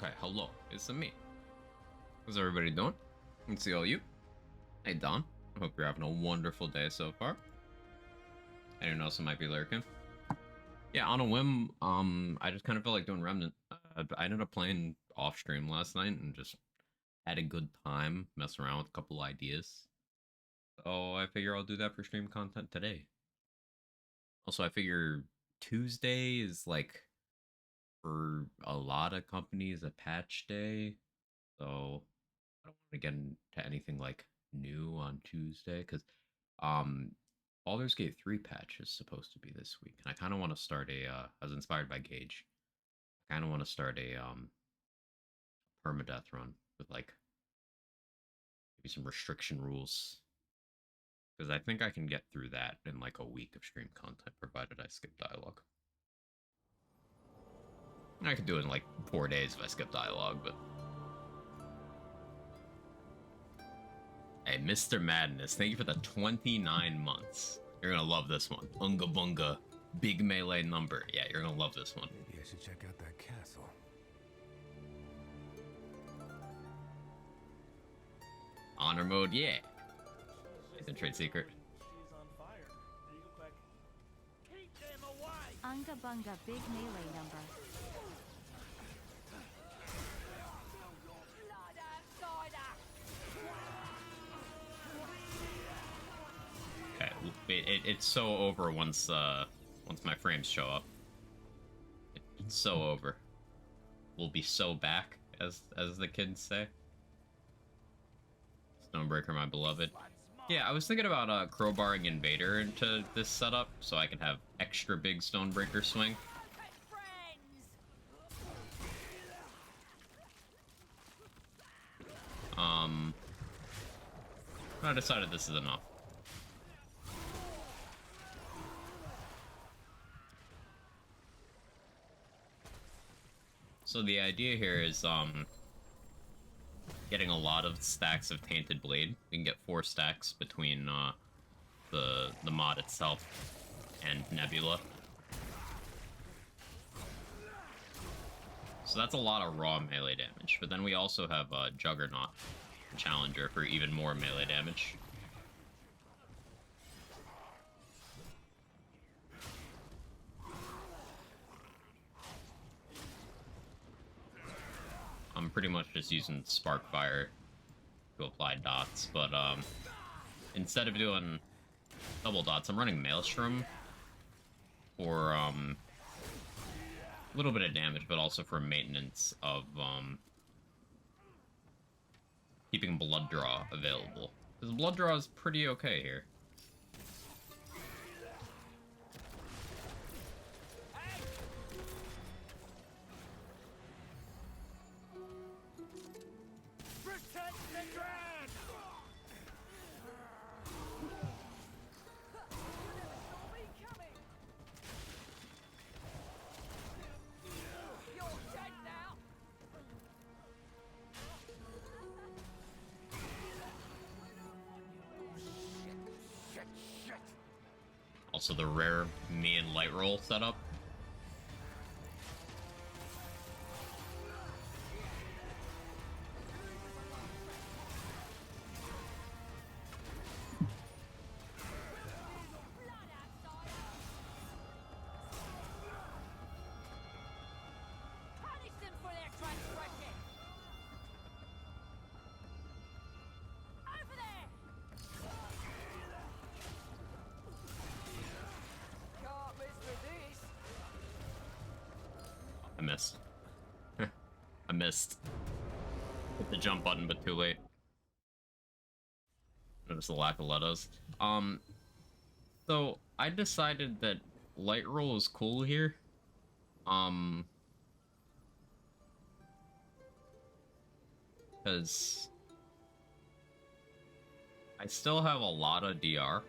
Okay, hello, it's me. How's everybody doing? I can see all you. Hey, Don. I hope you're having a wonderful day so far. Anyone else who might be lurking? Yeah, on a whim, I just kind of felt like doing Remnant. I ended up playing off stream last night and just had a good time messing around with a couple ideas. So I figure I'll do that for stream content today. Also, I figure Tuesday is like for a lot of companies a patch day, so I don't want to get into anything like new on Tuesday because um Baldur's Gate 3 patch is supposed to be this week, and I kind of want to start a I was inspired by Gage. I kind of want to start a permadeath run with like maybe some restriction rules because I think I can get through that in like a week of stream content provided I skip dialogue. I could do it in like 4 days if I skip dialogue, but hey, Mr. Madness, thank you for the 29 months. You're gonna love this one. Unga Bunga, big melee number. Yeah, you're gonna love this one. Maybe I should check out that castle. Honor mode, yeah. It's a trade secret. She's on fire. There you go, quick. Keep them away! Unga Bunga big melee number. Okay, it's so over once my frames show up. It's so over. We'll be so back, as the kids say. Stonebreaker, my beloved. Yeah, I was thinking about crowbarring Invader into this setup so I can have extra big Stonebreaker swing. I decided this is enough. So the idea here is getting a lot of stacks of Tainted Blade. We can get 4 stacks between the mod itself and Nebula. So that's a lot of raw melee damage. But then we also have Juggernaut and Challenger for even more melee damage. I'm pretty much just using Sparkfire to apply dots, but instead of doing double dots, I'm running Maelstrom for a little bit of damage, but also for maintenance of keeping Blood Draw available. Because Blood Draw is pretty okay here. Also the rare me and light roll setup. I missed. I missed. Hit the jump button, but too late. Notice the lack of letos. So I decided that light roll is cool here. Because I still have a lot of DR.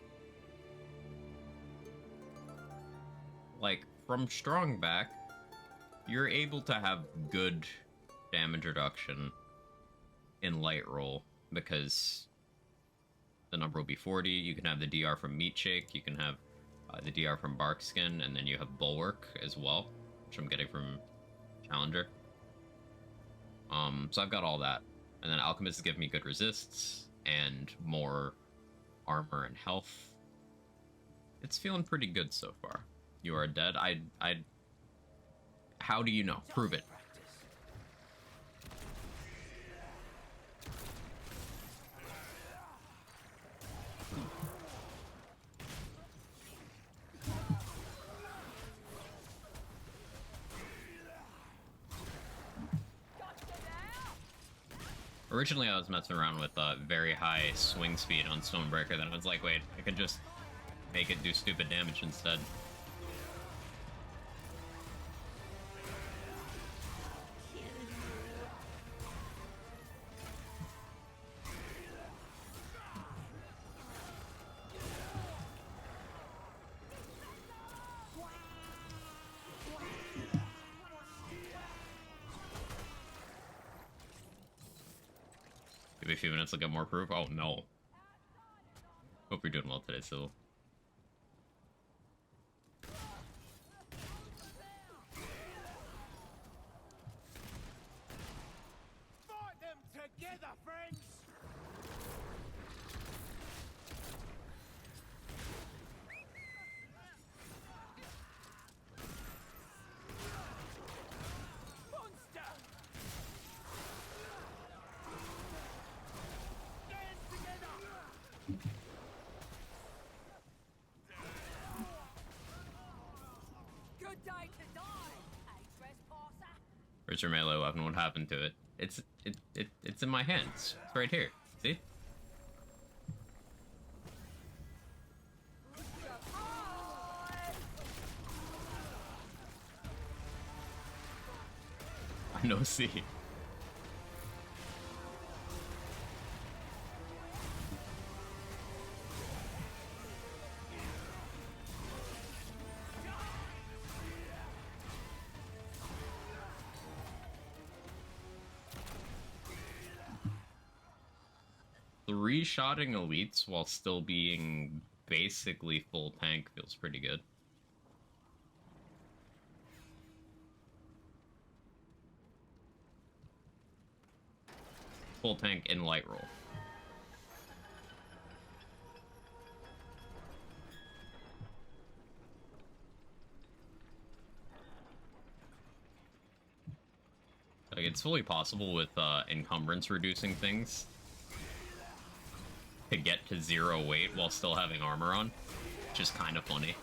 Like, from strong back, you're able to have good damage reduction in light roll because the number will be 40. You can have the DR from Meat Shake, you can have the DR from Bark Skin, and then you have Bulwark as well, which I'm getting from Challenger. So I've got all that. And then Alchemist is giving me good resists and more armor and health. It's feeling pretty good so far. You are dead. I. How do you know? Prove it. Originally, I was messing around with very high swing speed on Stonebreaker, then I was like, wait, I could just make it do stupid damage instead. Give me a few minutes to get more proof. Oh no. Hope you're doing well today, Sybil. Fight them together, friends! Monster! Stand together! Good day to die, a trespasser! Where's your melee weapon? What happened to it? It's in my hands. It's right here. See? I know, see. Three-shotting elites while still being basically full tank feels pretty good. Full tank in light roll. Like, it's fully possible with encumbrance reducing things to get to 0 weight while still having armor on, which is kind of funny.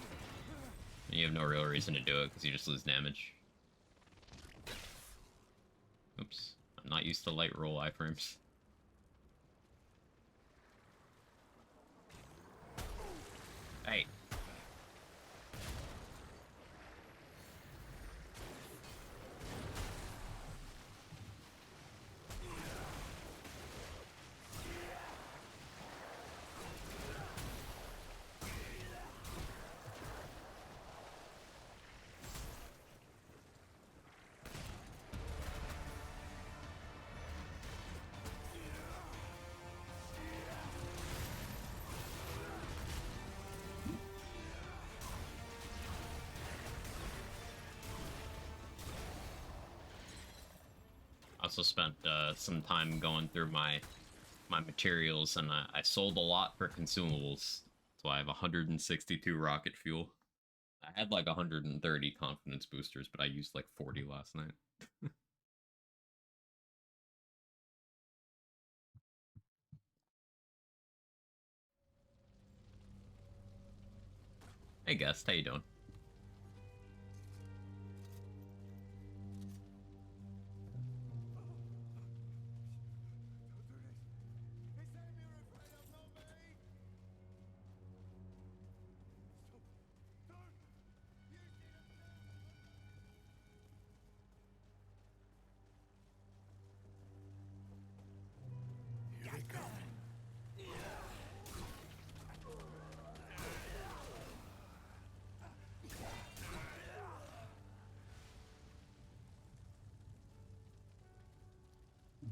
And you have no real reason to do it because you just lose damage. Oops, I'm not used to light roll iframes. Hey. I also spent some time going through my materials, and I sold a lot for consumables. So I have 162 rocket fuel. I had like 130 confidence boosters, but I used like 40 last night. Hey guest, how you doing?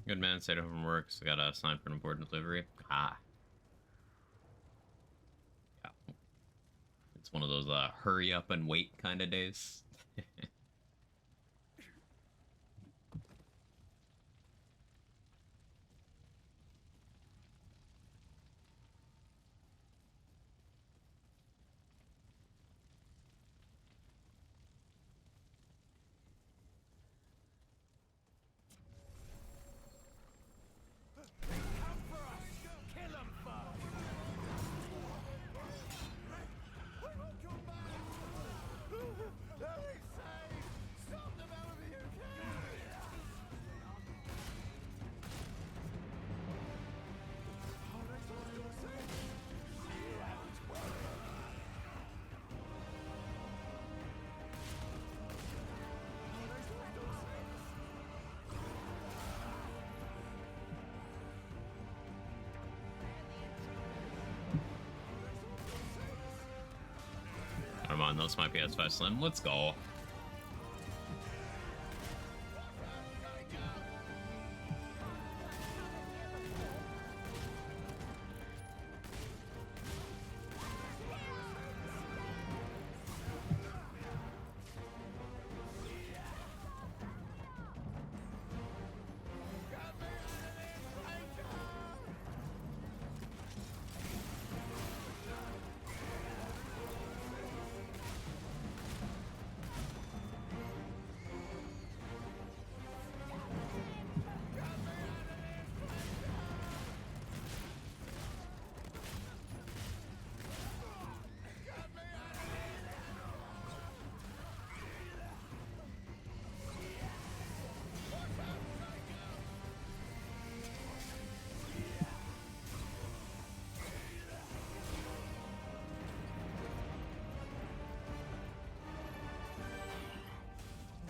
Good man, stayed home from work, so got a sign for an important delivery. Ah. Yeah. It's one of those hurry up and wait kind of days. on, that's my PS5 Slim. Let's go.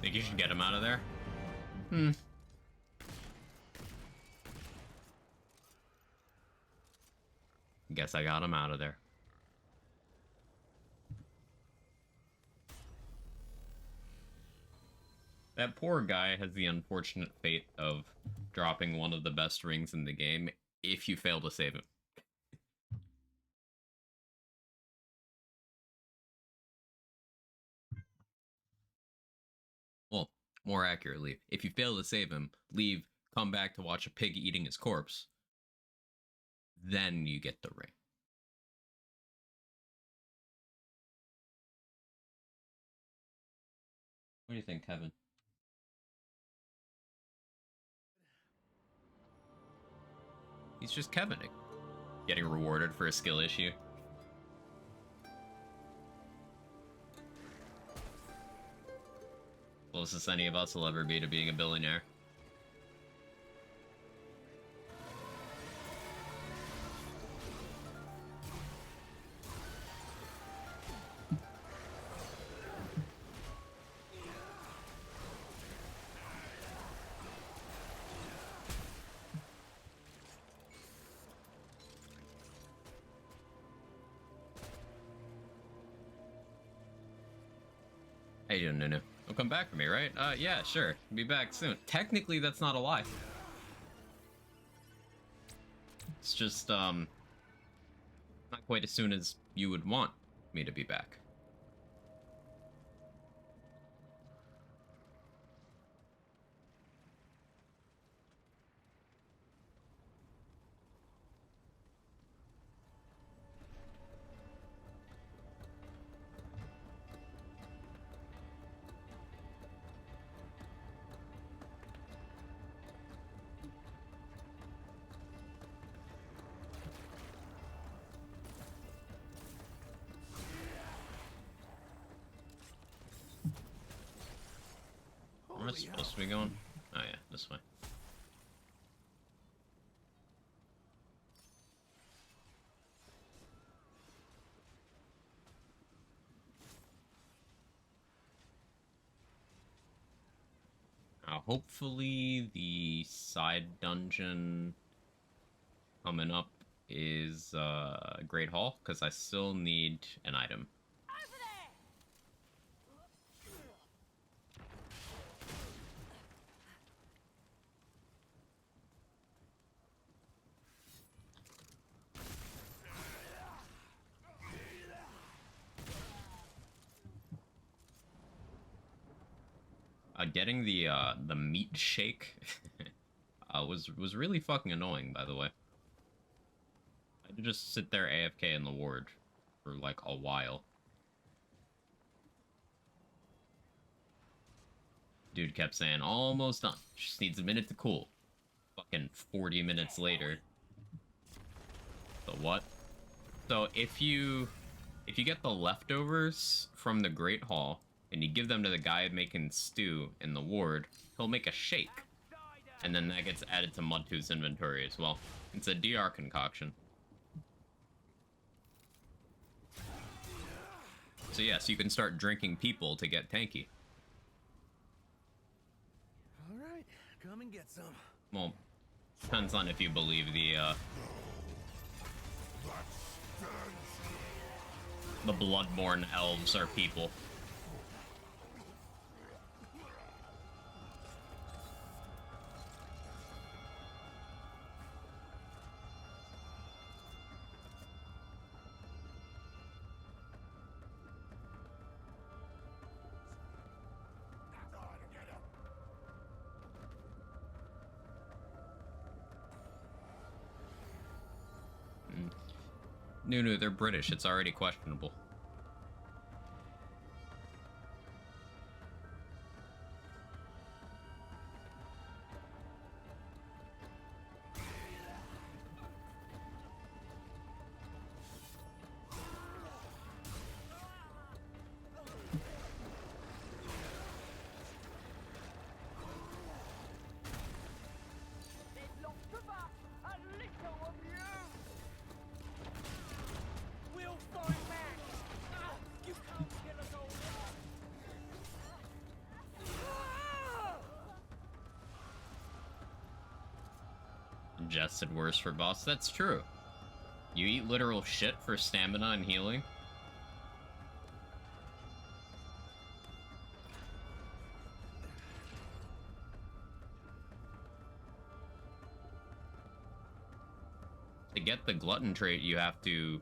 Think you should get him out of there? Guess I got him out of there. That poor guy has the unfortunate fate of dropping one of the best rings in the game if you fail to save him. Well, more accurately, if you fail to save him, leave, come back to watch a pig eating his corpse, then you get the ring. What do you think, Kevin? He's just Kevining. Getting rewarded for a skill issue. Closest any of us will ever be to being a billionaire. How you doing, Nunu? You'll come back for me, right? Yeah, sure. Be back soon. Technically, that's not a lie. It's just, not quite as soon as you would want me to be back. Where am I supposed to be going? Oh yeah, this way. Hopefully the side dungeon coming up is Great Hall, because I still need an item. Getting the meat shake was really fucking annoying, by the way. I had to just sit there AFK in the ward for like a while. Dude kept saying, almost done. Just needs a minute to cool. Fucking 40 minutes later. So what? So if you get the leftovers from the Great Hall, and you give them to the guy making stew in the ward, he'll make a shake. And then that gets added to Mudtooth's inventory as well. It's a DR concoction. So yes, you can start drinking people to get tanky. Alright, come and get some. Well, depends on if you believe the the bloodborne elves are people. No, they're British. It's already questionable. We'll fight back. Ah, you can't kill us all. Jested worse for boss. That's true. You eat literal shit for stamina and healing. To get the glutton trait, you have to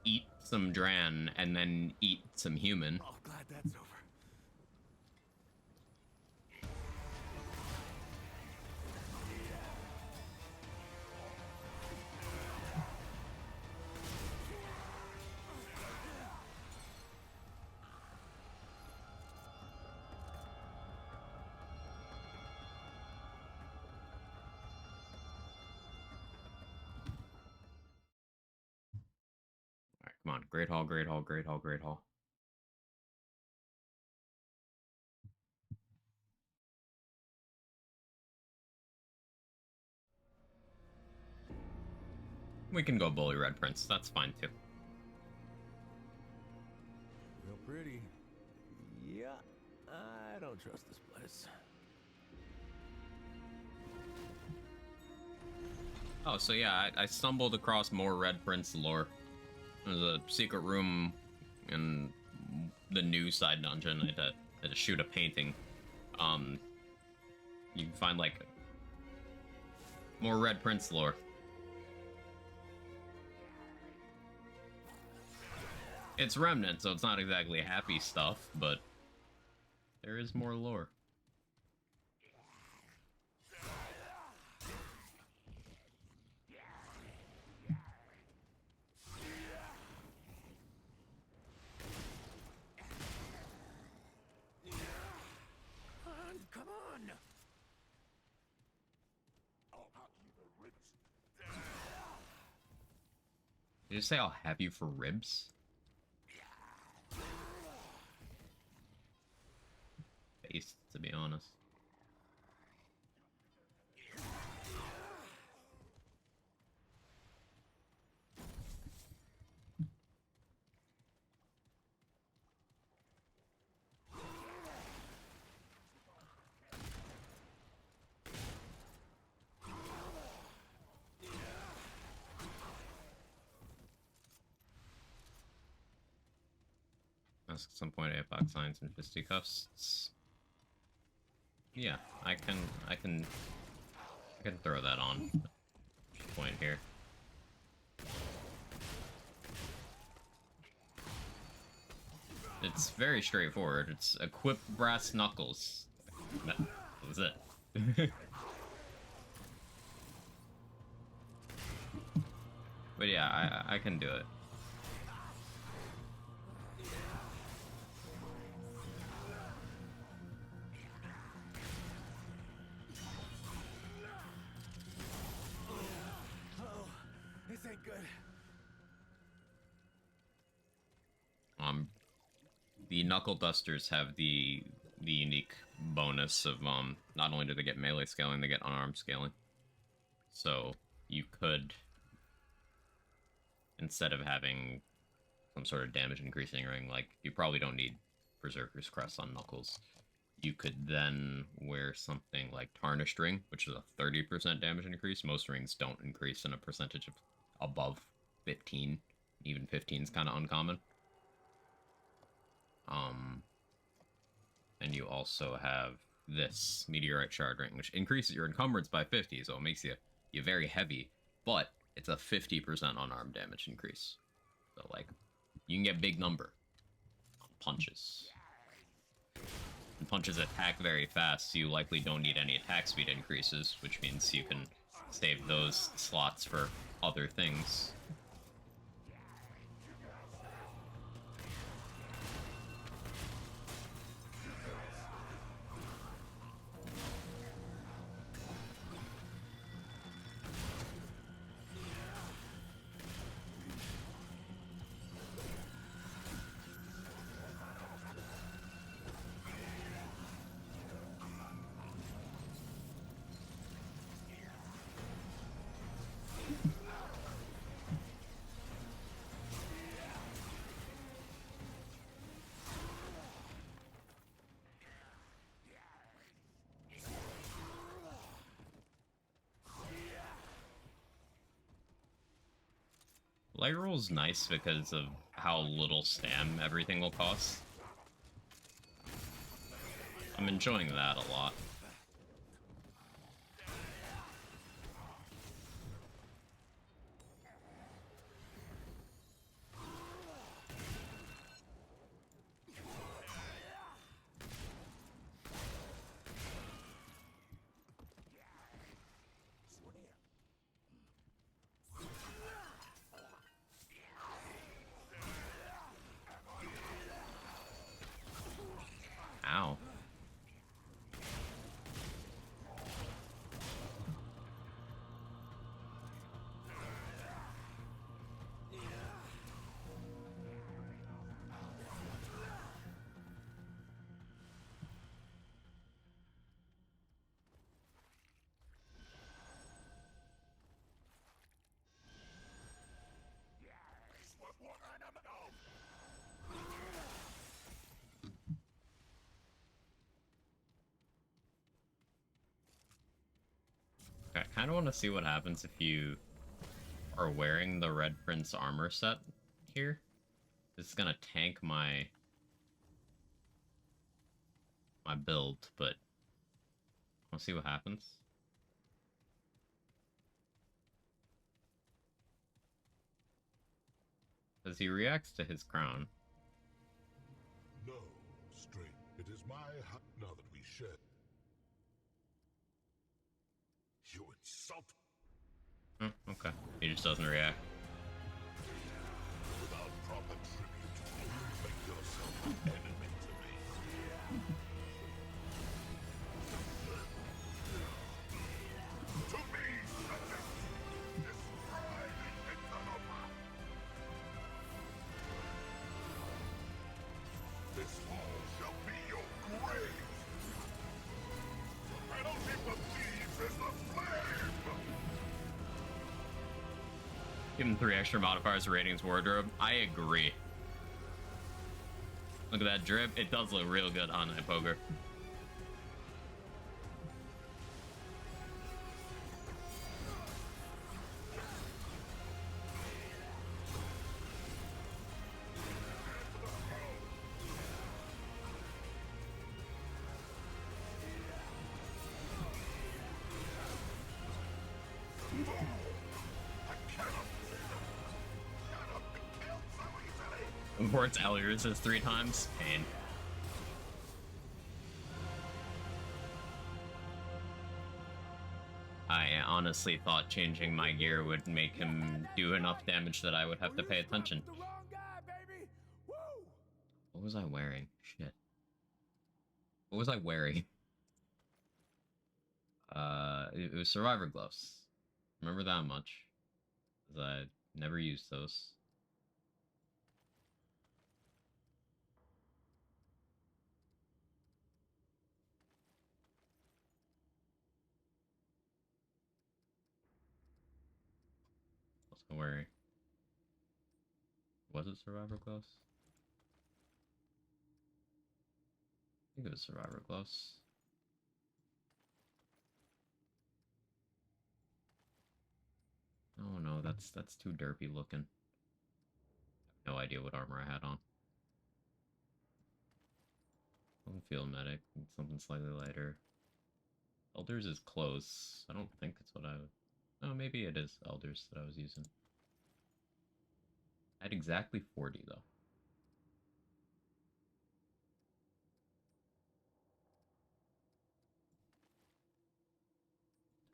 eat some Dran and then eat some human. Oh, glad that's over. Alright, come on. Great Hall, Great Hall, Great Hall, Great Hall. We can go Bully Red Prince. That's fine too. Real pretty. Yeah, I don't trust this place. Oh, so yeah, I stumbled across more Red Prince lore. There's a secret room in the new side dungeon. I had to shoot a painting. You can find like more Red Prince lore. It's Remnant, so it's not exactly happy stuff, but there is more lore. Come on! Did you say I'll have you for ribs? Based, to be honest. Ask at some point Apoc signs and fisticuffs. Yeah, I can throw that on. Point here. It's very straightforward. It's equip brass knuckles. That was it. But yeah, I can do it. Uh-oh, this ain't good. The knuckle dusters have the unique bonus of not only do they get melee scaling, they get unarmed scaling. So you could, instead of having some sort of damage increasing ring, like you probably don't need Berserker's Crest on knuckles. You could then wear something like Tarnished Ring, which is a 30% damage increase. Most rings don't increase in a percentage of above 15. Even 15 is kind of uncommon. And you also have this Meteorite Shard Ring, which increases your encumbrance by 50, so it makes you very heavy, but it's a 50% unarmed damage increase. So, like, you can get big number on punches. And punches attack very fast, so you likely don't need any attack speed increases, which means you can save those slots for other things. Light Roll's nice because of how little stam everything will cost. I'm enjoying that a lot. Ow. I kind of want to see what happens if you are wearing the Red Prince armor set here. This is gonna tank my build, but we'll see what happens. As he reacts to his crown. No, straight. It is my now that we share. You insult Oh, okay. He just doesn't react. without proper tribute. You make yourself an enemy to me. To me, subject. Destroy the infernal power. This hall shall be your grave. The penalty for thieves is the flame. Give him 3 extra modifiers to Ratings Wardrobe. I agree. Look at that drip. It does look real good on Apoc. Imports Aliuses 3 times. Pain. I honestly thought changing my gear would make him do enough damage that I would have to pay attention. The wrong guy, baby. Woo! What was I wearing? Shit. What was I wearing? It was Survivor gloves. Remember that much. 'Cause I never used those. What was I wearing? Was it Survivor gloves? I think it was Survivor gloves. Oh no, that's too derpy looking. No idea what armor I had on. Field medic, something slightly lighter. Elders is close. I don't think it's what I would... Oh, maybe it is Elders that I was using. I had exactly 40, though.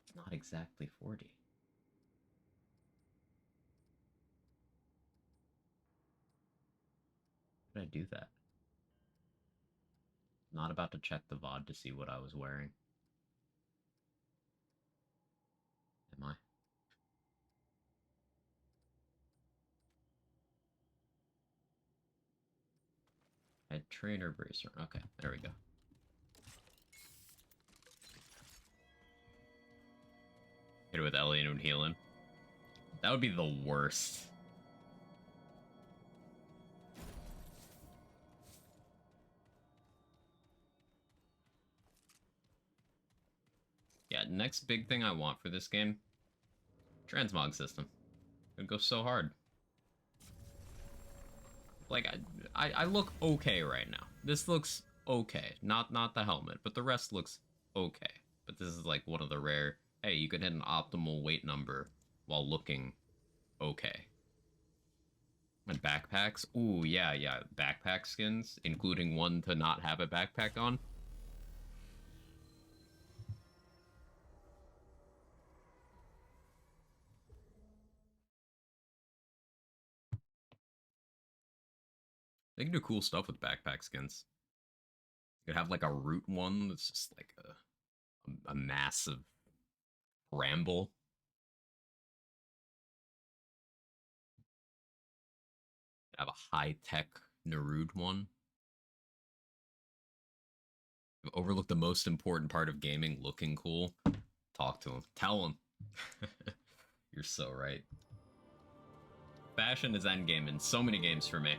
It's not exactly 40. How did I do that? Not about to check the VOD to see what I was wearing. Am I? I had trainer bracer. Okay, there we go. Hit it with Ellie and healing. That would be the worst. Yeah, next big thing I want for this game, transmog system. It would go so hard. Like, I look okay right now. This looks okay. Not the helmet, but the rest looks okay. But this is like one of the rare, hey, you can hit an optimal weight number while looking okay. And backpacks? Ooh, yeah, backpack skins, including one to not have a backpack on. They can do cool stuff with backpack skins. You could have like a root one that's just like a massive ramble. Have a high-tech Narude one. You've overlooked the most important part of gaming, looking cool. Talk to him. Tell him. You're so right. Fashion is endgame in so many games for me.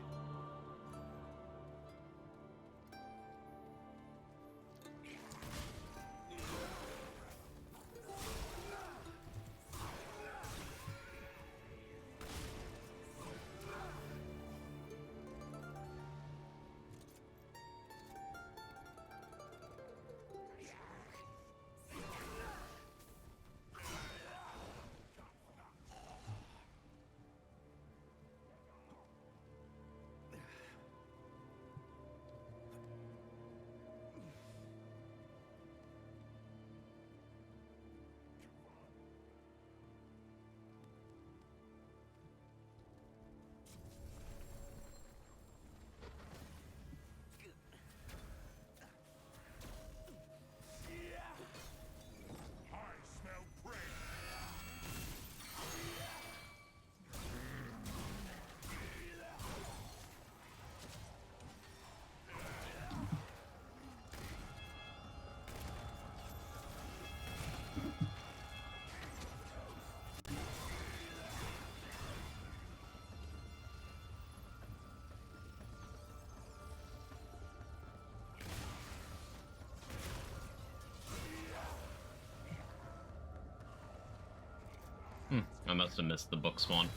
I must have missed the book spawn.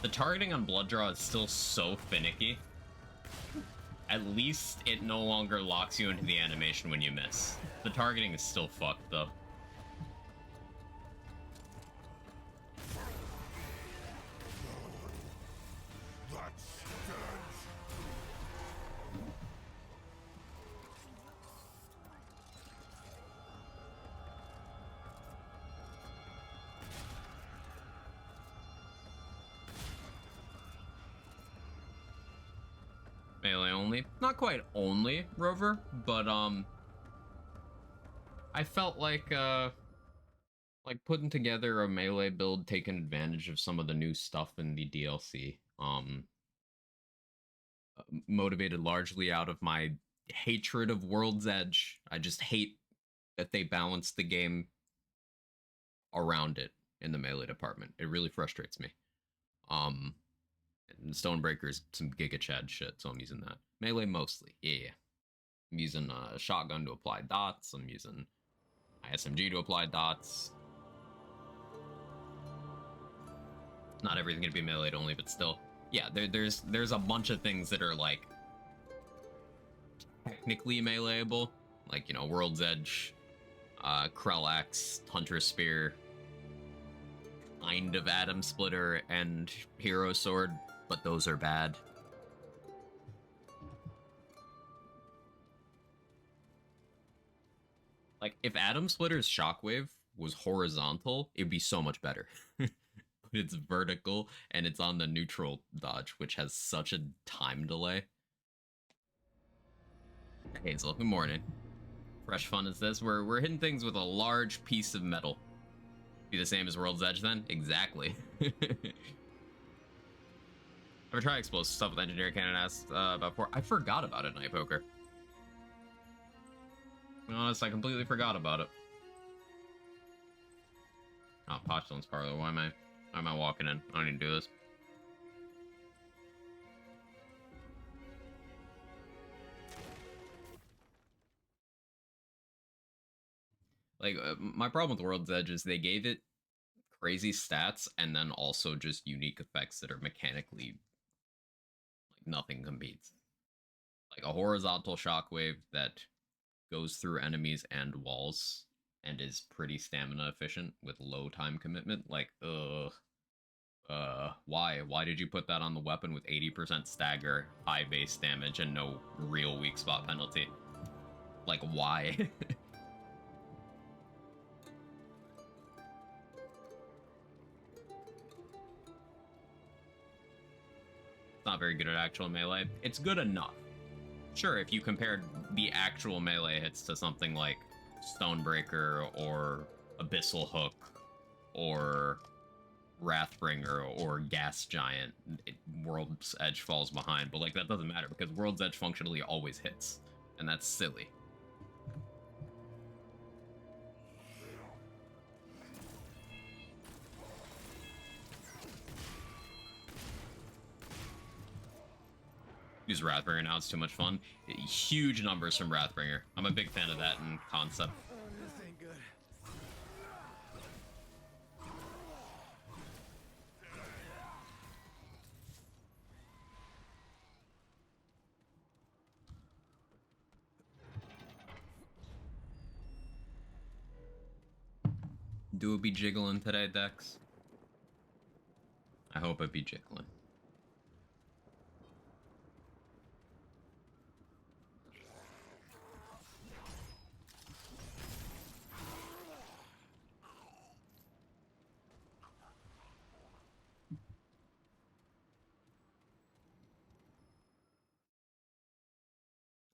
The targeting on blood draw is still so finicky. At least it no longer locks you into the animation when you miss. The targeting is still fucked though. Melee only. Not quite only, Rover, but I felt like putting together a melee build, taking advantage of some of the new stuff in the DLC. Motivated largely out of my hatred of World's Edge. I just hate that they balance the game around it in the melee department. It really frustrates me. And Stonebreaker's some Giga Chad shit, so I'm using that. Melee mostly, yeah. I'm using a shotgun to apply dots. I'm using my SMG to apply dots. Not everything's gonna be melee only, but still. Yeah, there's a bunch of things that are like technically meleeable, like, you know, World's Edge, Krell Axe, Hunter Spear, kind of Atom Splitter, and Hero Sword, but those are bad. Like, if Atom Splitter's Shockwave was horizontal, it'd be so much better. But it's vertical, and it's on the neutral dodge, which has such a time delay. Hazel, good morning. Fresh fun is this? We're hitting things with a large piece of metal. Be the same as World's Edge then? Exactly. Ever try explosive stuff with Engineer Cannon asked about before? I forgot about it, Night Poker. To be honest, I completely forgot about it. Oh, Potstone's parlor. Why am I walking in? I don't need to do this. Like, my problem with World's Edge is they gave it crazy stats and then also just unique effects that are mechanically like nothing competes. Like a horizontal shockwave that goes through enemies and walls and is pretty stamina efficient with low time commitment. Like, why? Why did you put that on the weapon with 80% stagger, high base damage, and no real weak spot penalty? Like, why? Not very good at actual melee. It's good enough. Sure, if you compared the actual melee hits to something like Stonebreaker or Abyssal Hook or Wrathbringer or Gas Giant, World's Edge falls behind. But like that doesn't matter because World's Edge functionally always hits, and that's silly. Use Wrathbringer now, it's too much fun. Huge numbers from Wrathbringer. I'm a big fan of that in concept. This ain't good. Do it be jiggling today, Dex? I hope it be jiggling.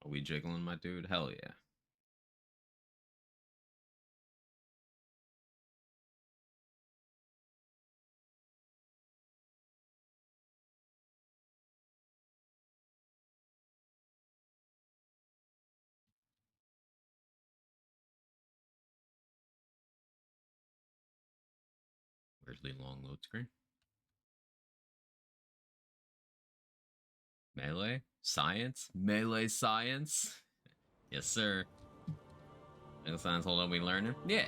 Are we jiggling, my dude? Hell yeah. Where's the long load screen? Melee? Science? Melee science? Yes, sir. Melee science, hold on, we learner? Yeah.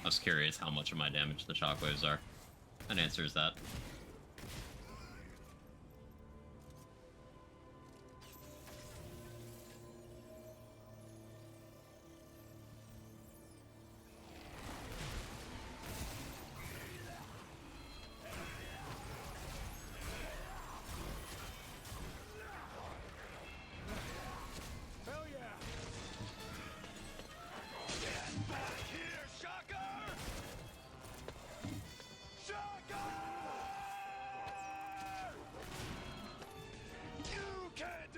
I was curious how much of my damage the shockwaves are. That answers that. Hell yeah!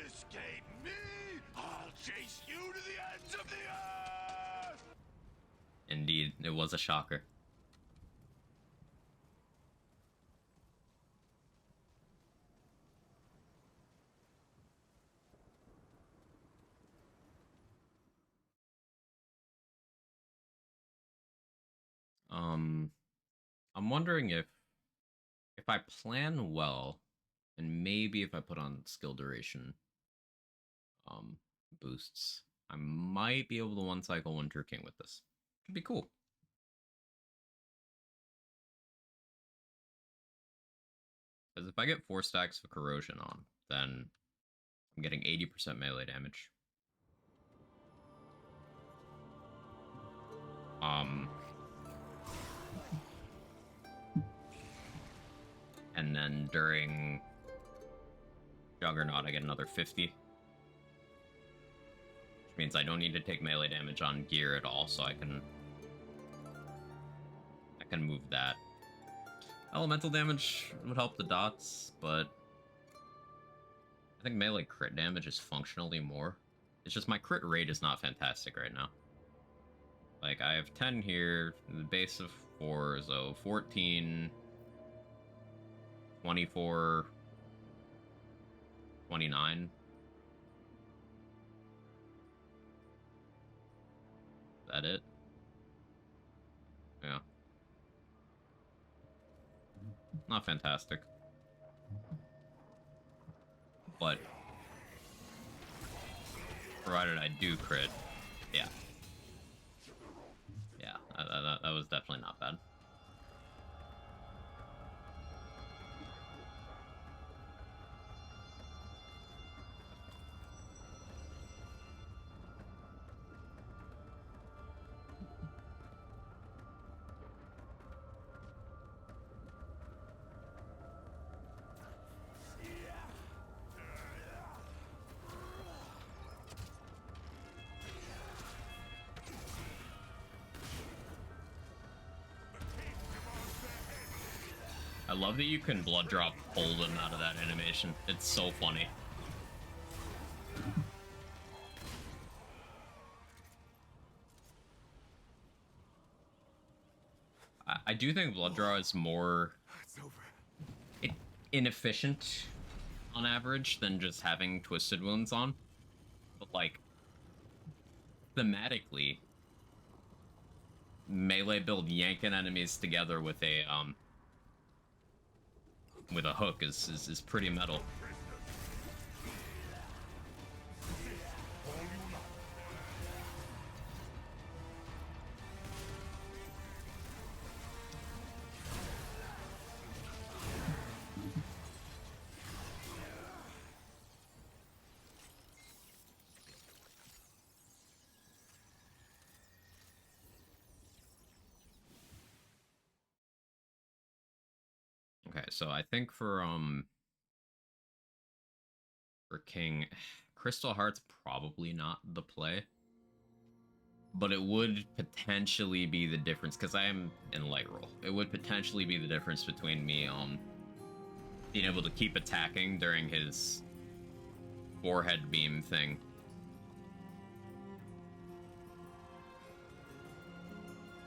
Escape me! I'll chase you to the ends of the earth! Indeed, it was a shocker. I'm wondering if I plan well, and maybe if I put on skill duration um boosts, I might be able to one cycle Winter King with this. Could be cool. Because if I get 4 stacks of corrosion on, then I'm getting 80% melee damage. And then during Juggernaut, I get another 50. Which means I don't need to take melee damage on gear at all, so I can move that. Elemental damage would help the dots, but I think melee crit damage is functionally more. It's just my crit rate is not fantastic right now. Like, I have 10 here, the base of 4, so 14, 24, 29. Is that it? Yeah. Not fantastic. But provided I do crit, yeah. Yeah, that was definitely not bad. I love that you can blood drop pull them out of that animation. It's so funny. I do think blood draw is more inefficient on average than just having twisted wounds on. But like thematically, melee build yanking enemies together with a hook is pretty metal. Okay, so I think for King, Crystal Heart's probably not the play, but it would potentially be the difference because I am in light roll. It would potentially be the difference between me being able to keep attacking during his forehead beam thing.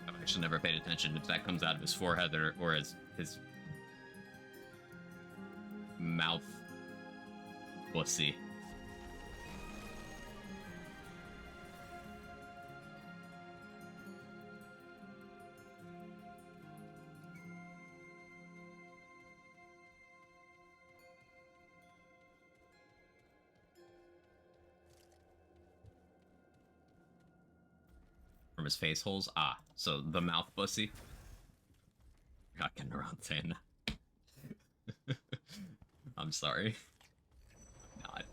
I've actually never paid attention if that comes out of his forehead or his mouth pussy. From his face holes? Ah, so the mouth pussy. Not getting around saying that. I'm sorry. Not.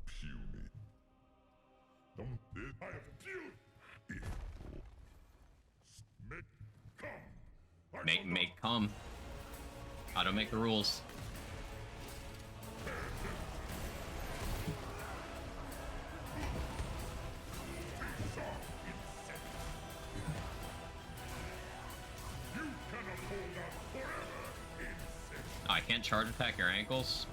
Puny. Don't did I have few. Make come. I don't make the rules. Oh, I can't charge attack your ankles.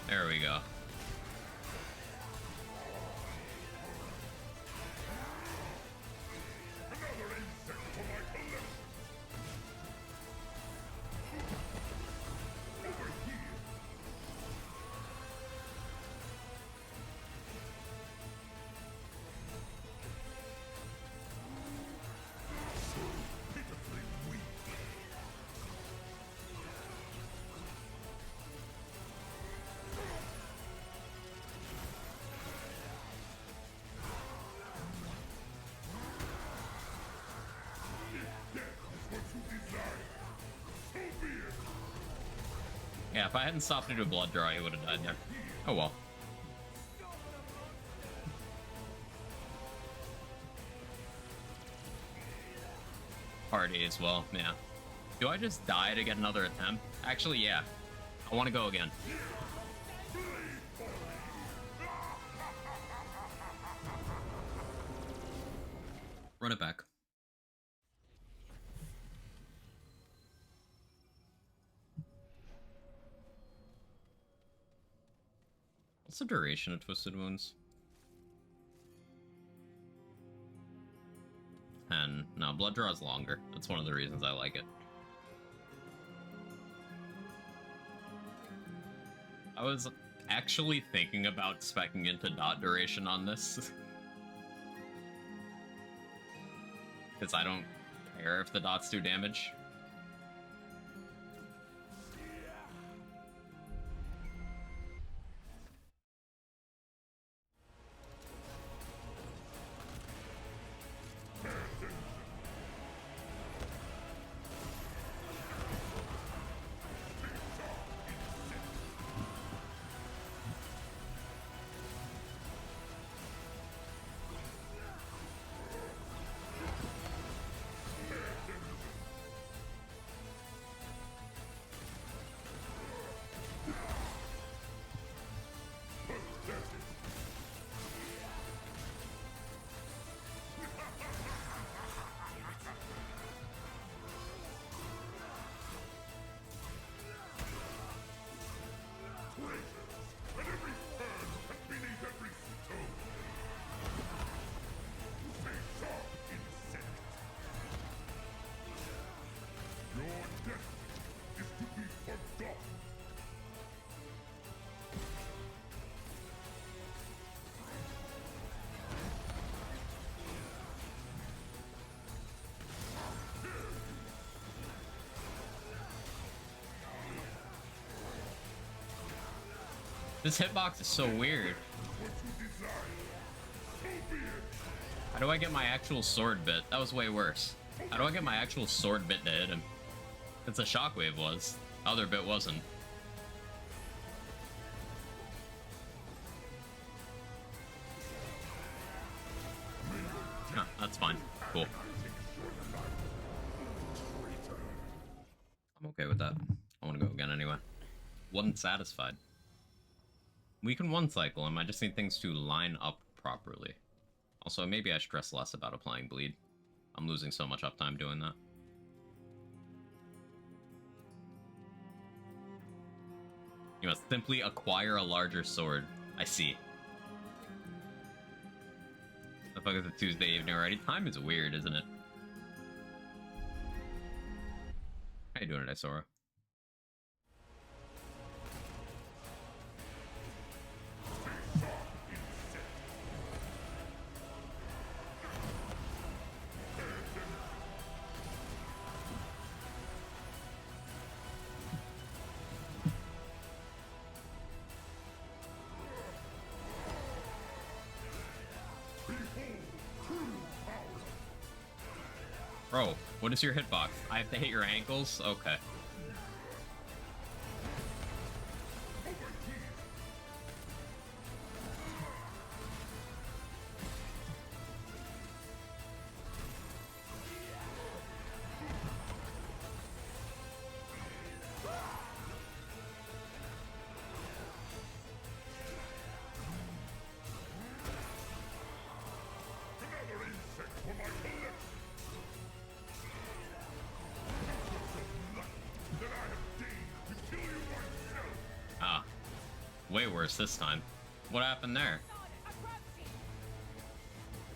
There we go. Yeah, if I hadn't stopped into a blood draw, he would have died there. Oh well. Party as well, yeah. Do I just die to get another attempt? Actually, yeah. I want to go again. Run it back. What's the duration of Twisted Wounds? And no, blood draw is longer. That's one of the reasons I like it. I was actually thinking about speccing into dot duration on this. Because I don't care if the dots do damage. This hitbox is so weird. How do I get my actual sword bit? That was way worse. How do I get my actual sword bit to hit him? It's a shockwave was. Other bit wasn't. Huh, that's fine. Cool. I'm okay with that. I want to go again anyway. Wasn't satisfied. We can one cycle him, I just need things to line up properly. Also, maybe I stress less about applying bleed. I'm losing so much uptime doing that. You must simply acquire a larger sword. I see. The fuck is it Tuesday evening already? Time is weird, isn't it? How you doing today, Sora? Bro, what is your hitbox? I have to hit your ankles? Okay. Way worse this time. What happened there?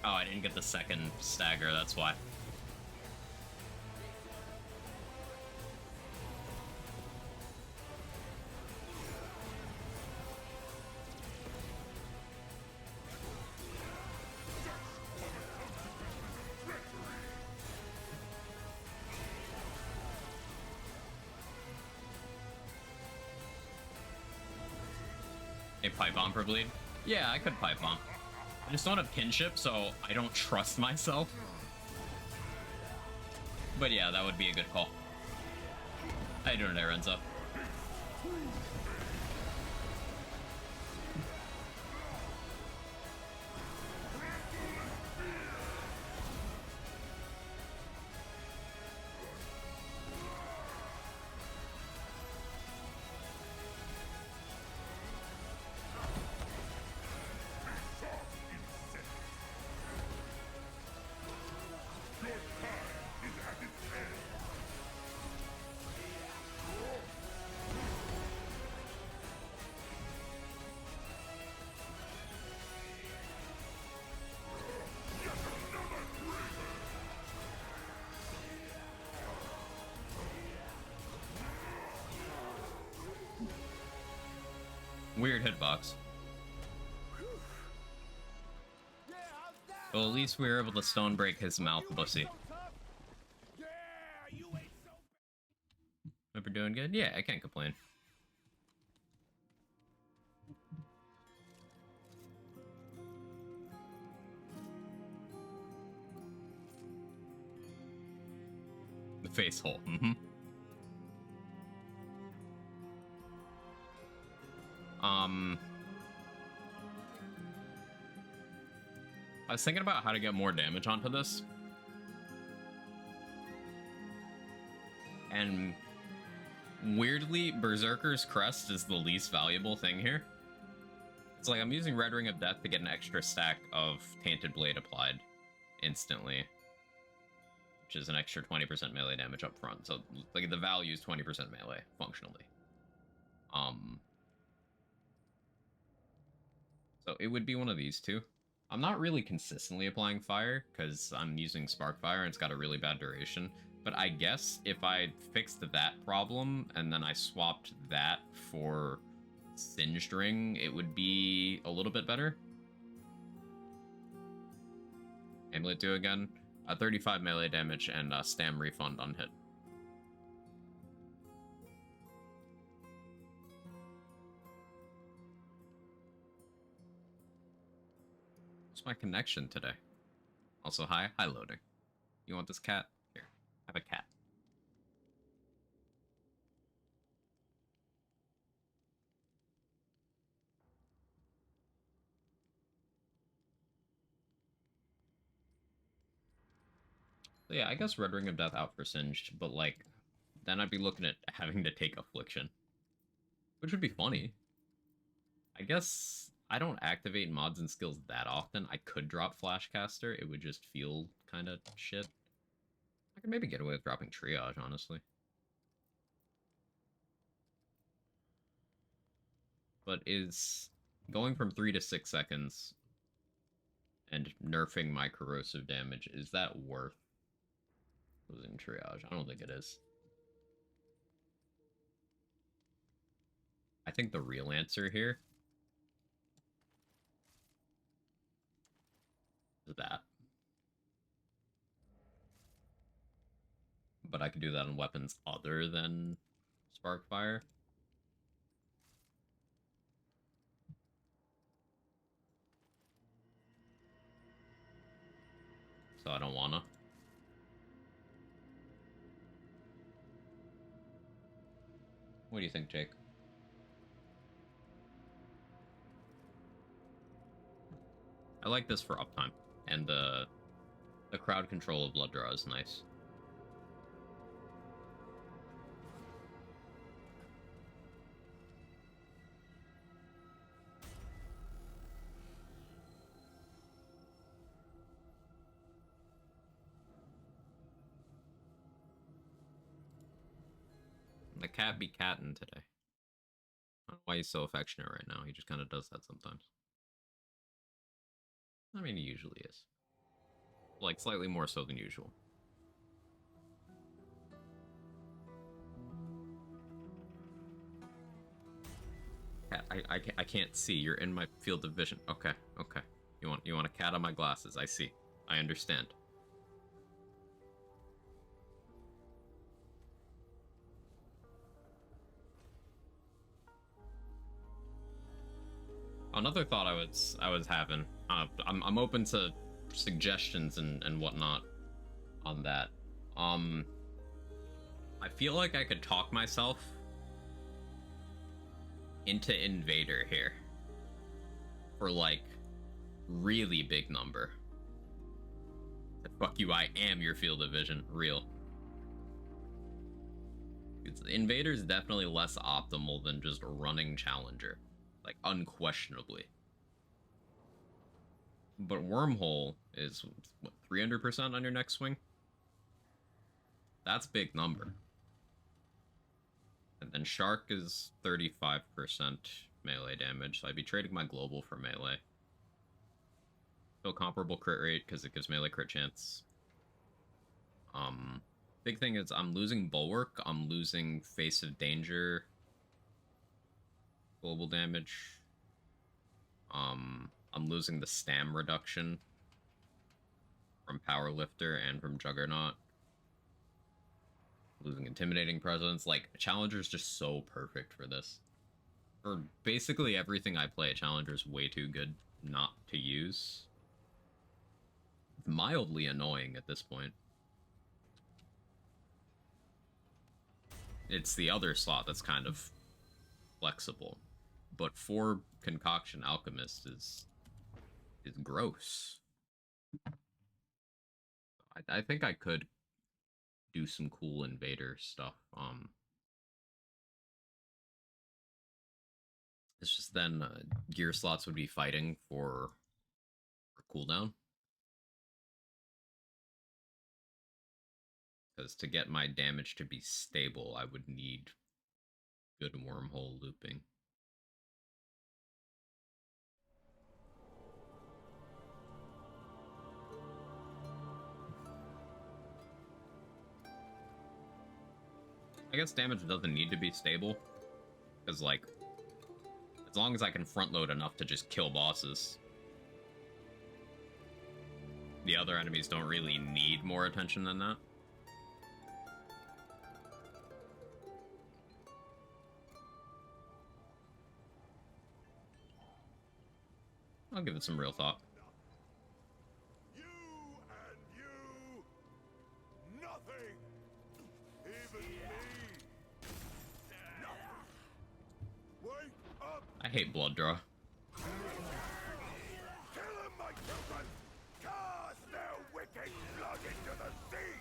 Oh, I didn't get the second stagger, that's why. A pipe bomb for bleed? Yeah, I could pipe bomb. I just don't have kinship, so I don't trust myself. But yeah, that would be a good call. How you doing there, Renzo? weird hitbox. Well, at least we were able to stone break his mouth, pussy. Hope you're doing good? Yeah, I can't complain. The face hole. I was thinking about how to get more damage onto this. And weirdly, Berserker's Crest is the least valuable thing here. It's like I'm using Red Ring of Death to get an extra stack of Tainted Blade applied instantly, which is an extra 20% melee damage up front. So like the value is 20% melee functionally. So it would be one of these two. I'm not really consistently applying fire because I'm using Sparkfire and it's got a really bad duration. But I guess if I fixed that problem and then I swapped that for Singed Ring, it would be a little bit better. Amulet 2 again. 35 melee damage and stam refund on hit. What's my connection today? Also, hi loading. You want this cat? Here, have a cat. So yeah, I guess Red Ring of Death out for Singed, but like, then I'd be looking at having to take Affliction, which would be funny. I guess I don't activate mods and skills that often. I could drop Flashcaster. It would just feel kind of shit. I could maybe get away with dropping Triage, honestly. But is going from 3 to 6 seconds and nerfing my corrosive damage, is that worth losing Triage? I don't think it is. I think the real answer here is that. But I could do that on weapons other than Sparkfire. So I don't wanna. What do you think, Jake? I like this for uptime, and the crowd control of Blood Draw is nice. The cat be cattin' today. I don't know why he's so affectionate right now. He just kind of does that sometimes. I mean, he usually is. Like, slightly more so than usual. Cat, I can't see. You're in my field of vision. Okay, okay. You want a cat on my glasses. I see. I understand. Another thought I was having. I'm open to suggestions and whatnot on that. I feel like I could talk myself into Invader here for like really big number. Fuck you, I am your field of vision. Real. Invader's definitely less optimal than just running Challenger. Like, unquestionably. But Wormhole is, what, 300% on your next swing? That's big number. And then Shark is 35% melee damage, so I'd be trading my Global for melee. Still comparable crit rate, because it gives melee crit chance. Big thing is I'm losing Bulwark, I'm losing Face of Danger, global damage. I'm losing the stam reduction from Powerlifter and from Juggernaut. Losing Intimidating Presence. Like, Challenger's just so perfect for this. For basically everything I play, Challenger's way too good not to use. It's mildly annoying at this point. It's the other slot that's kind of flexible. But 4 Concoction Alchemist is gross. I think I could do some cool invader stuff. It's just then gear slots would be fighting for cooldown. Because to get my damage to be stable, I would need good wormhole looping. I guess damage doesn't need to be stable. Because, like, as long as I can front load enough to just kill bosses, the other enemies don't really need more attention than that. I'll give it some real thought. You and you, nothing. Even me. Nothing. Wake up. I hate blood draw. Kill them, my children. Cast their wicked blood into the sea.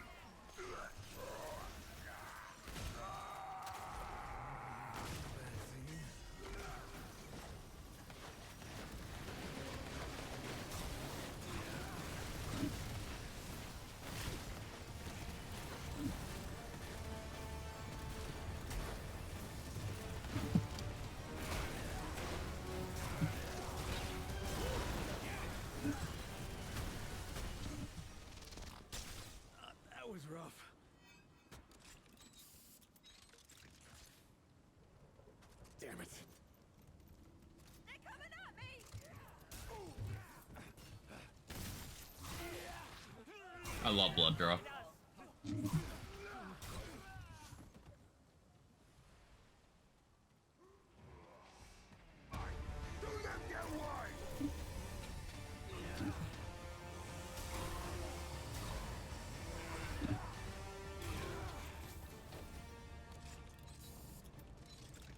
That was rough. Damn it. They're coming at me! I love blood draw. Do them your way.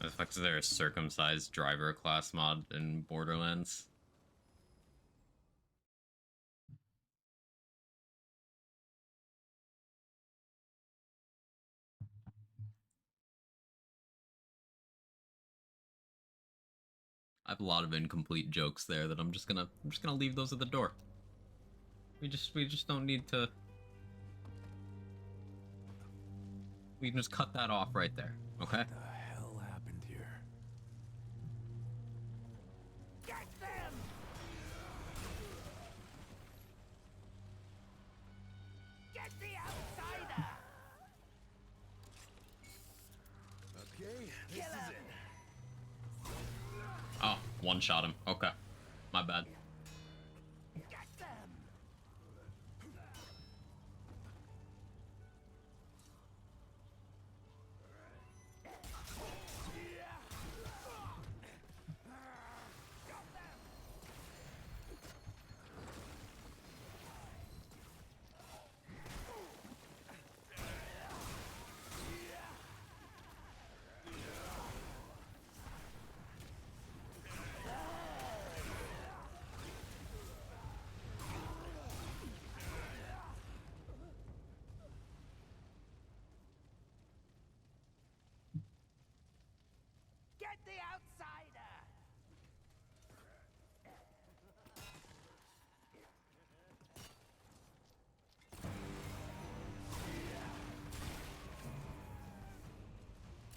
The fuck is there a circumcised driver class mod in Borderlands? I have a lot of incomplete jokes there that I'm just gonna leave those at the door. We just don't need to. We can just cut that off right there, okay? What the hell happened here? Get them. Get the outsider. Okay, this is it. Oh, one shot him. Okay, my bad. Get them. Get the outsider.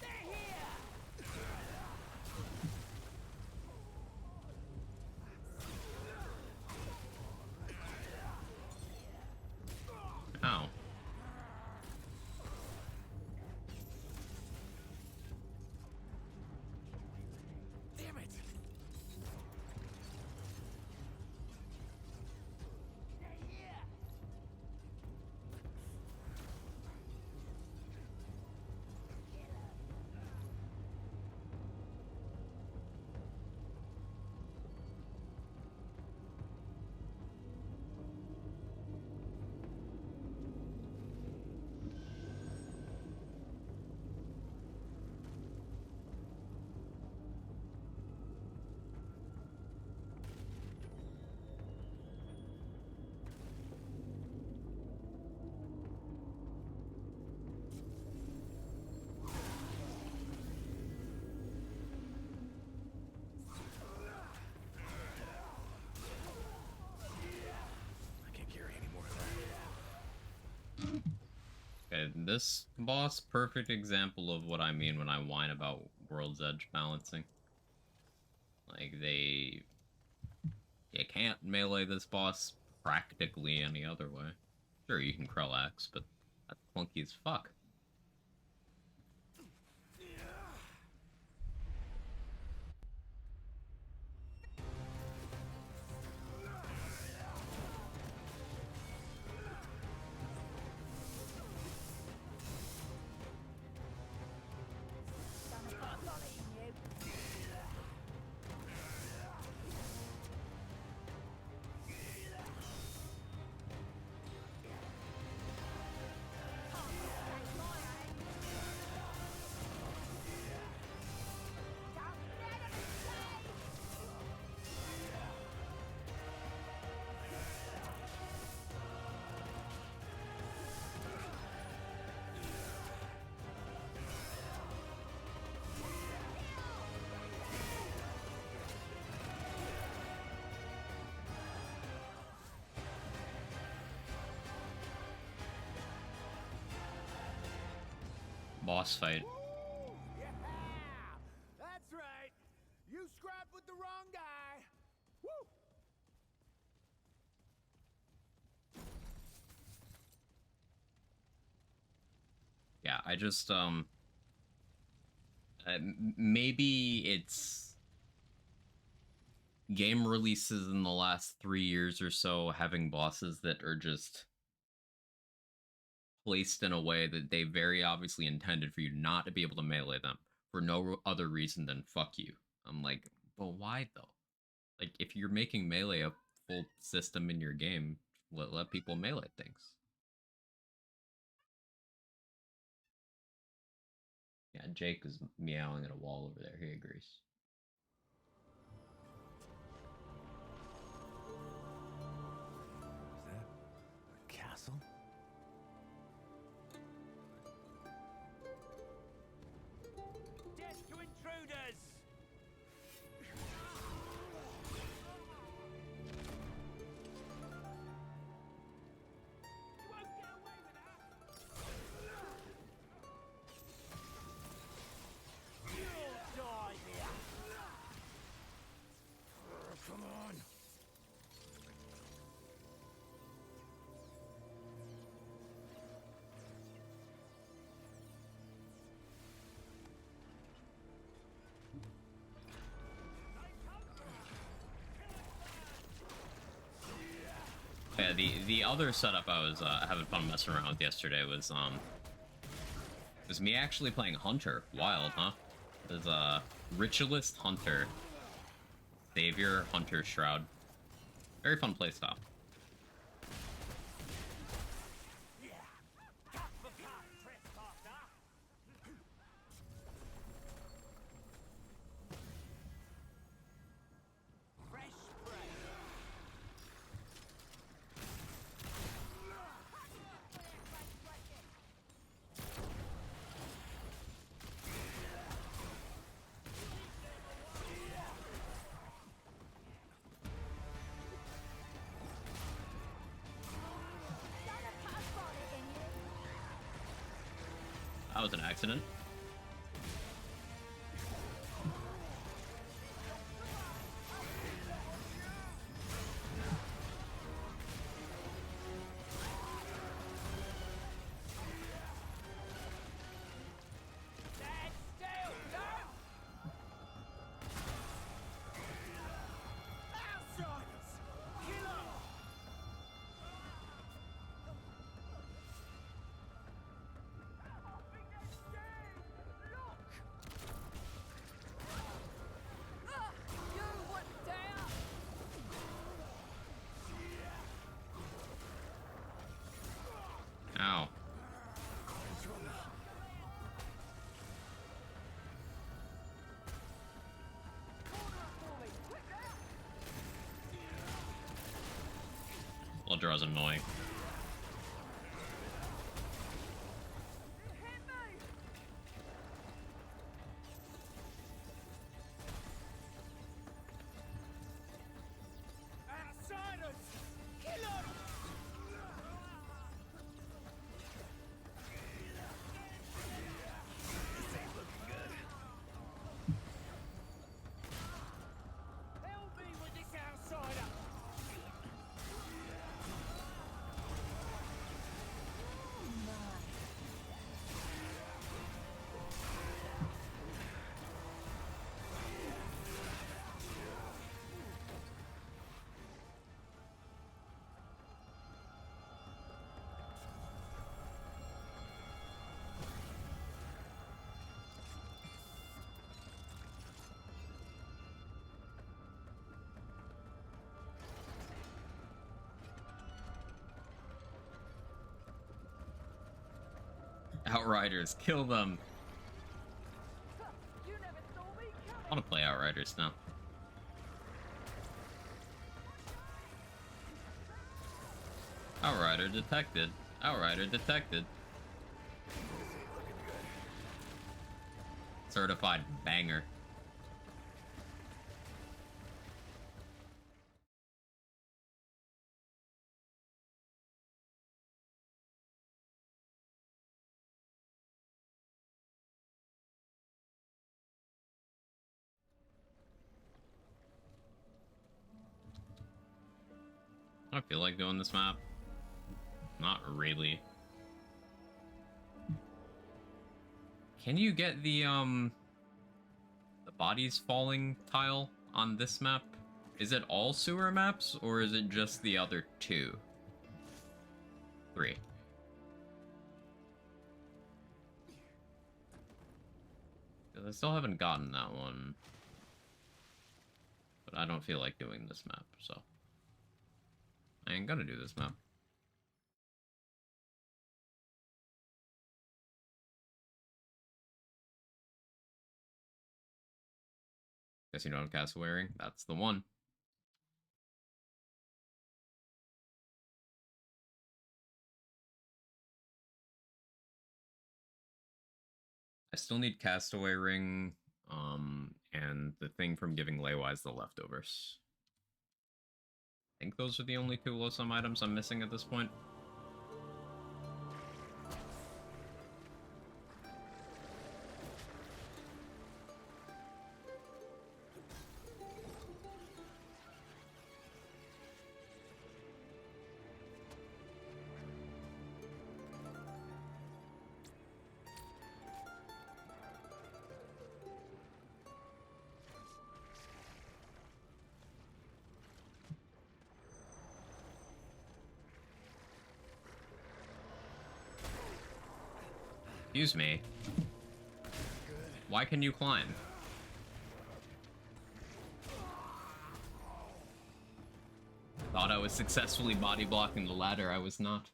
They're here. Ow. This boss, perfect example of what I mean when I whine about World's Edge balancing. Like, you can't melee this boss practically any other way. Sure, you can Krell-Axe, but that's clunky as fuck. Boss fight. Yeah! That's right. You scrapped with the wrong guy. Woo! Yeah, I just, maybe it's game releases in the last 3 years or so having bosses that are just placed in a way that they very obviously intended for you not to be able to melee them for no other reason than fuck you. I'm like, well, why though? Like, if you're making melee a full system in your game, let people melee things. Yeah, Jake is meowing at a wall over there. He agrees. Is that a castle? Death to intruders! You won't get away with that! You'll die here! Come on. Yeah, the other setup I was having fun messing around with yesterday was me actually playing Hunter. Wild, huh? There's a Ritualist Hunter, Savior Hunter Shroud. Very fun playstyle. That was an accident. Ow. Blood draw is annoying. Outriders, kill them. You never saw me I coming. want to play Outriders now. Outrider detected. Outrider detected. Certified banger. I feel like doing this map. Not really. Can you get the bodies falling tile on this map? Is it all sewer maps, or is it just the other 2? 3. Because I still haven't gotten that one. But I don't feel like doing this map, so I ain't gonna do this map. Guess you don't have Castle Wearing? That's the one. I still need Castaway Ring, and the thing from giving Leywise the leftovers. I think those are the only 2 low sum items I'm missing at this point. Excuse me. Why can you climb? Thought I was successfully body blocking the ladder, I was not.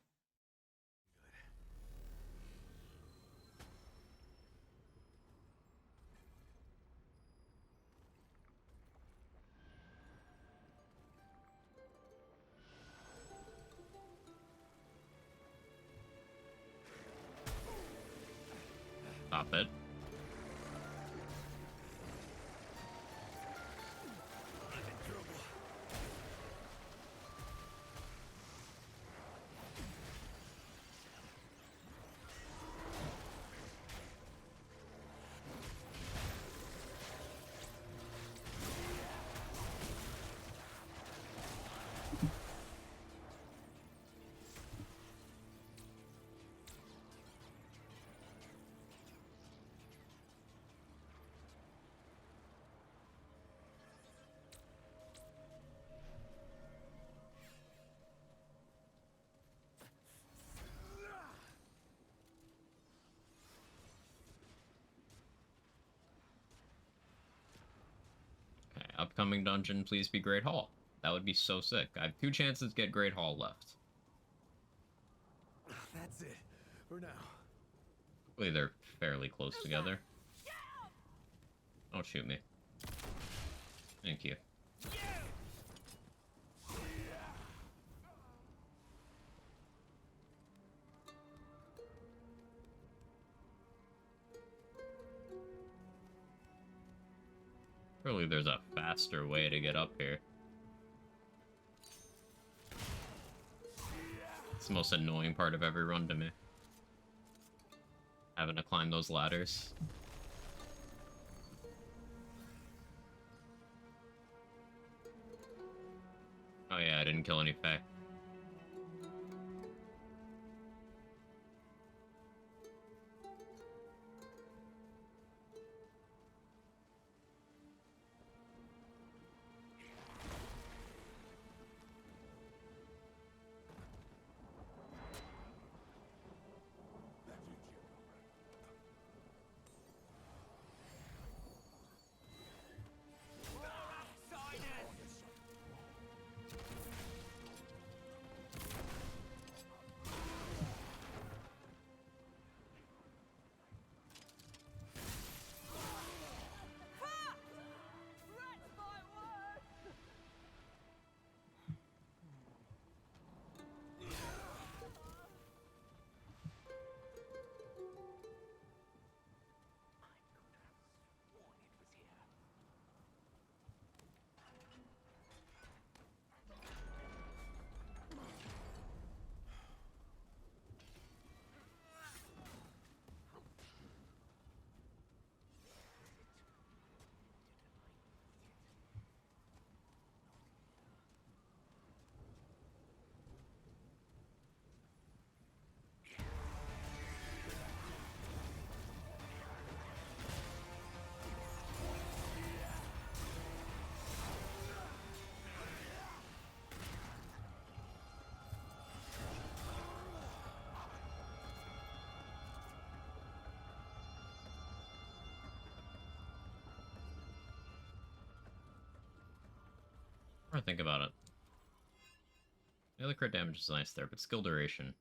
Stop it. Okay, upcoming dungeon, please be Great Hall. That would be so sick. I have 2 chances to get Great Hall left. That's it. For now. Hopefully they're fairly close together. Don't shoot me. Thank you. Surely there's a faster way to get up here. It's the most annoying part of every run to me. Having to climb those ladders. Oh yeah, I didn't kill any Fae. more I think about it. Yeah, the crit damage is nice there, but skill duration.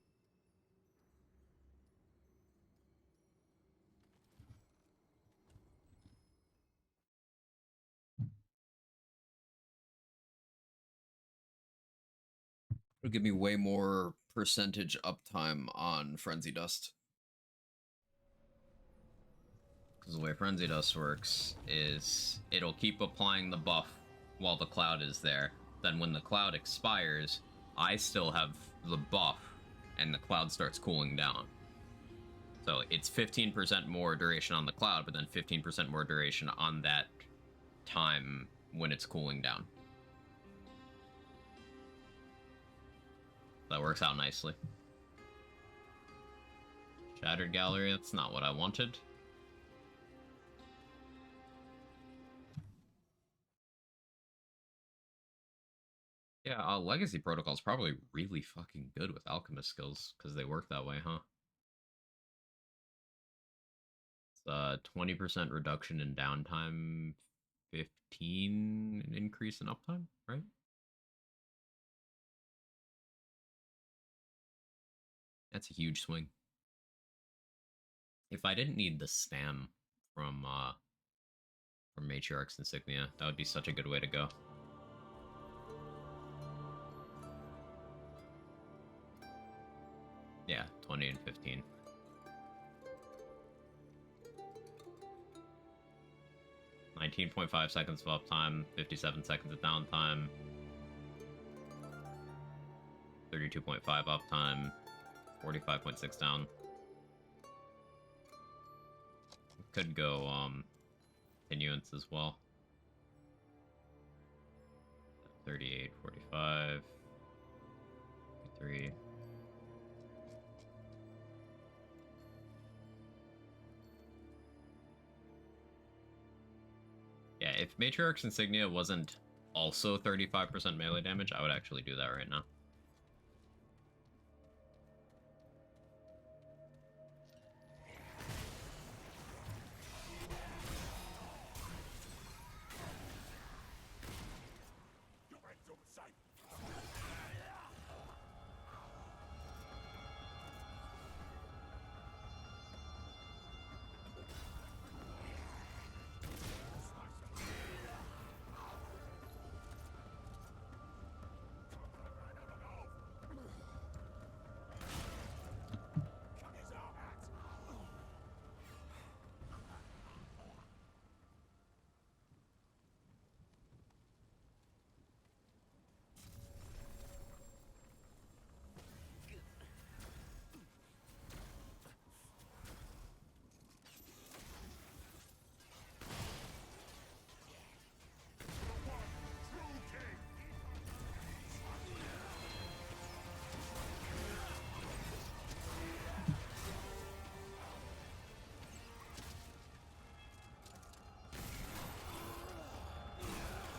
It'll give me way more percentage uptime on Frenzy Dust. Because the way Frenzy Dust works is it'll keep applying the buff while the cloud is there. Then when the cloud expires, I still have the buff and the cloud starts cooling down. So it's 15% more duration on the cloud, but then 15% more duration on that time when it's cooling down. That works out nicely. Shattered Gallery, that's not what I wanted. Yeah, Legacy Protocol's probably really fucking good with Alchemist skills, because they work that way, huh? It's 20% reduction in downtime, 15 increase in uptime, right? That's a huge swing. If I didn't need the stam from Matriarch's Insignia, that would be such a good way to go. Yeah, 20 and 15. .5 seconds of uptime, 57 seconds of downtime, 32.5 uptime, 45.6 down. Could go continuance as well. 38, 45, 53. Yeah, if Matriarch's Insignia wasn't also 35% melee damage, I would actually do that right now.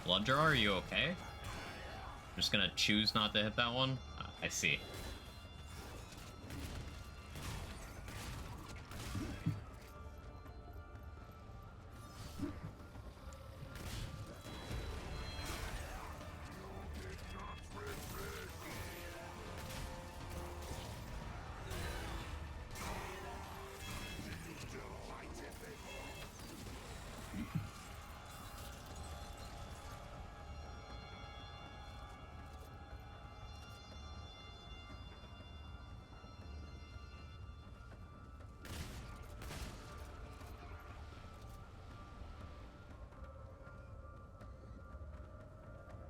Bludger, are you okay? I'm just gonna choose not to hit that one. I see.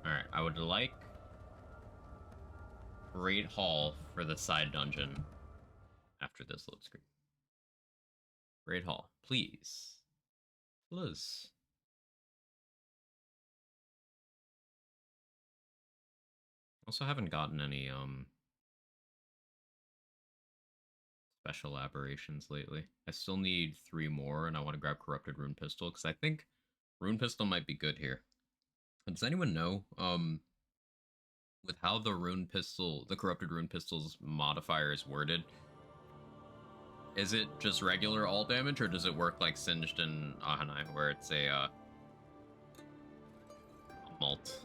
Alright, I would like Great Hall for the side dungeon after this load screen. Great Hall, please. Please. Also haven't gotten any special aberrations lately. I still need 3 more, and I want to grab Corrupted Rune Pistol, because I think Rune Pistol might be good here. Does anyone know, with how the Rune Pistol, the Corrupted Rune Pistol's modifier is worded, is it just regular all damage, or does it work like Singed and Ahanai, where it's a mult?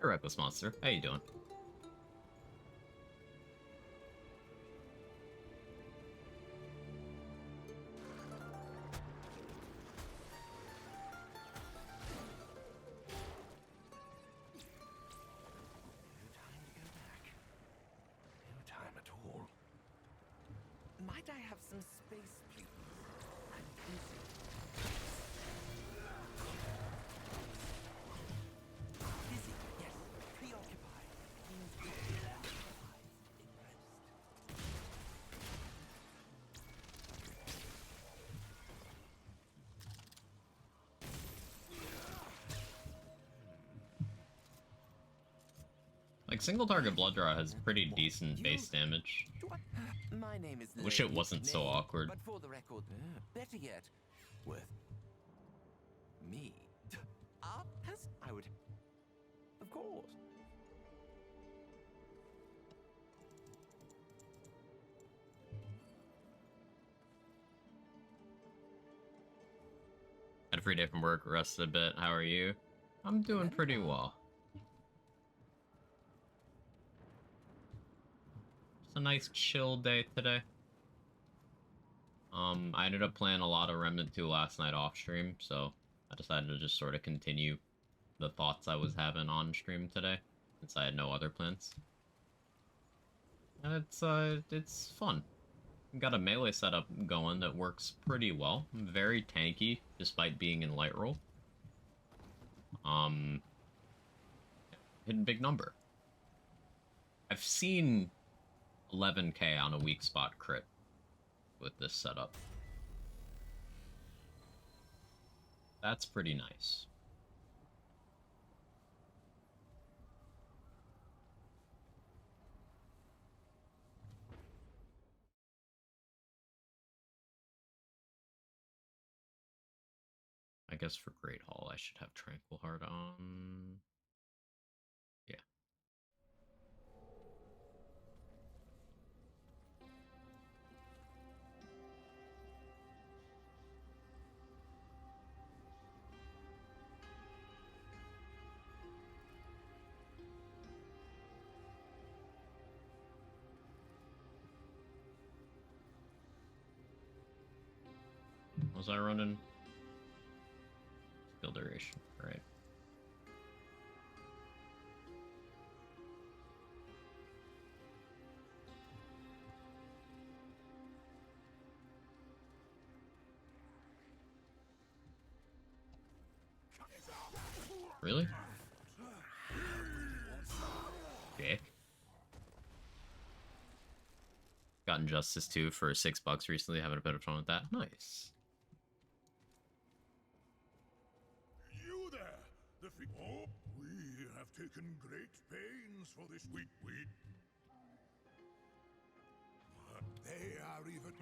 Hey, Reckless Monster. How you doing? No time at all. Might I have some space, please? I'm busy. Busy, yes. Preoccupied. Things go occupied in rest. Like, single target blood draw has pretty decent base damage. My name is Wish it Lane. wasn't so Lane, awkward. But for the record, better yet, worth me. As I would, of course. Had a free day from work, rested a bit. How are you? I'm doing pretty well. It's a nice chill day today. I ended up playing a lot of Remnant 2 last night off stream, so I decided to just sort of continue the thoughts I was having on stream today, since I had no other plans. And it's fun. Got a melee setup going that works pretty well. Very tanky, despite being in light roll. Hidden big number. I've seen 11k on a weak spot crit with this setup. That's pretty nice. I guess for Great Hall, I should have Tranquil Heart on. Yeah. Was I running? Skill duration, right? Really? Dick. Got Injustice 2 for $6 recently, having a bit of fun with that. Nice. You there! Oh, we have taken great pains for this. We. They are even.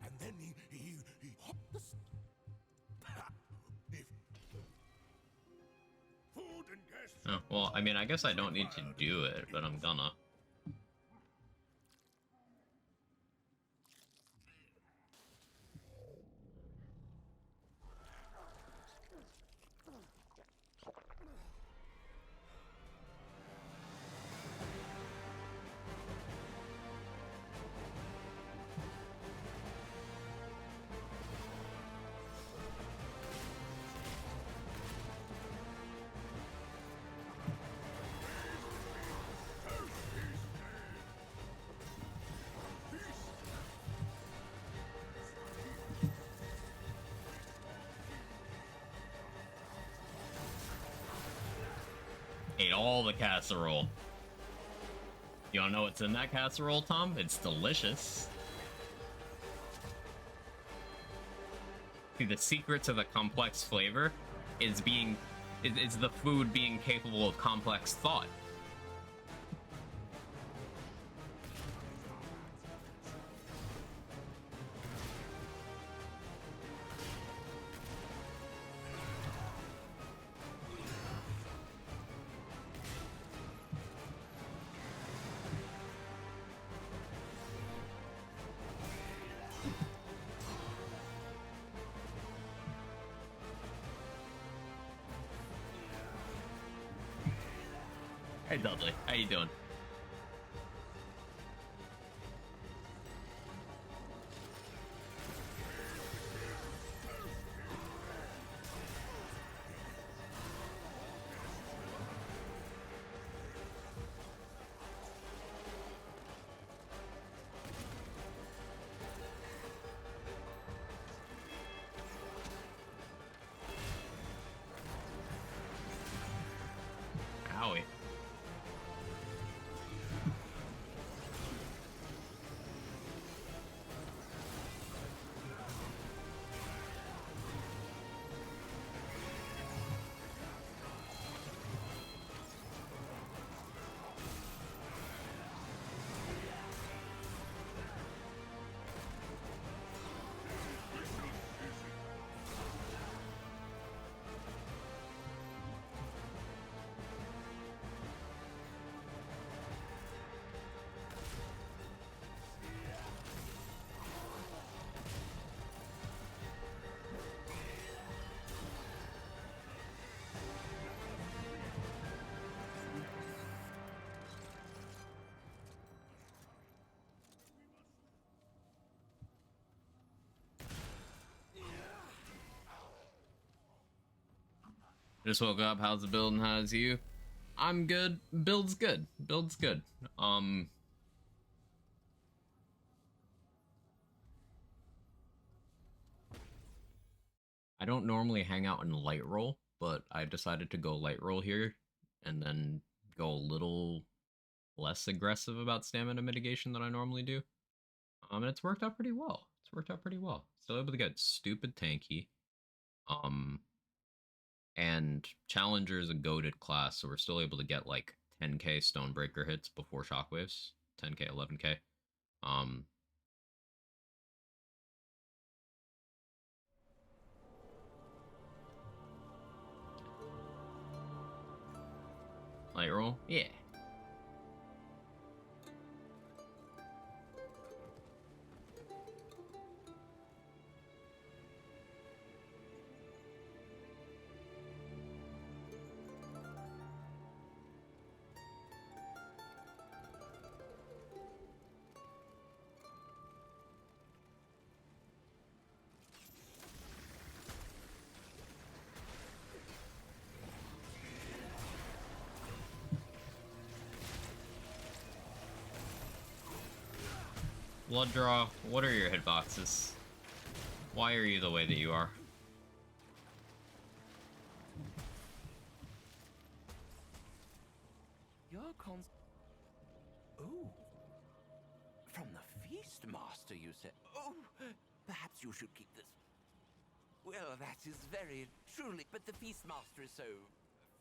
And then he. Food and guests. Oh, well, I mean, I guess I don't need to do it, but I'm gonna. Ate all the casserole. You wanna know what's in that casserole, Tom? It's delicious. See, the secret to the complex flavor is the food being capable of complex thought. Hey Dudley, how you doing? Owie. Just woke up. How's the build and how's you? I'm good. Build's good. Build's good. I don't normally hang out in light roll, but I decided to go light roll here and then go a little less aggressive about stamina mitigation than I normally do. And it's worked out pretty well. It's worked out pretty well. Still able to get stupid tanky. Um, and Challenger is a goated class, so we're still able to get like 10k Stonebreaker hits before shockwaves. 10k, 11k. Um, Light roll? Yeah. Blood draw, what are your hitboxes? Why are you the way that you are? Your Oh. From the Feast Master, you said. Oh, perhaps you should keep this. Well, that is very truly. But the Feast Master is so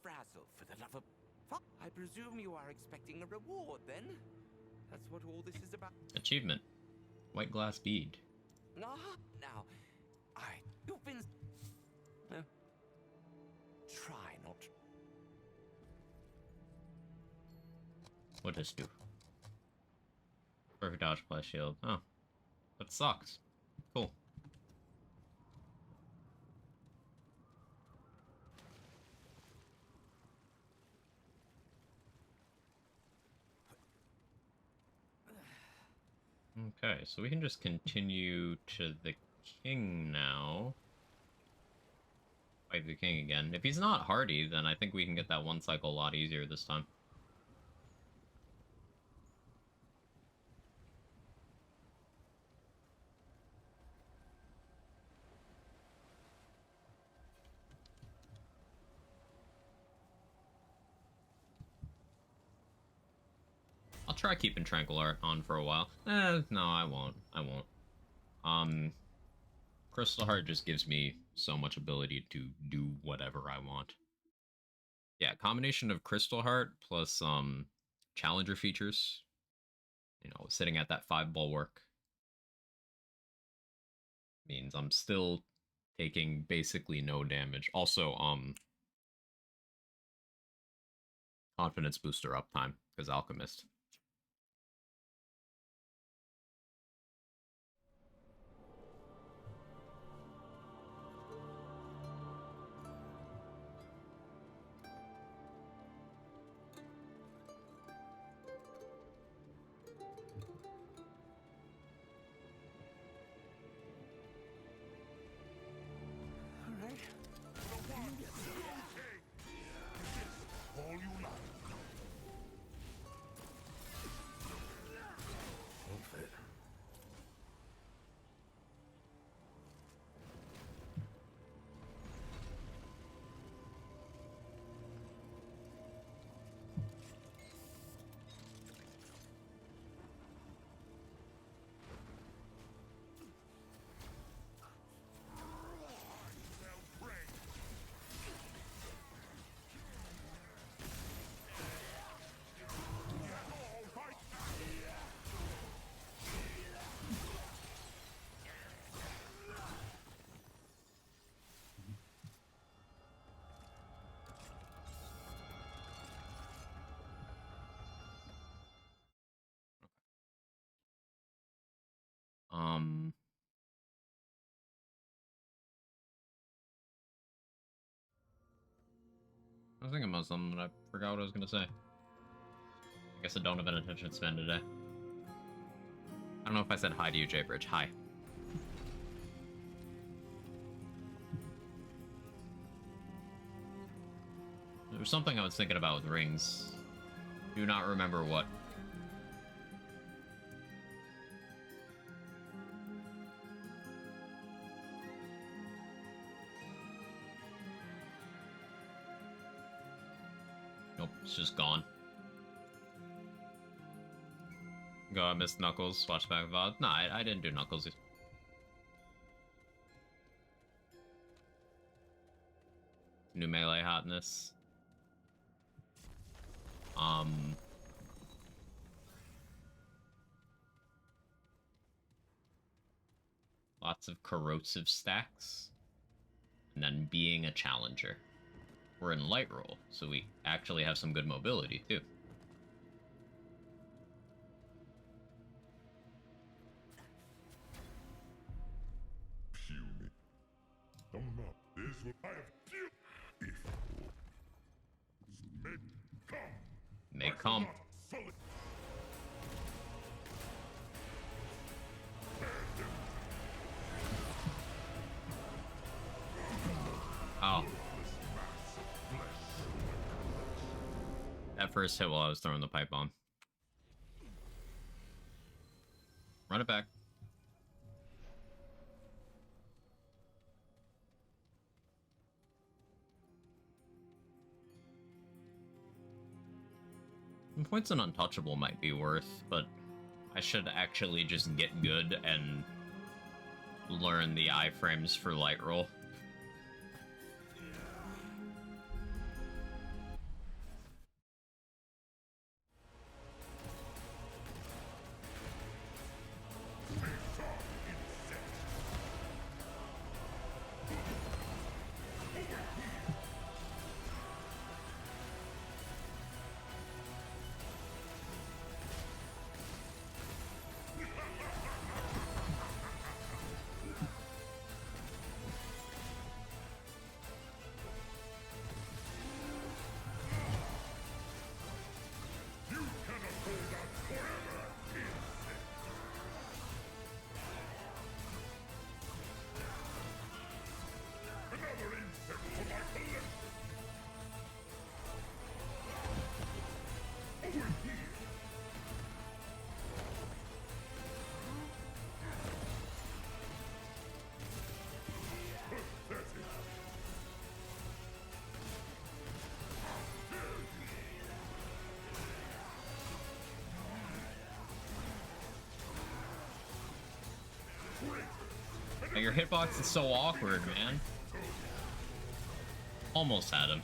frazzled for the love of. I presume you are expecting a reward, then? That's what all this is about. Achievement. White glass bead. Now, you've been. Try not. What does do? Perfect dodge plus shield. Oh. That sucks. Cool. Okay, so we can just continue to the king now. Fight the king again. If he's not hardy, then I think we can get that one cycle a lot easier this time. I'll try keeping Tranquil Art on for a while. No, I won't. I won't. Crystal Heart just gives me so much ability to do whatever I want. Yeah, combination of Crystal Heart plus Challenger features. You know, sitting at that 5 bulwark means I'm still taking basically no damage. Also, confidence booster uptime because Alchemist. was thinking about something, but I forgot what I was gonna say. I guess I don't have an attention span today. I don't know if I said hi to you, J-Bridge. Hi. There was something I was thinking about with rings. Do not remember what. Nope, it's just gone. Go, I missed Knuckles. Watch back VOD. No, I didn't do Knuckles. New melee hotness. Lots of corrosive stacks. And then being a challenger. We're in light roll, so we actually have some good mobility too. Puny. Don't know. This will I have few. If May come. Solid. Oh. That first hit while I was throwing the pipe bomb. Run it back. Points an untouchable might be worth, but I should actually just get good and learn the iframes for light roll. Your hitbox is so awkward, man. Almost had him.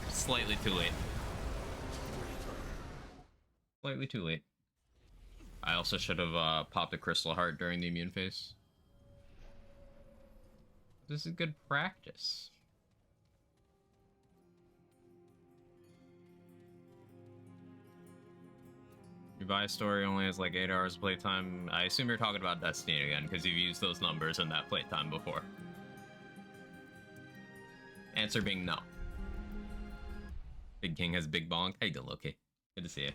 Slightly too late. Slightly too late. I also should have popped a crystal heart during the immune phase. This is good practice. Your buy story only has like 8 hours of playtime. I assume you're talking about Destiny again, because you've used those numbers in that playtime before. Answer being no. Big King has big bonk. How you doing, Loki? Good to see you.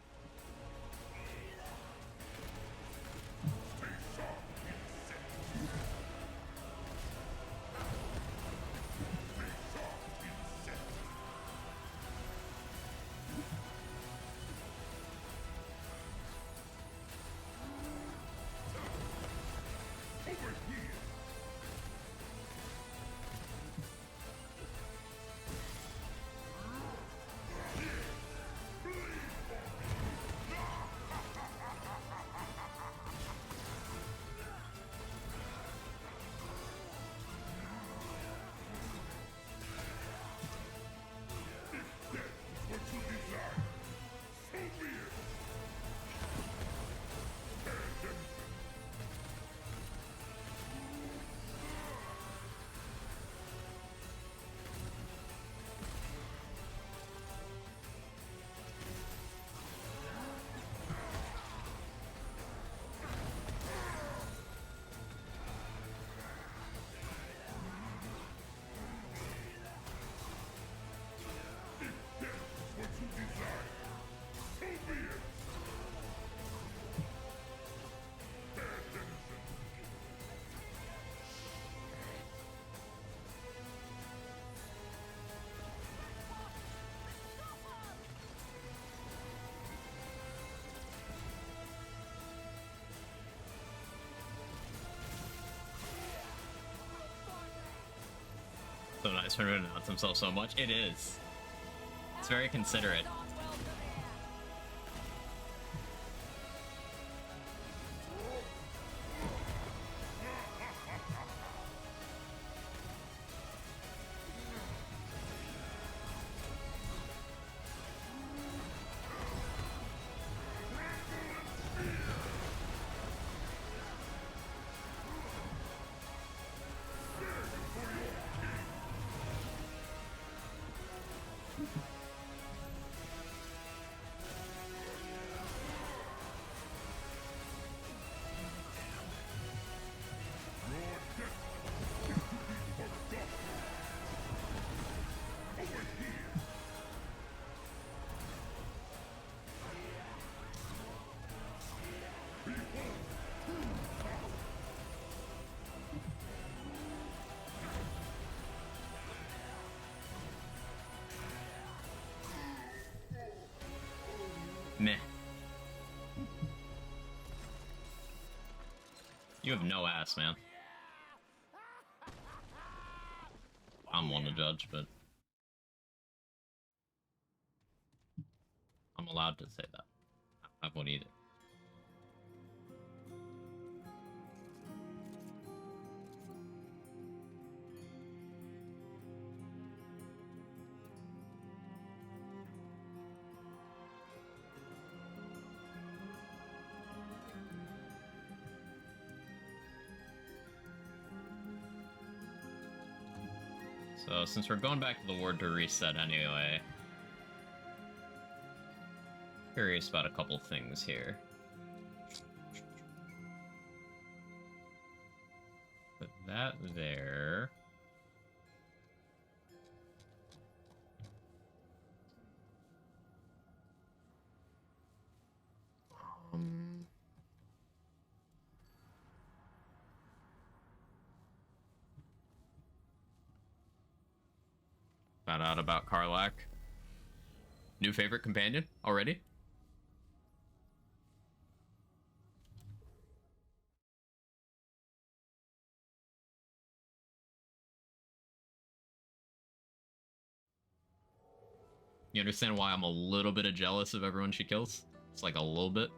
so nice for him to announce himself so much. It is. It's very considerate. Meh. You have no ass, man. I'm one to judge, but I'm allowed to say that. I won't either. So, since we're going back to the ward to reset anyway, curious about a couple things here. Put that there. Found out about Karlach. New favorite companion already? You understand why I'm a little bit jealous of everyone she kills? It's like a little bit.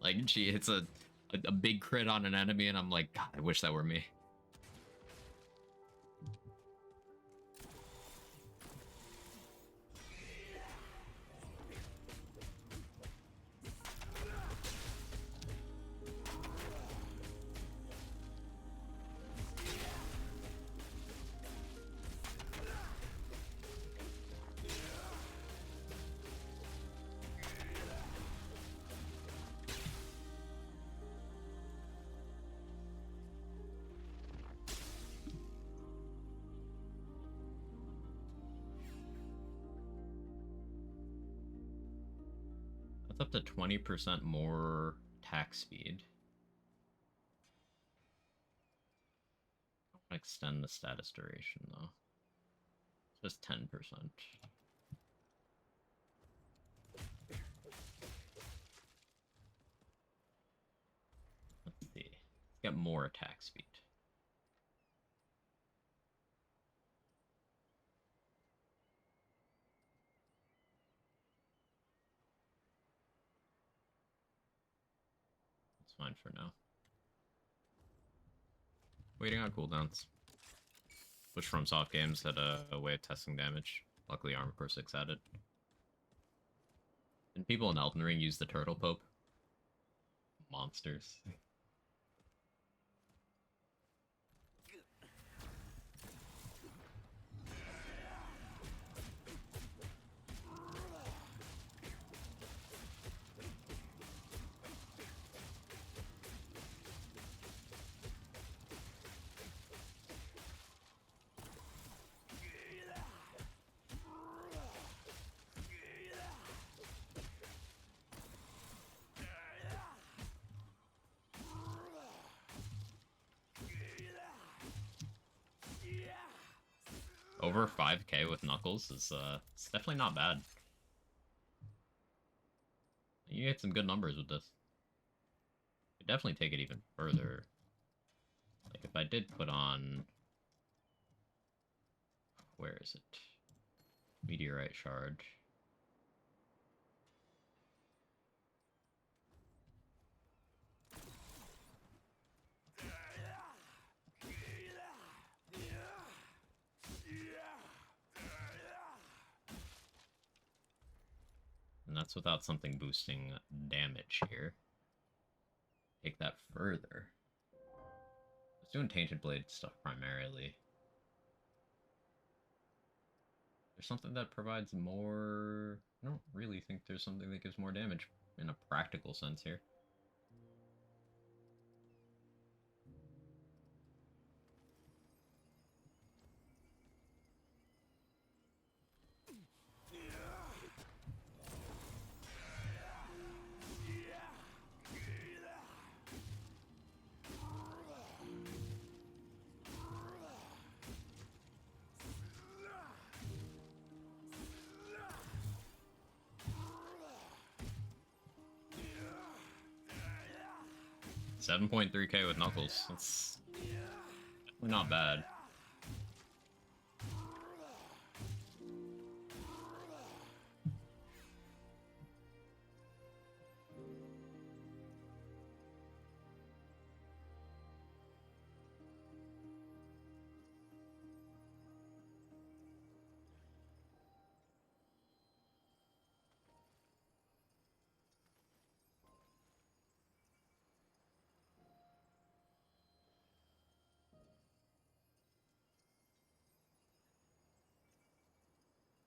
Like, she hits a big crit on an enemy and I'm like, God, I wish that were me. Up to 20% more attack speed. I want to extend the status duration though. Just 10%. Let's see. Let's get more attack speed. Fine for now. Waiting on cooldowns. Which from soft games had a way of testing damage. Luckily Armor Core 6 had it. And people in Elden Ring use the Turtle Pope. Monsters. Over 5k with Knuckles is it's definitely not bad. You get some good numbers with this. You definitely take it even further. Like, if I did put on... Where is it? Meteorite shard. And that's without something boosting damage here. Take that further. I was doing Tainted Blade stuff primarily. There's something that provides more... I don't really think there's something that gives more damage in a practical sense here. $7.3k with Knuckles. That's definitely not bad.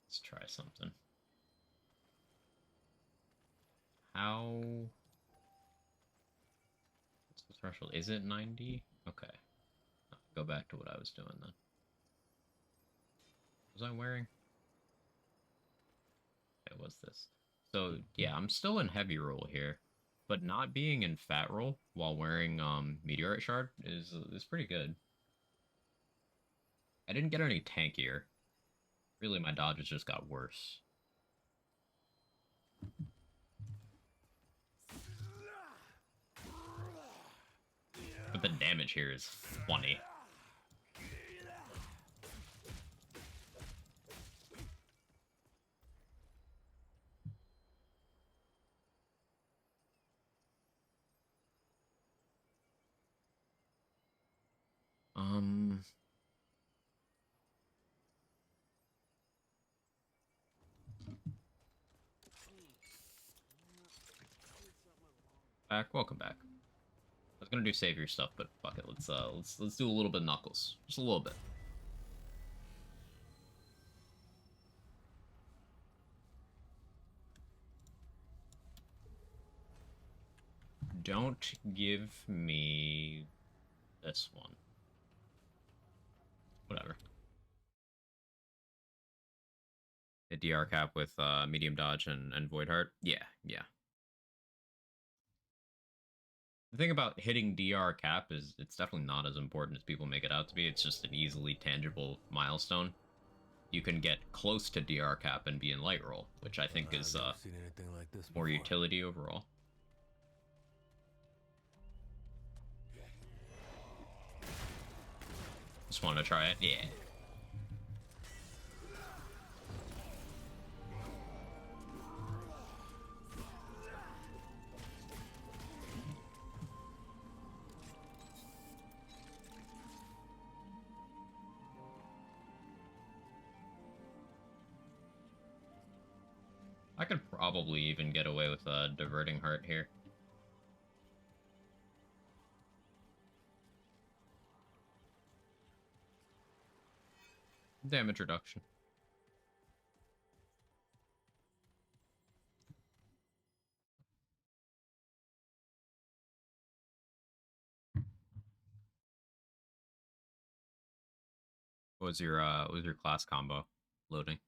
Let's try something. How... What's the threshold? Is it 90? Okay. I'll go back to what I was doing then. Was I wearing? Okay, what's this? So, yeah, I'm still in heavy roll here. But not being in fat roll while wearing Meteorite Shard is pretty good. I didn't get any tankier. Really, my dodges just got worse. But the damage here is funny. Welcome back. I was gonna do savior stuff, but fuck it. Let's do a little bit of Knuckles, just a little bit. Don't give me this one. Whatever. The DR cap with medium dodge and void heart. Yeah. The thing about hitting DR cap is it's definitely not as important as people make it out to be. It's just an easily tangible milestone. You can get close to DR cap and be in light roll, which I think is more utility overall. Just want to try it. Yeah. I could probably even get away with a diverting heart here. Damage reduction. What was your class combo loading?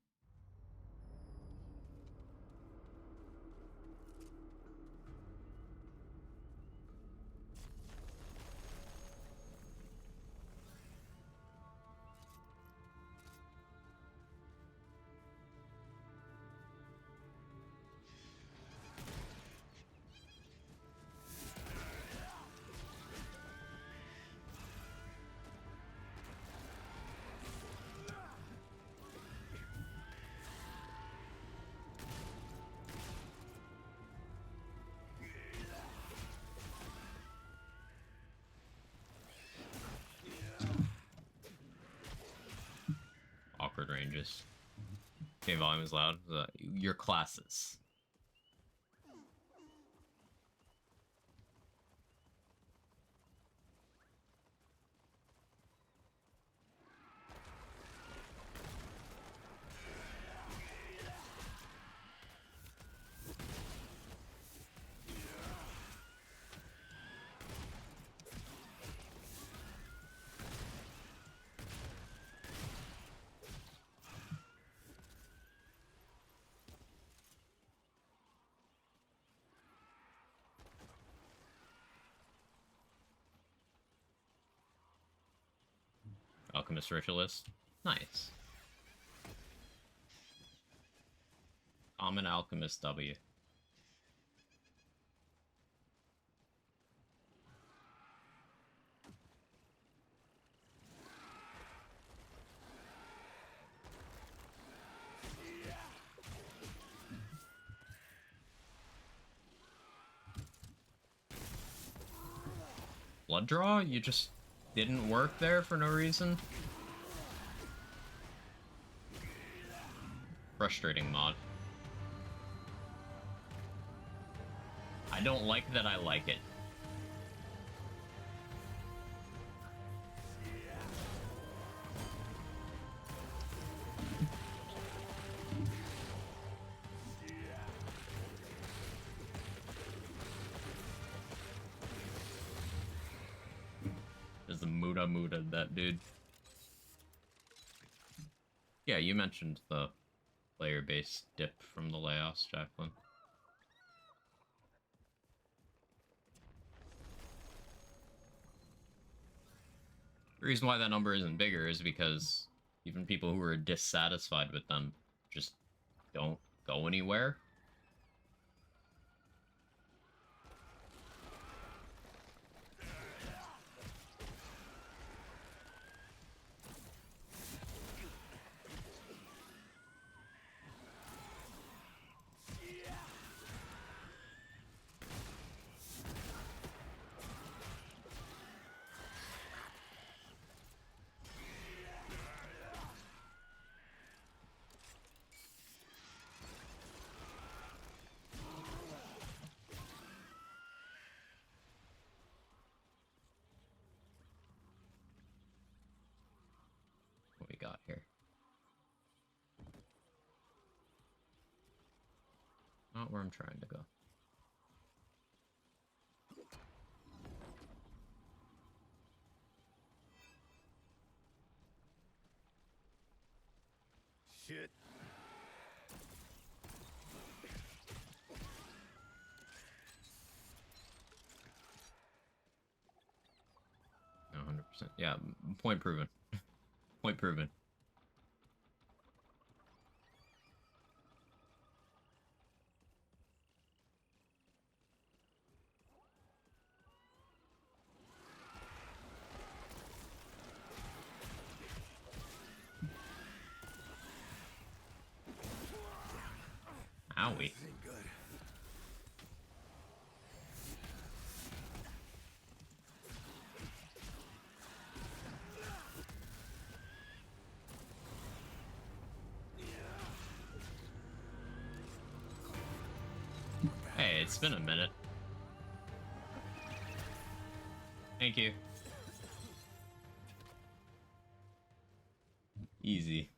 apologize. Game volume is loud. Your classes. Alchemist Ritualist. Nice. Common Alchemist W. Blood draw? You just didn't work there for no reason? Frustrating mod. I don't like that I like it. There's the Muda that dude. Yeah, you mentioned the player-based dip from the layoffs, Jacqueline. The reason why that number isn't bigger is because even people who are dissatisfied with them just don't go anywhere. What we got here? Not where I'm trying to go. Shit. No, 100%. Yeah, point proven. Point proven. Owie. Hey, it's been a minute. Thank you. Easy.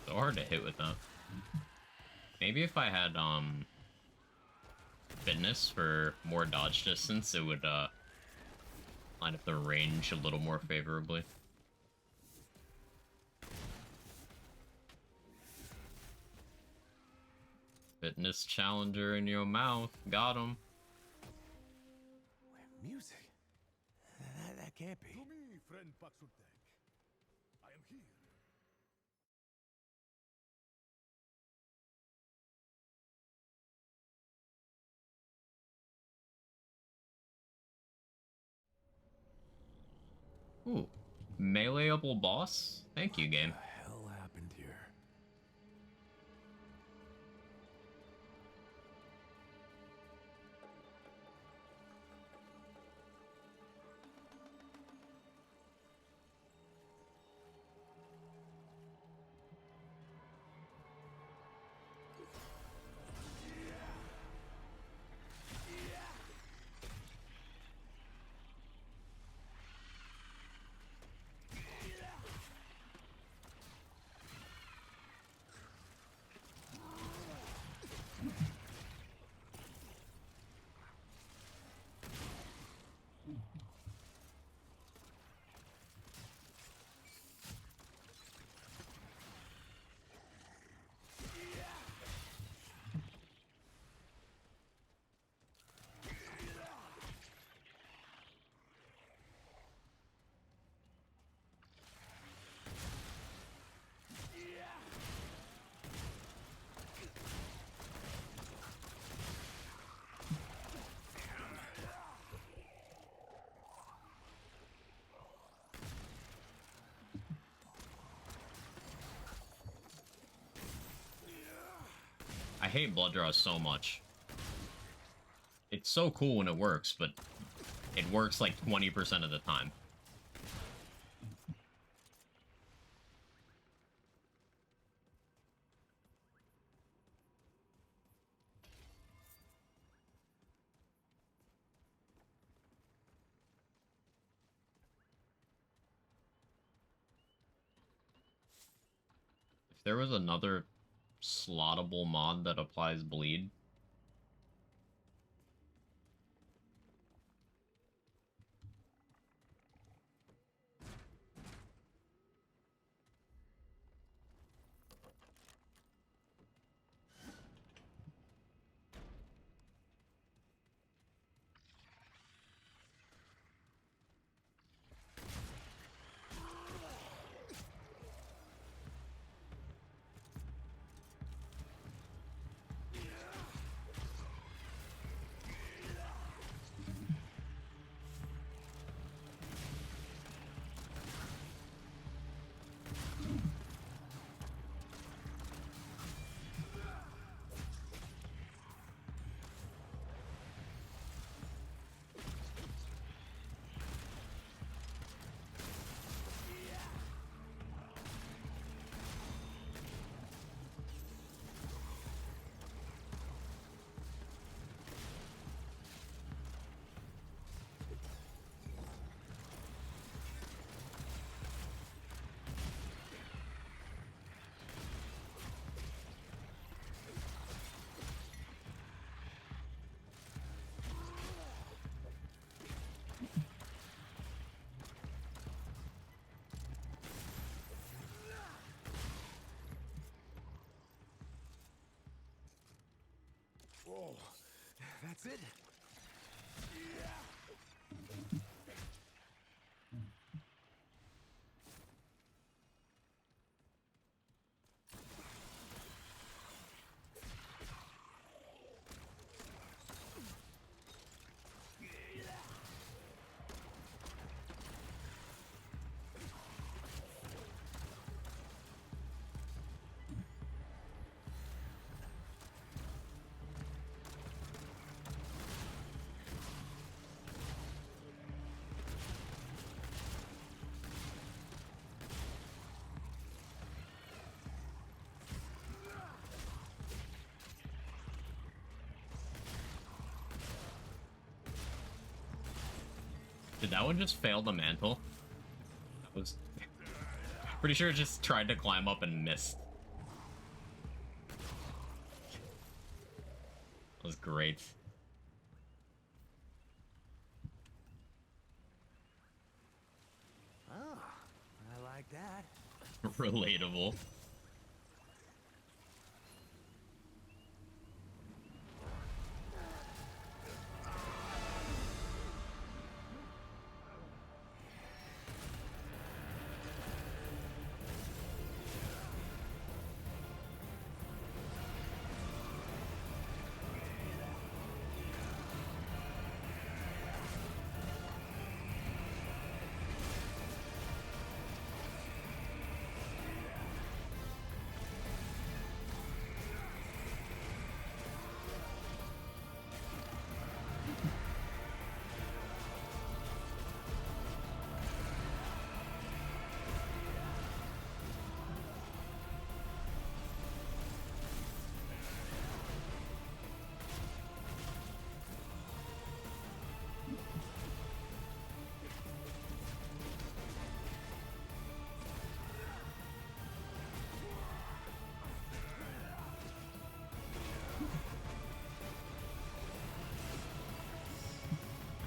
So hard to hit with them. Maybe if I had fitness for more dodge distance, it would line up the range a little more favorably. Fitness challenger in your mouth. Got him. Music? That can't be. To me, friend Paxultek. I am here. Ooh. Meleeable boss? Thank you, game. What the hell happened here? I hate blood draws so much. It's so cool when it works, but it works like 20% of the time. If there was another slottable mod that applies bleed, Whoa, that's it? did that one just fail the mantle? That was pretty sure it just tried to climb up and missed. That was great. Oh, I like that. Relatable.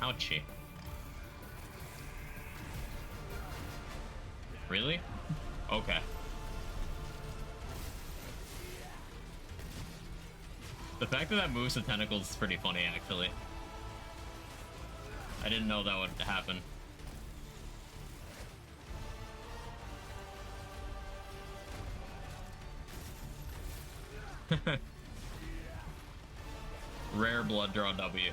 Ouchie. Really? Okay. The fact that that moves the tentacles is pretty funny, actually. I didn't know that would happen. Rare blood draw W.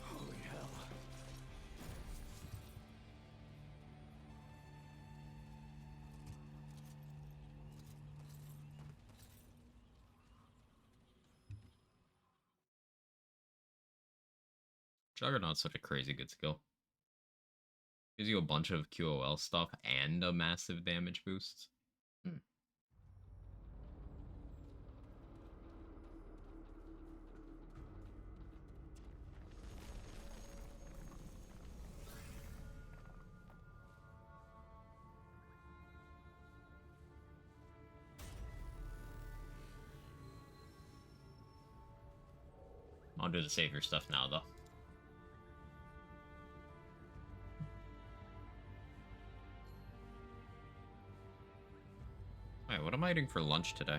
Holy hell. Juggernaut's such a crazy good skill. Gives you a bunch of QOL stuff and a massive damage boost. I'll do the savior stuff now, though. Alright, what am I eating for lunch today?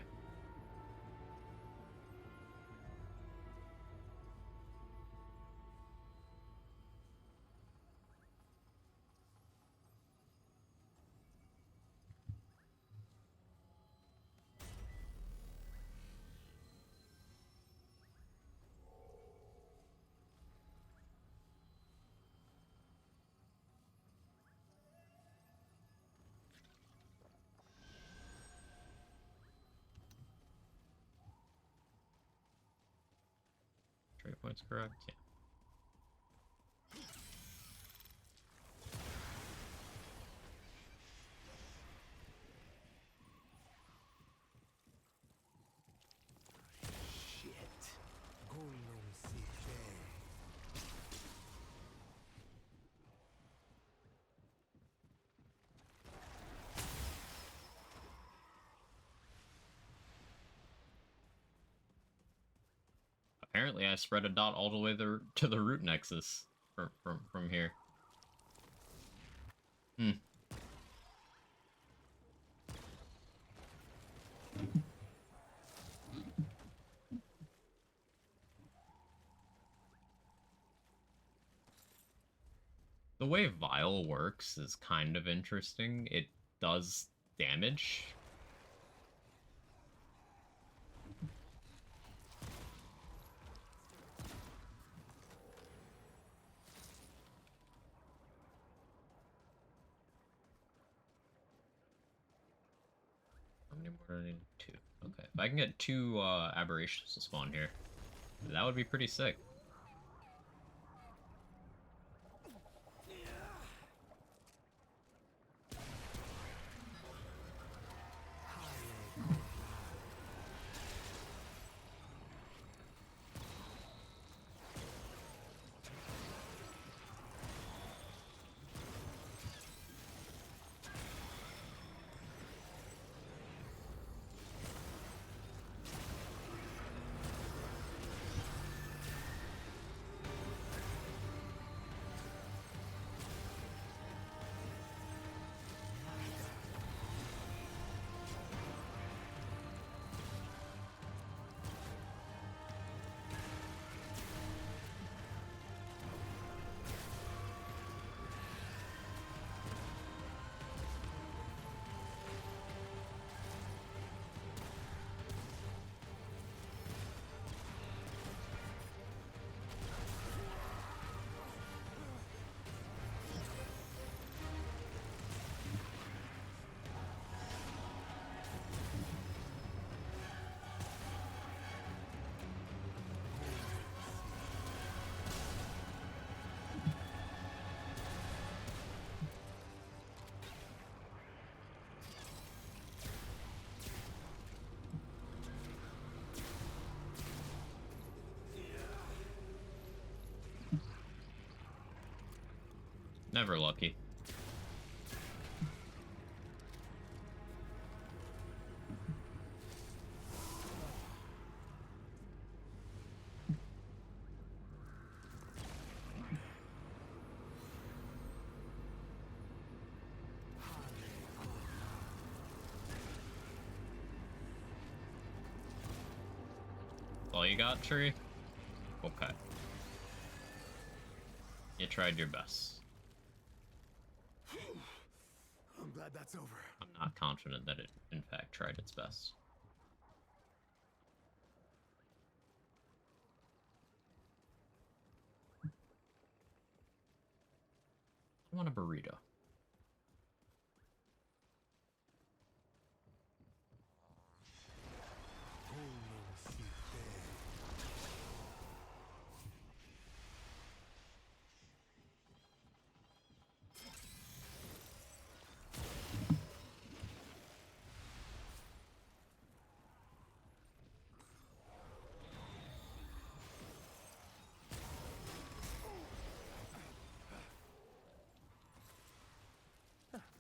Trade points correct? Yeah. Shit. Gollum City. Apparently, I spread a dot all the way to the root nexus from here. Hmm. The way Vile works is kind of interesting. It does damage. How many more do I need? 2. Okay. If I can get 2 aberrations to spawn here, that would be pretty sick. Never lucky. All you got, Tree? Okay. You tried your best. I'm glad that's over. I'm not confident that it, in fact, tried its best. I want a burrito.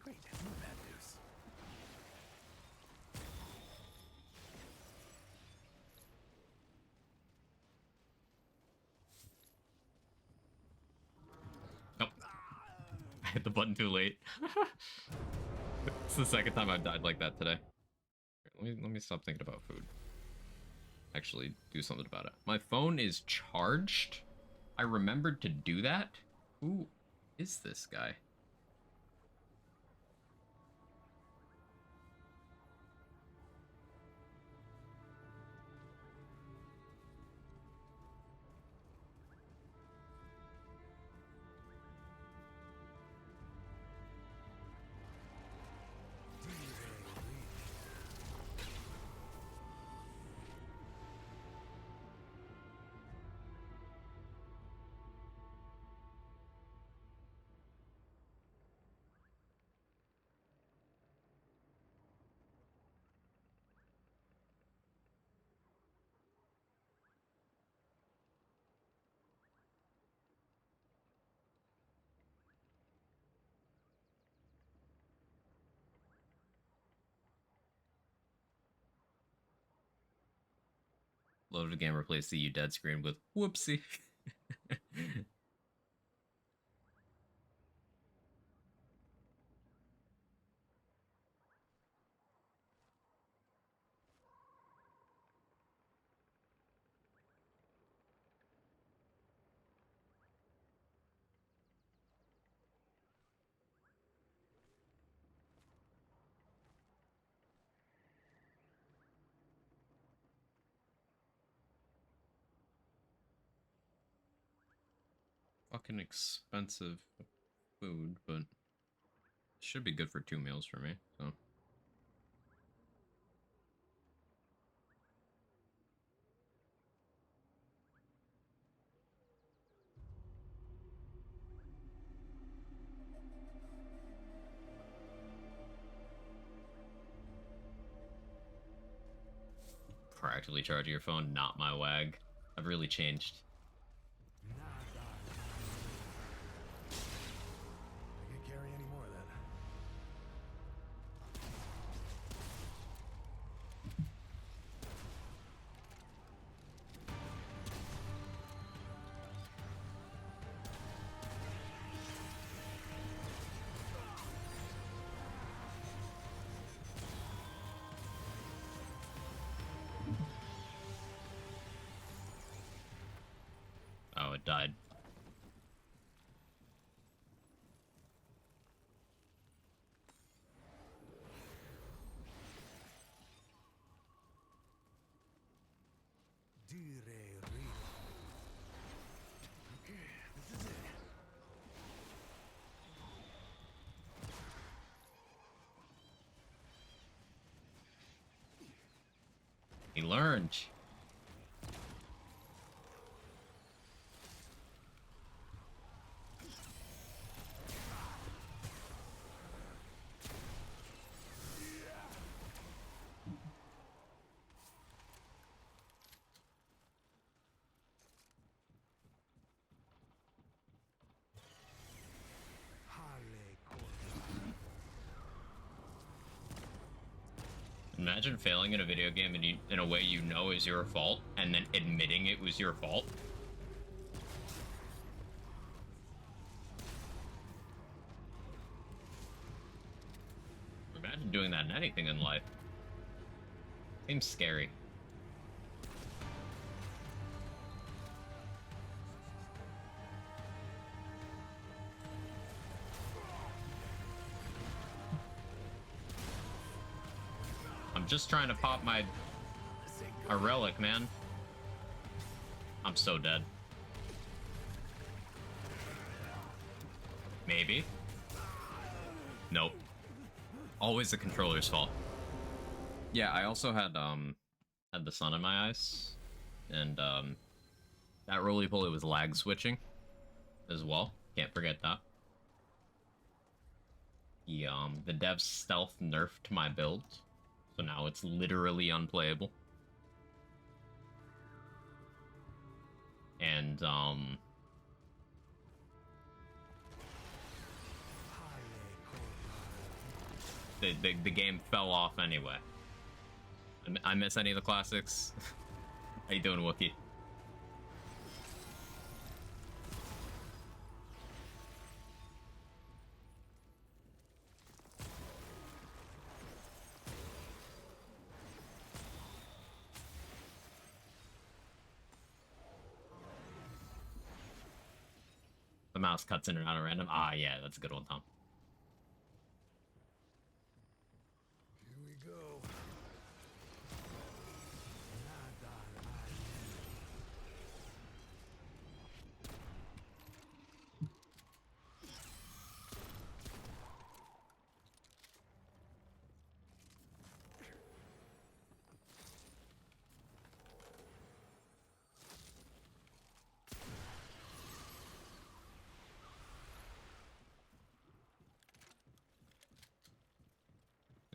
Great, more bad news. Nope. I hit the button too late. It's the second time I've died like that today. Let me stop thinking about food. Actually, do something about it. My phone is charged. I remembered to do that. Who is this guy? Loaded again, replace the "you dead" screen with "whoopsie." Fucking expensive food, but should be good for 2 meals for me, so. Practically charging your phone, not my wag. I've really changed. I can't carry any more then. Oh, it died. Okay, this is it. He learned. Imagine failing in a video game and in a way you know is your fault, and then admitting it was your fault. Imagine doing that in anything in life. Seems scary. I'm just trying to pop a relic, man. I'm so dead. Maybe. Nope. Always the controller's fault. Yeah, I also had the sun in my eyes, and that roly-poly was lag switching as well. Can't forget that. The dev stealth nerfed my build, so now it's literally unplayable. And the game fell off anyway. I miss any of the classics. How you doing, Wookie? The mouse cuts in and out of random. Ah, yeah, that's a good one, Tom. Here we go.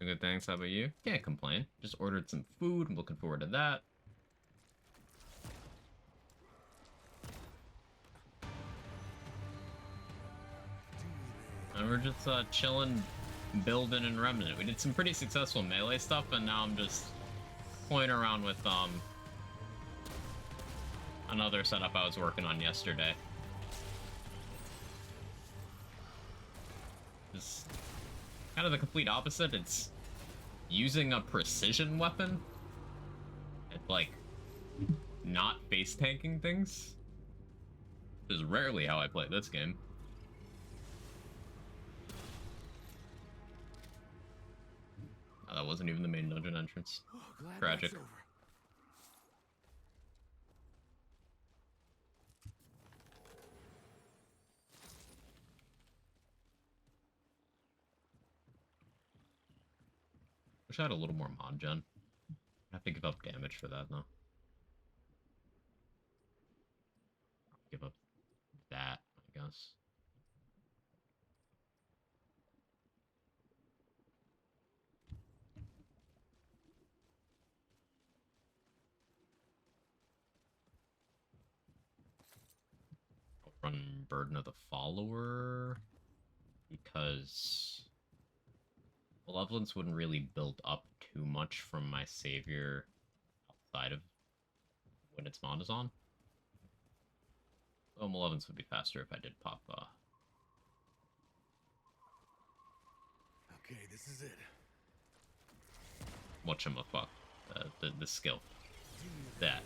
Good, thanks. How about you? Can't complain. Just ordered some food. I'm looking forward to that. And we're just chilling, building, and Remnant. We did some pretty successful melee stuff, and now I'm just playing around with another setup I was working on yesterday. Just kind of the complete opposite. It's using a precision weapon. It's like not face tanking things. Which is rarely how I play this game. Oh, that wasn't even the main dungeon entrance. Oh, glad Tragic. that's over. Wish I had a little more mod gen. I have to give up damage for that though. Give up that, I guess. I'll run Burden of the Follower because malevolence wouldn't really build up too much from my savior outside of when its mod is on. Well, malevolence would be faster if I did pop Okay, this is it. whatchamacallit, the skill. That.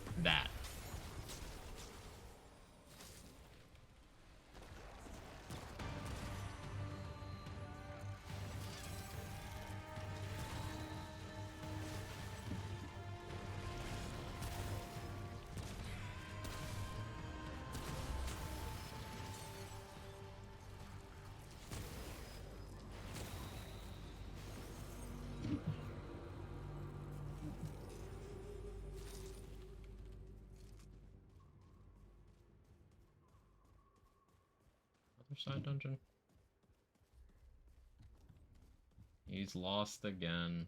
Other side dungeon. He's lost again.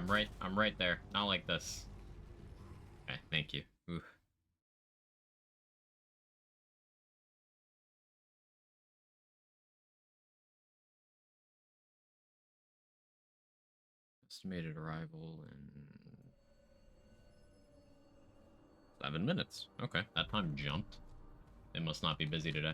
I'm right there. Not like this. Okay, thank you. Ooh. Estimated arrival in 7 minutes. Okay, that time jumped. They must not be busy today.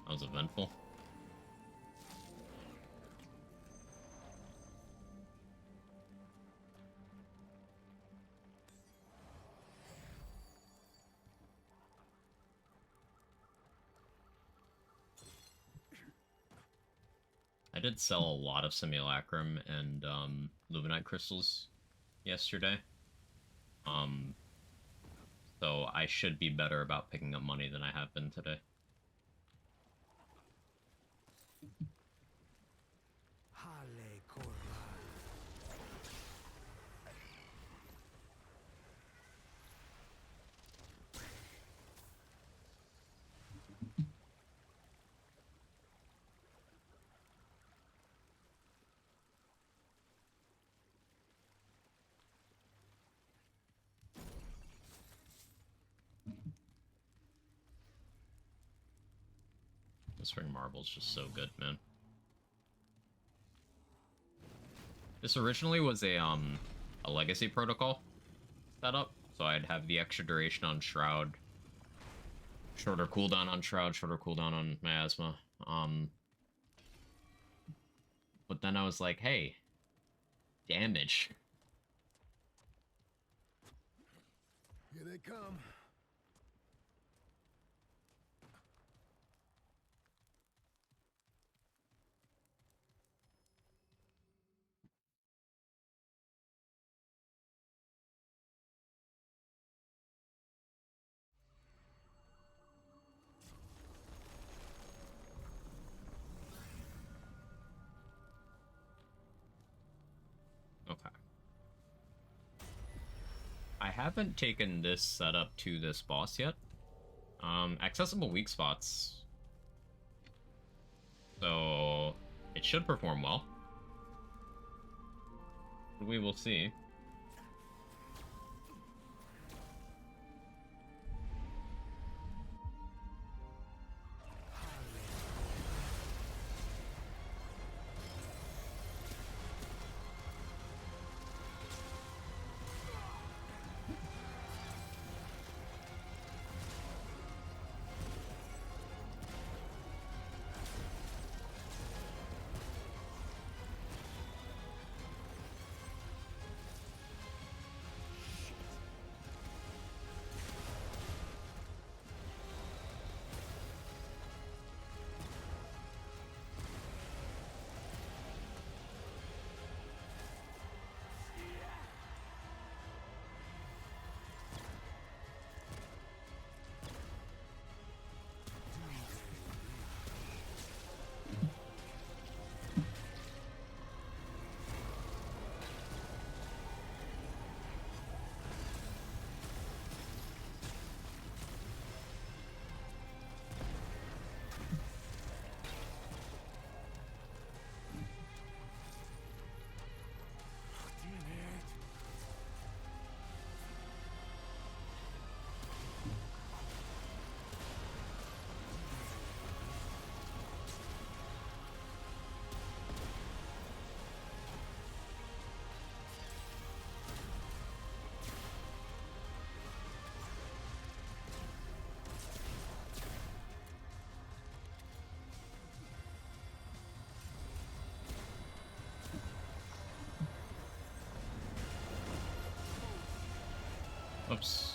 That was eventful. I did sell a lot of simulacrum and luminite crystals yesterday. So I should be better about picking up money than I have been today. This ring marble's just so good, man. This originally was a legacy protocol setup, so I'd have the extra duration on Shroud, shorter cooldown on Shroud, shorter cooldown on Miasma. But then I was like, hey, damage. Here they come. Okay. I haven't taken this setup to this boss yet. Accessible weak spots. So it should perform well. We will see. Oops.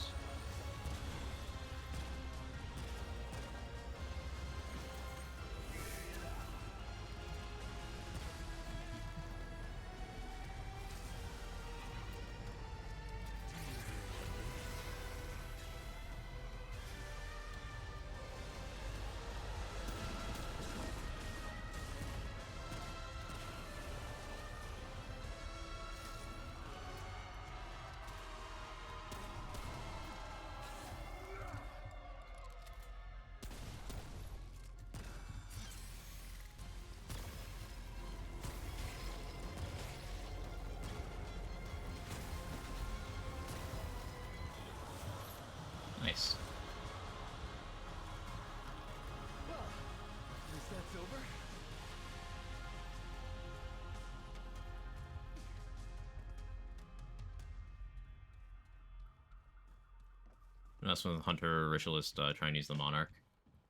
That's with Hunter Ritualist trying to use the Monarch.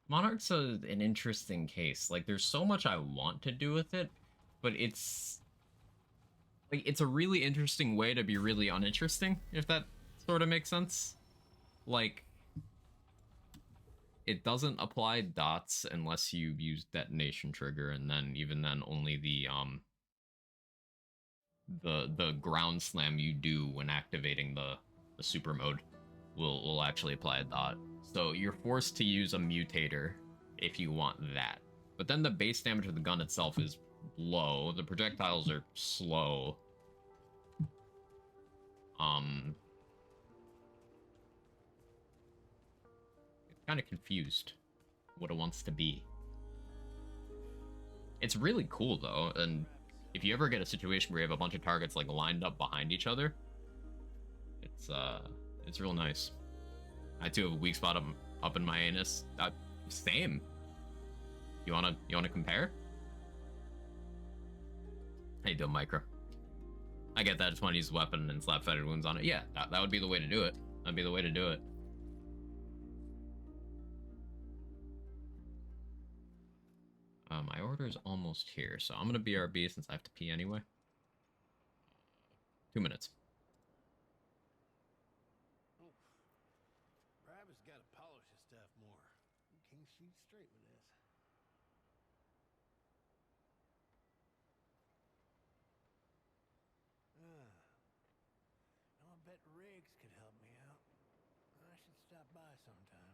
Monarch's an interesting case. Like, there's so much I want to do with it, but it's... like, it's a really interesting way to be really uninteresting, if that sort of makes sense. Like, it doesn't apply dots unless you use detonation trigger, and then even then only the ground slam you do when activating the super mode will actually apply a dot. So you're forced to use a mutator if you want that. But then the base damage of the gun itself is low. The projectiles are slow. It's kind of confused what it wants to be. It's really cool though, and if you ever get a situation where you have a bunch of targets like lined up behind each other, it's real nice. I too have a weak spot up in my anus. Same. You wanna compare? How you doing, Micro? I get that. I just want to use the weapon and slap fetid wounds on it. Yeah, that would be the way to do it. That'd be the way to do it. My order is almost here, so I'm gonna BRB since I have to pee anyway. 2 minutes. Oh, Brabus got to polish his stuff more. You can't shoot straight with this. I bet Riggs could help me out. I should stop by sometime.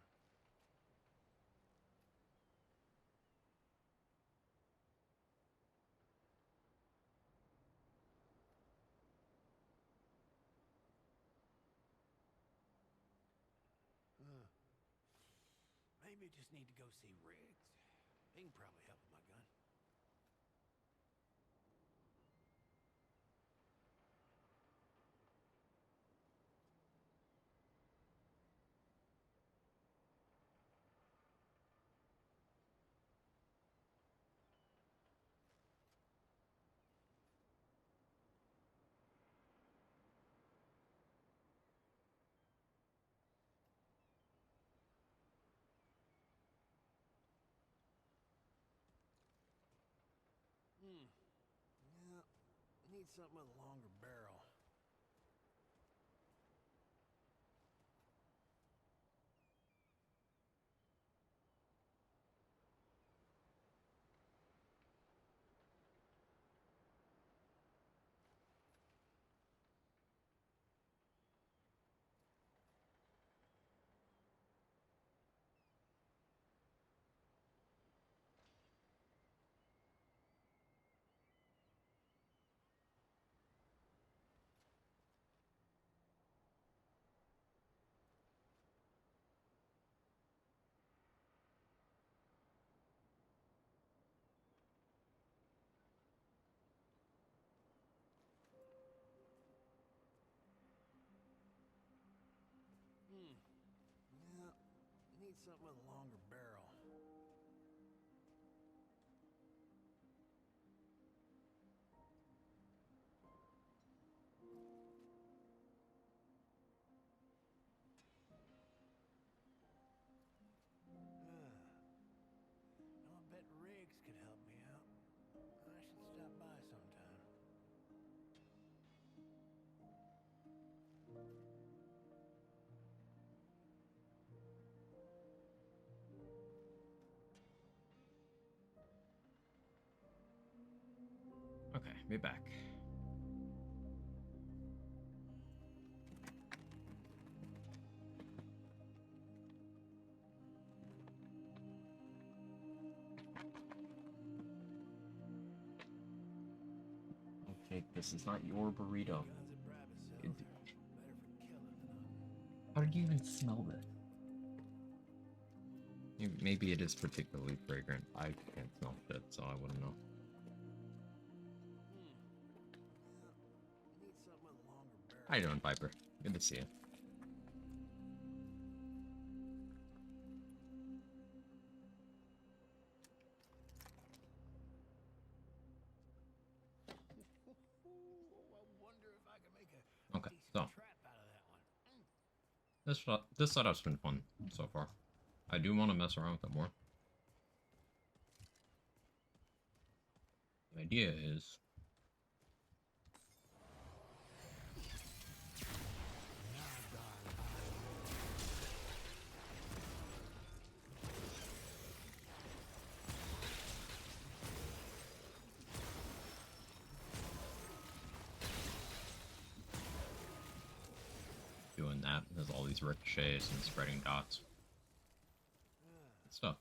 Maybe I just need to go see Riggs. He can probably help with my gun. Yeah, I need something with a longer barrel. Yeah, I need something with a longer barrel. I bet Riggs could help me out. I should stop by sometime. Okay, be back. Okay, this is not your burrito. Guns at Brabus sells are better for killing than hunting. How did you even smell this? Maybe it is particularly fragrant. I can't smell shit, so I wouldn't know. Yeah, I need something with a longer barrel. How you doing, Piper? Good to see you. I wonder if I can make a Okay, decent so trap out of that one. This setup's been fun so far. I do want to mess around with it more. The idea is doing that. There's all these ricochets and spreading dots. Good stuff.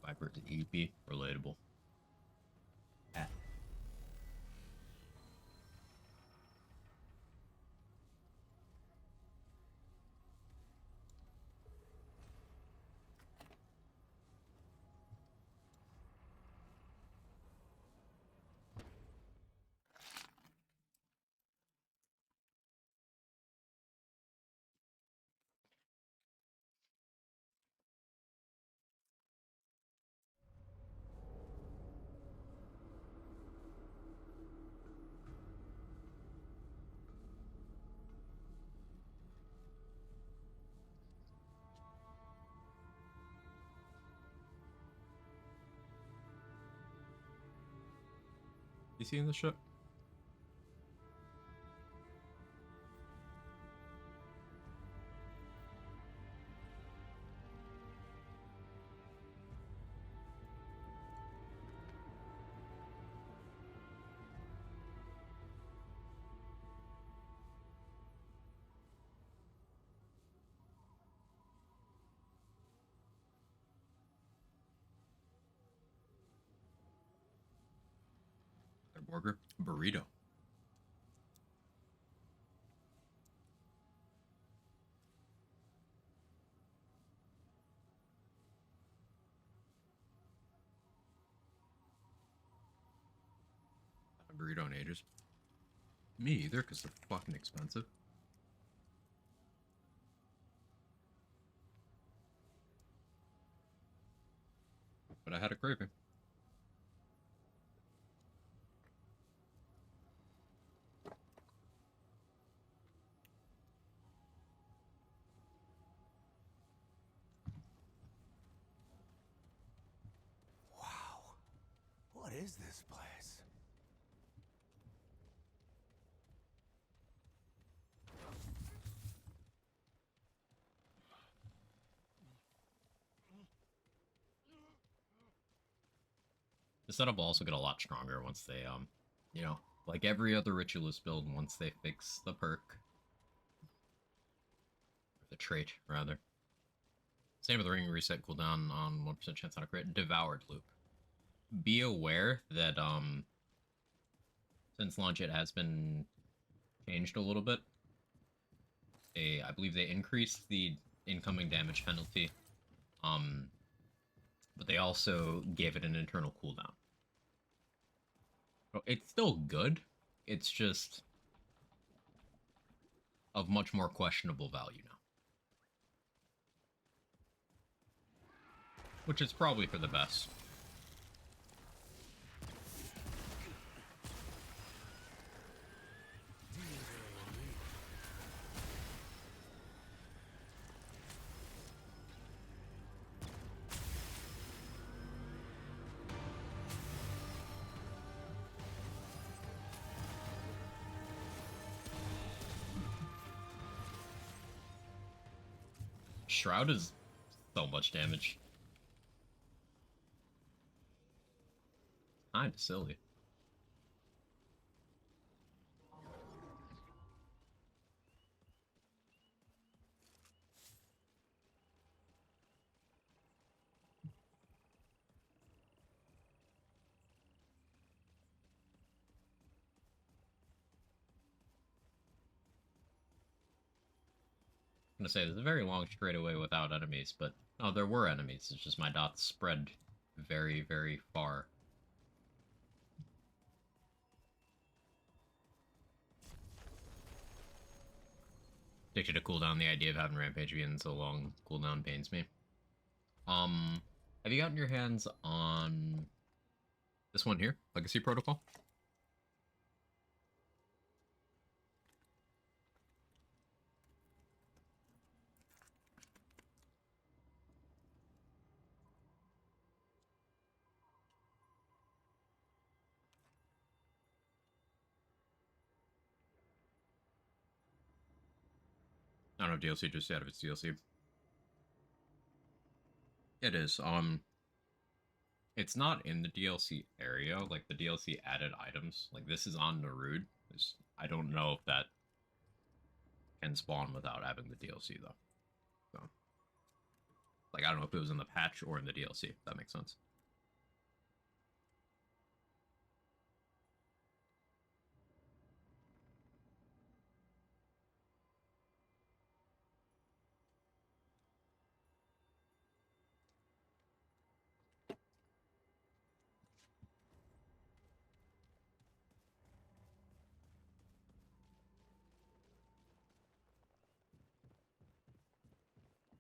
Viper to EP, relatable. Ah. You seeing this shit? Their burger? Burrito. A burrito in ages. Me either, because they're fucking expensive. But I had a craving. Wow. What is this place? The setup will also get a lot stronger once they, you know, like every other ritualist build, once they fix the perk. Or the trait, rather. Same with the ring reset cooldown on 1% chance on a crit. Devoured loop. Be aware that, since launch it has been changed a little bit. I believe they increased the incoming damage penalty. But they also gave it an internal cooldown. So it's still good. It's just of much more questionable value now. Which is probably for the best. Shroud is so much damage. Kinda silly. I'm gonna say there's a very long straightaway without enemies, but oh, there were enemies. It's just my dots spread very, very far. Addicted to cooldown. The idea of having rampage being so long cooldown pains me. Have you gotten your hands on this one here, Legacy Protocol? I don't know DLC just yet if it's DLC. It is. It's not in the DLC area. Like the DLC added items. Like this is on Narude. I don't know if that can spawn without having the DLC though. So, like I don't know if it was in the patch or in the DLC. If that makes sense.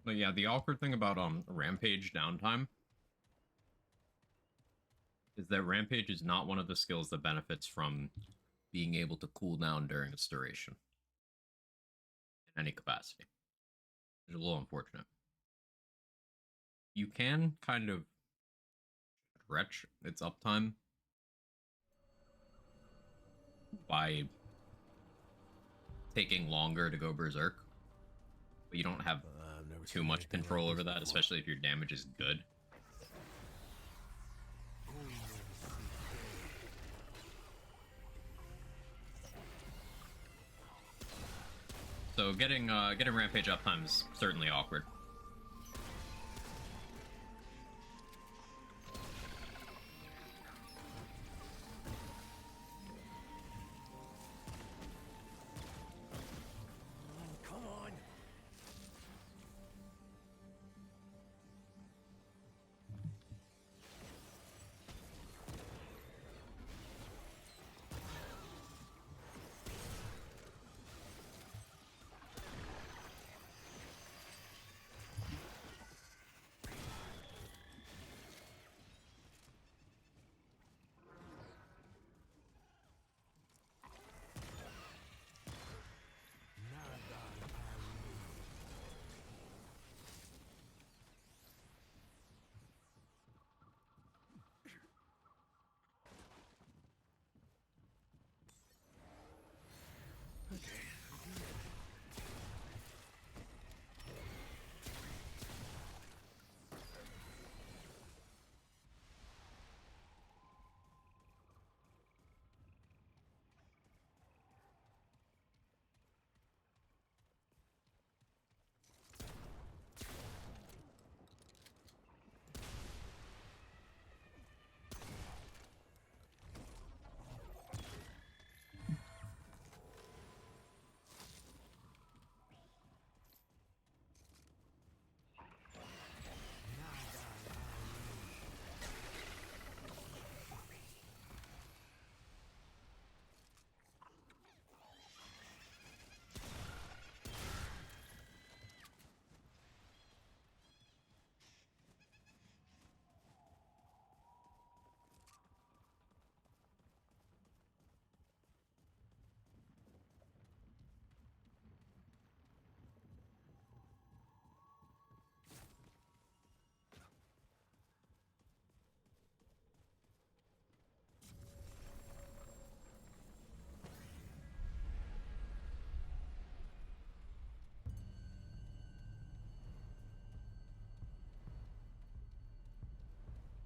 But yeah, the awkward thing about Rampage downtime is that Rampage is not one of the skills that benefits from being able to cool down during its duration in any capacity. It's a little unfortunate. You can kind of stretch its uptime by taking longer to go berserk, but you don't have I've never too seen much anything control like over this that, before. especially if your damage is good. So getting Rampage uptime is certainly awkward. Come on.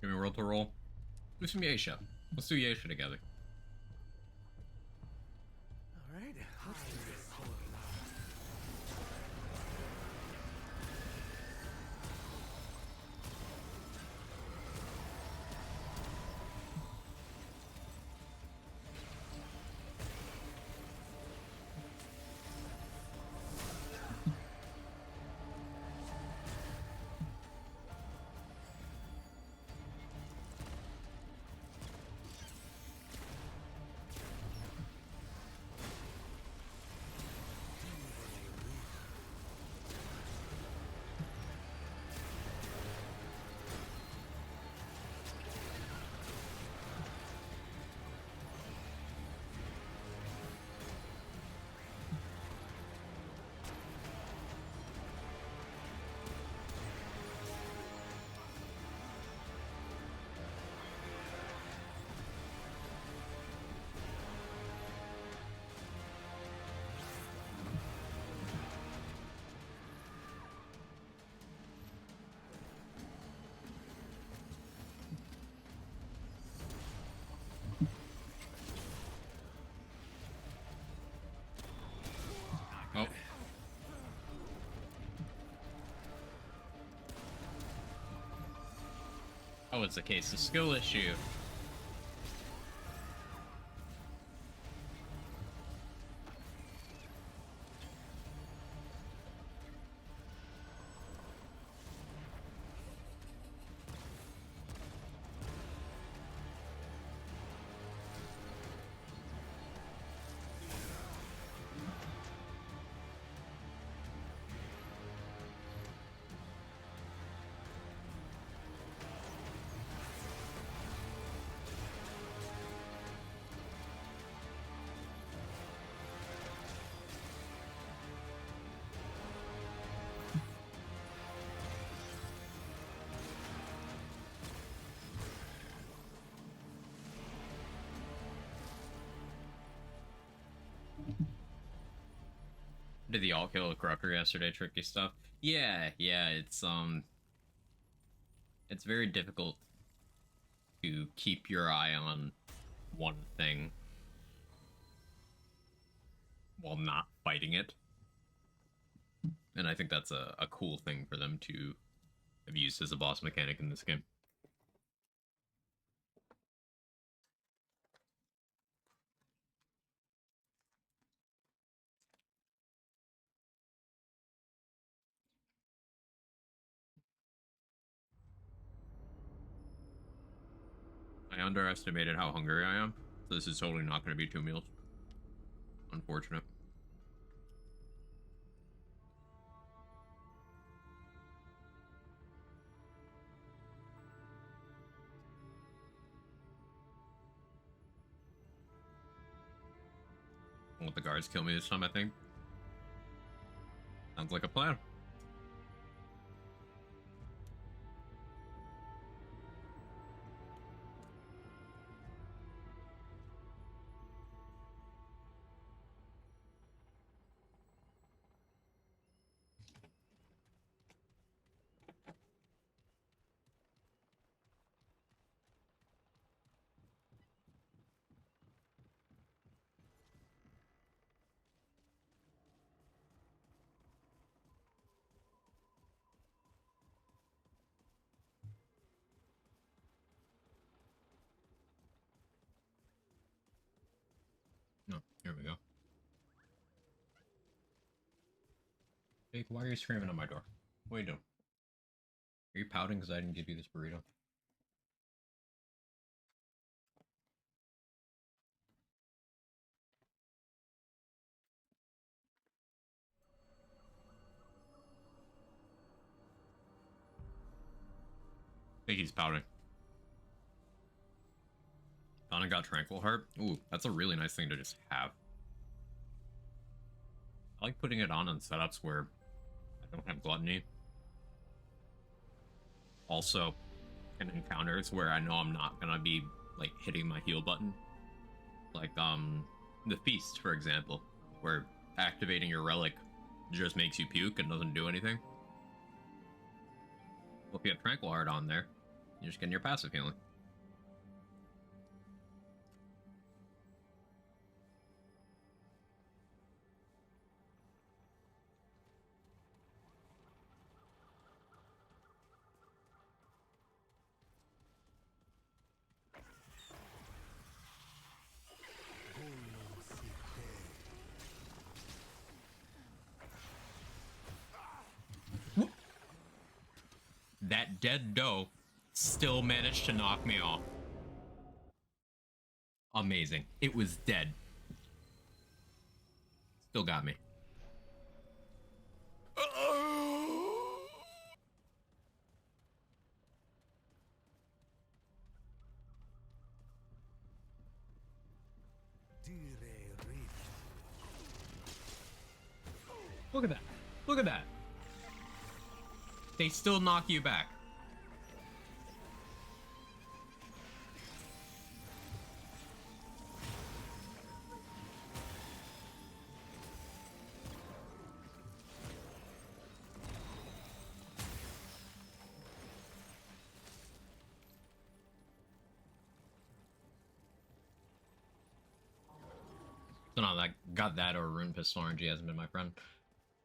Give me a roll to roll. Do some Yeisha. Let's do Yeisha together. All right. Let's do this. Oh, it's a case of skill issue. Did the all kill a corruptor yesterday? Tricky stuff. Yeah, it's very difficult to keep your eye on one thing while not fighting it. And I think that's a cool thing for them to have used as a boss mechanic in this game. I underestimated how hungry I am. So this is totally not going to be 2 meals. Unfortunate. I'll let the guards kill me this time, I think. Sounds like a plan. No, here we go. Jake, why are you screaming at my door? What are you doing? Are you pouting because I didn't give you this burrito? I think he's pouting. Donna got Tranquil Heart. Ooh, that's a really nice thing to just have. I like putting it on setups where I don't have Gluttony. Also, in encounters where I know I'm not gonna be, like, hitting my heal button. Like, the Feast, for example, where activating your relic just makes you puke and doesn't do anything. Well, if you have Tranquil Heart on there, you're just getting your passive healing. That dead doe still managed to knock me off. Amazing. It was dead. Still got me. Look at that. Look at that. They still knock you back. So no, I got that or Rune Pistol. RNG hasn't been my friend.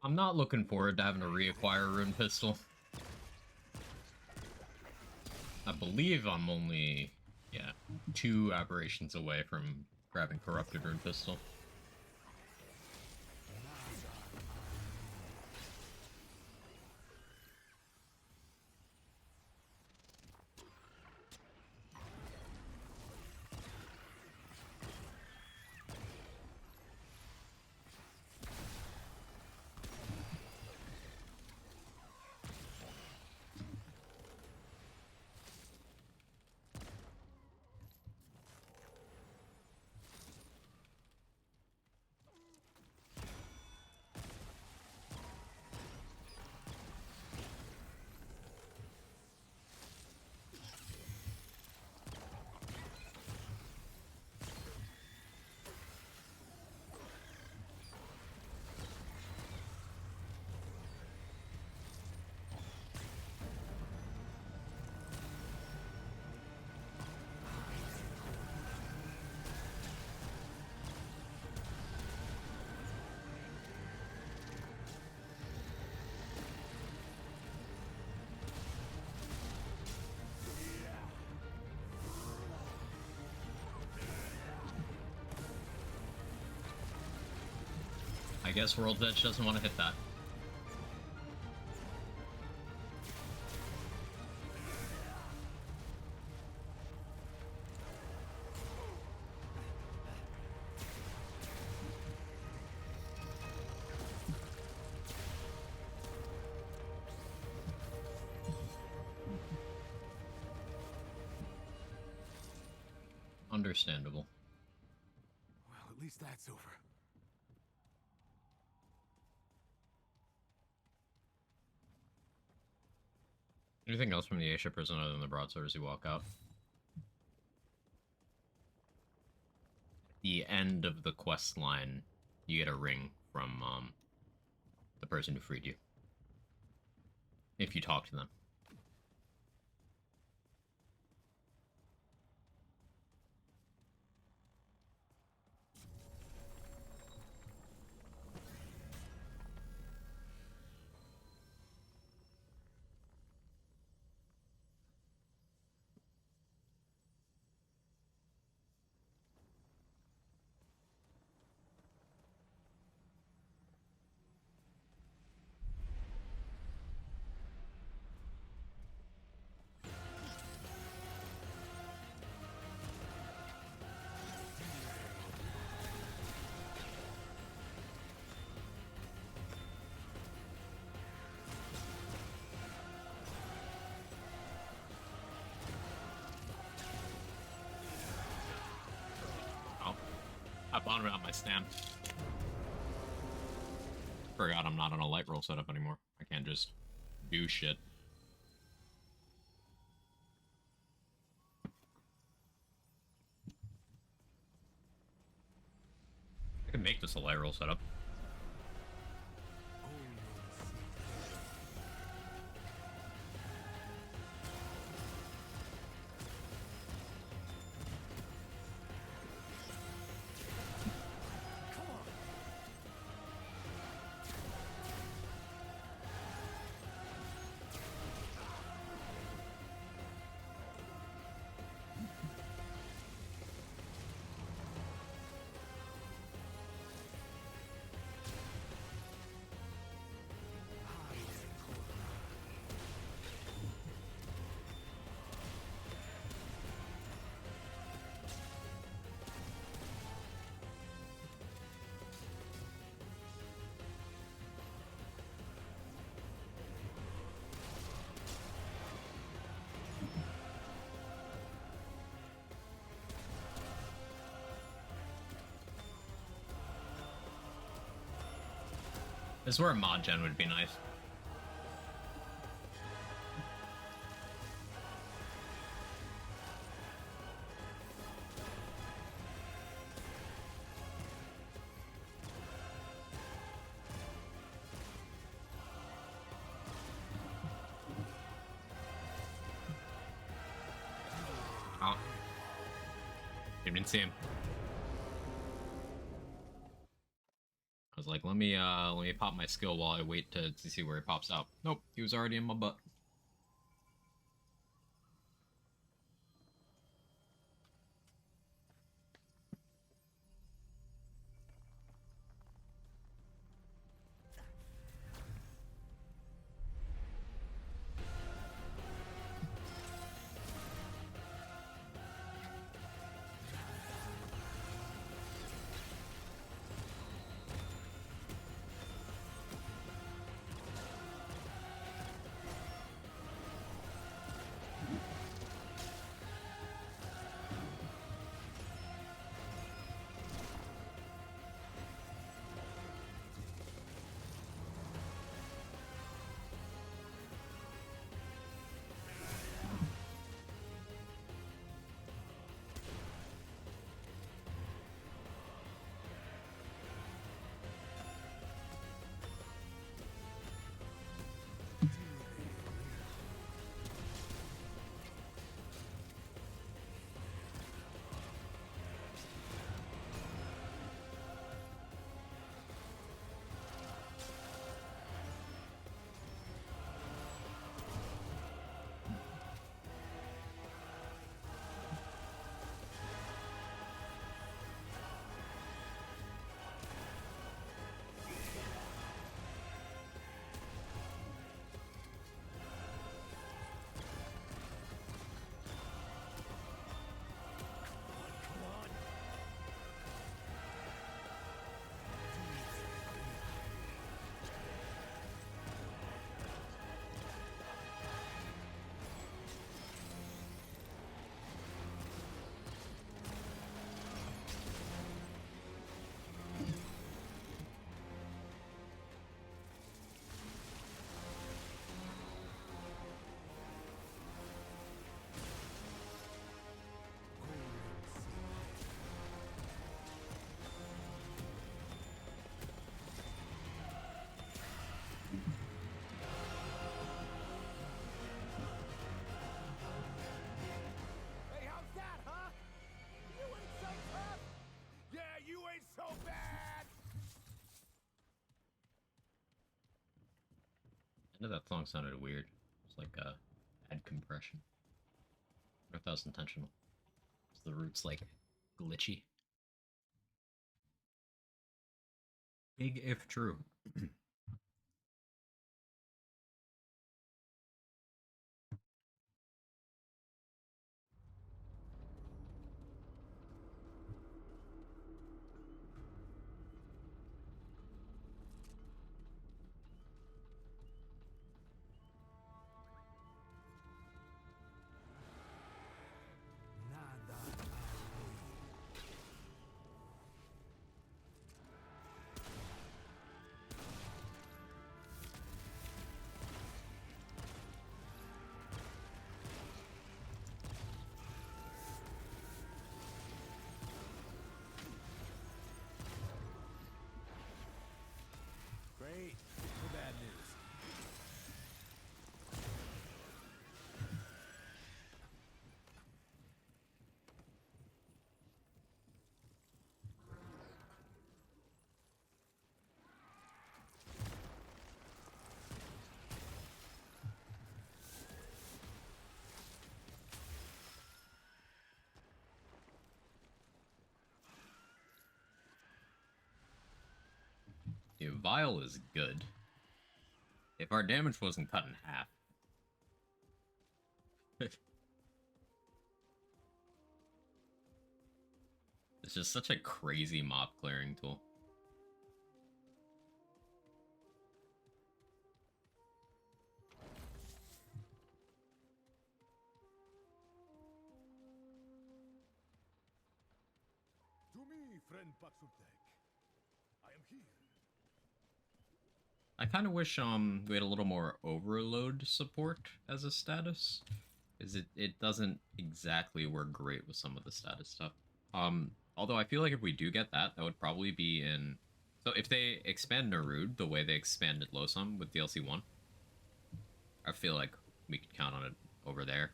I'm not looking forward to having to reacquire Rune Pistol. I believe I'm only, yeah, 2 aberrations away from grabbing Corrupted Rune Pistol. I guess World's Edge doesn't want to hit that. Understandable. Well, at least that's over. Anything else from the Asia prison other than the broadsword as you walk out? The end of the quest line, you get a ring from the person who freed you. If you talk to them. I bottomed out my stamp. Forgot I'm not on a light roll setup anymore. I can't just do shit. I could make this a light roll setup. This is where a mod gen would be nice. Oh. Didn't see him. I was like, let me pop my skill while I wait to see where he pops out. Nope, he was already in my butt. End of that song sounded weird. It's like ad compression. I wonder if that was intentional. Is the roots like glitchy? Big if true. Nada. Great. No bad news. Yeah, Vile is good. If our damage wasn't cut in half. It's just such a crazy mob clearing tool. To me, friend Paxurtek. I am here. I kind of wish we had a little more overload support as a status, because it doesn't exactly work great with some of the status stuff. Although I feel like if we do get that, that would probably be in. So if they expand Narud the way they expanded Losum with DLC 1, I feel like we could count on it over there.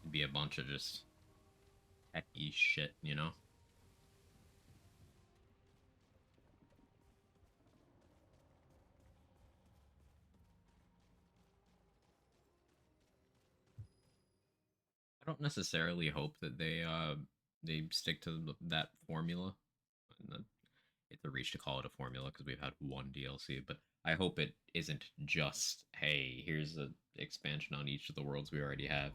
It'd be a bunch of just techie shit, you know? I don't necessarily hope that they stick to that formula. It's a reach to call it a formula because we've had one DLC, but I hope it isn't just, hey, here's an expansion on each of the worlds we already have.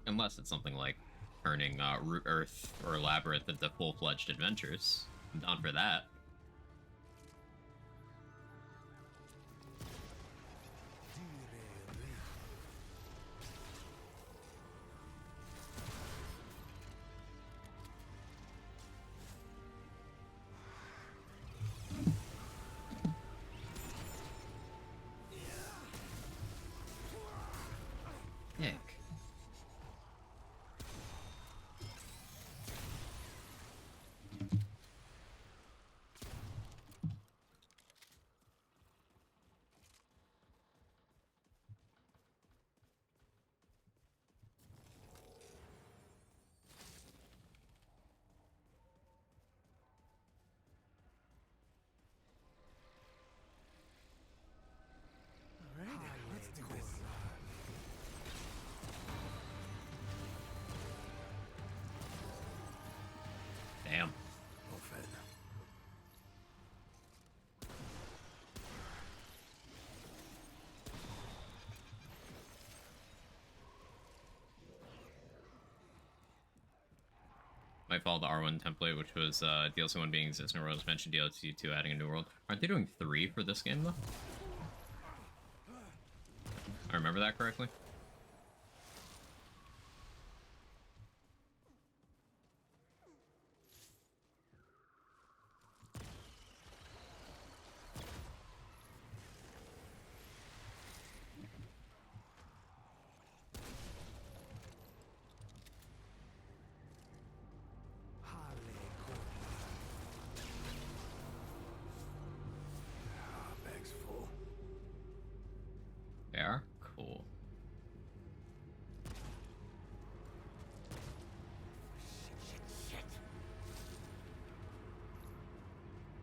Unless it's something like turning Root Earth or Labyrinth into full-fledged adventures. I'm down for that. Nick. All right, let's do this. Damn. Open. Might follow the R1 template, which was DLC 1 being existing worlds, mentioned DLC 2 adding a new world. Aren't they doing 3 for this game, though? I remember that correctly? Bag's full.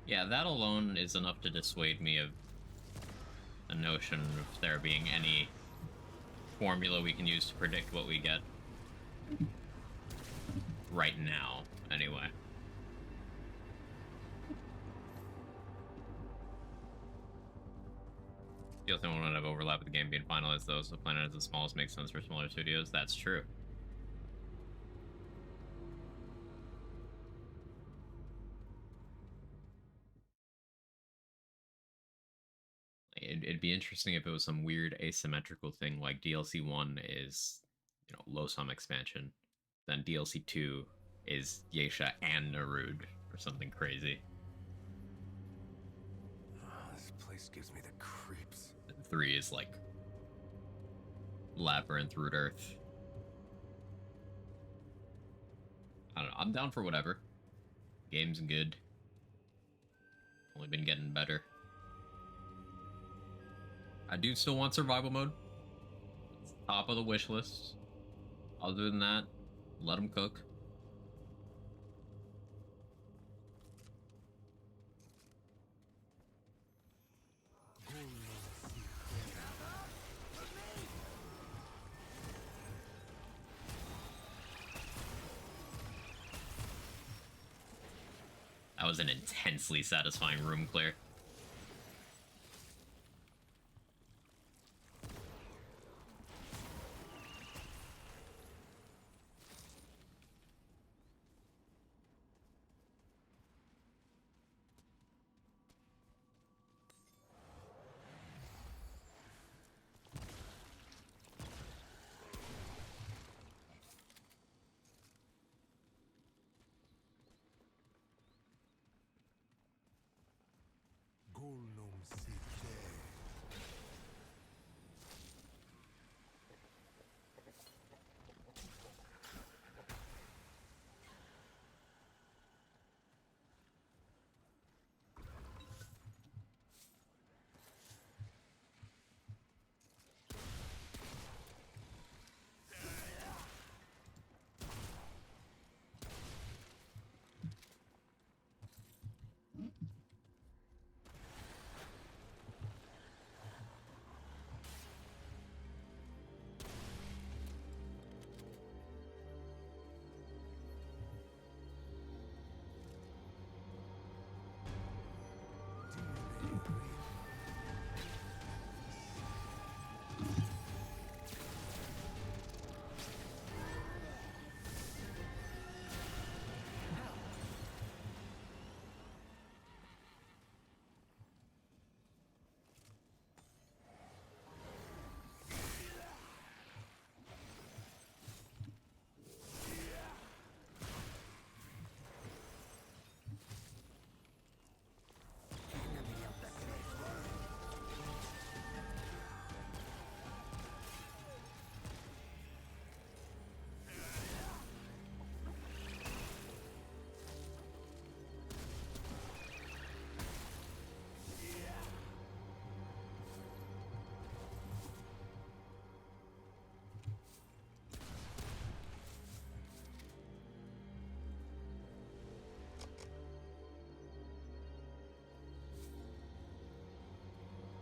Yeah, that alone is enough to dissuade me of the notion of there being any formula we can use to predict what we get. Right now, anyway. The other thing won't have overlap with the game being finalized, though, so the planet is the smallest makes sense for smaller studios. That's true. It'd be interesting if it was some weird asymmetrical thing, like DLC 1 is, you know, Losam expansion, then DLC 2 is Geisha and Narud, or something crazy. This place gives me the creeps. And 3 is like Labyrinth, Root Earth. I don't know, I'm down for whatever. Game's good. Only been getting better. I do still want survival mode. It's top of the wish list. Other than that, let them cook. That was an intensely satisfying room clear.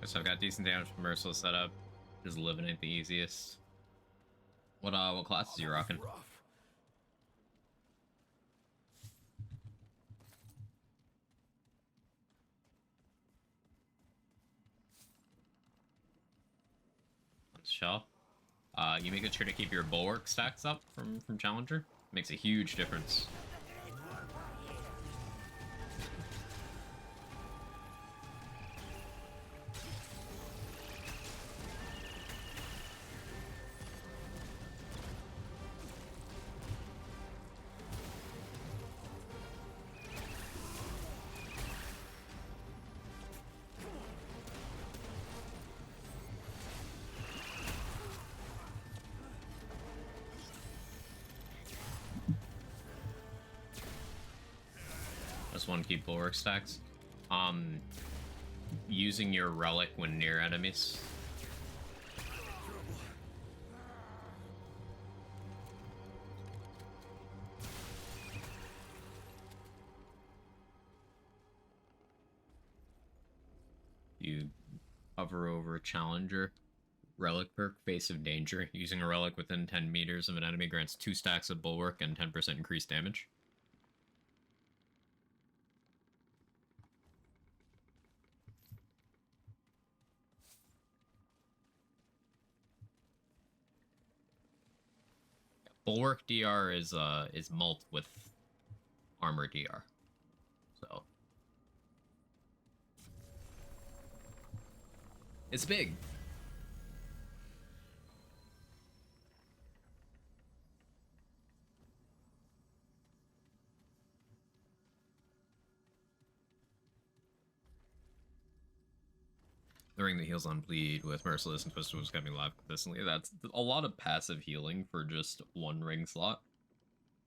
So I've got decent damage from Merciless setup. Just living ain't the easiest. What classes you rocking? Shell. You make sure to keep your bulwark stacks up from Challenger. Makes a huge difference. Just want to keep bulwark stacks. Using your relic when near enemies. Hover over Challenger. Relic perk, Face of Danger. Using a relic within 10 meters of an enemy grants 2 stacks of Bulwark and 10% increased damage. Bulwark DR is mult with armor DR. So it's big. During the heals on bleed with Merciless and Twisted was kept me alive consistently. That's a lot of passive healing for just 1 ring slot.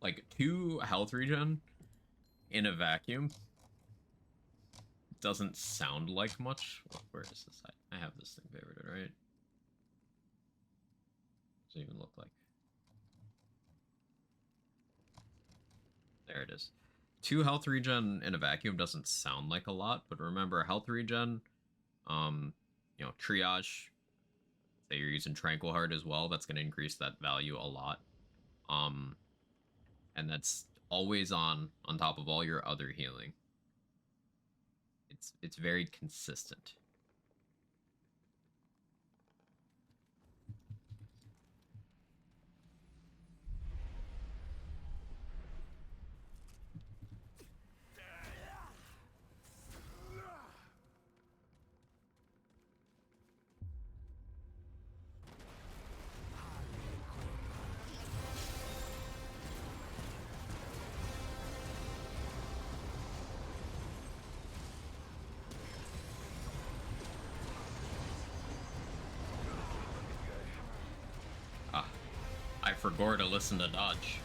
Like 2 health regen in a vacuum doesn't sound like much. Where is this? I have this thing favorited, right? What does it even look like? There it is. 2 health regen in a vacuum doesn't sound like a lot, but remember health regen, you know, triage. Say you're using Tranquil Heart as well, that's going to increase that value a lot. And that's always on top of all your other healing. It's very consistent. I forgot to listen to dodge.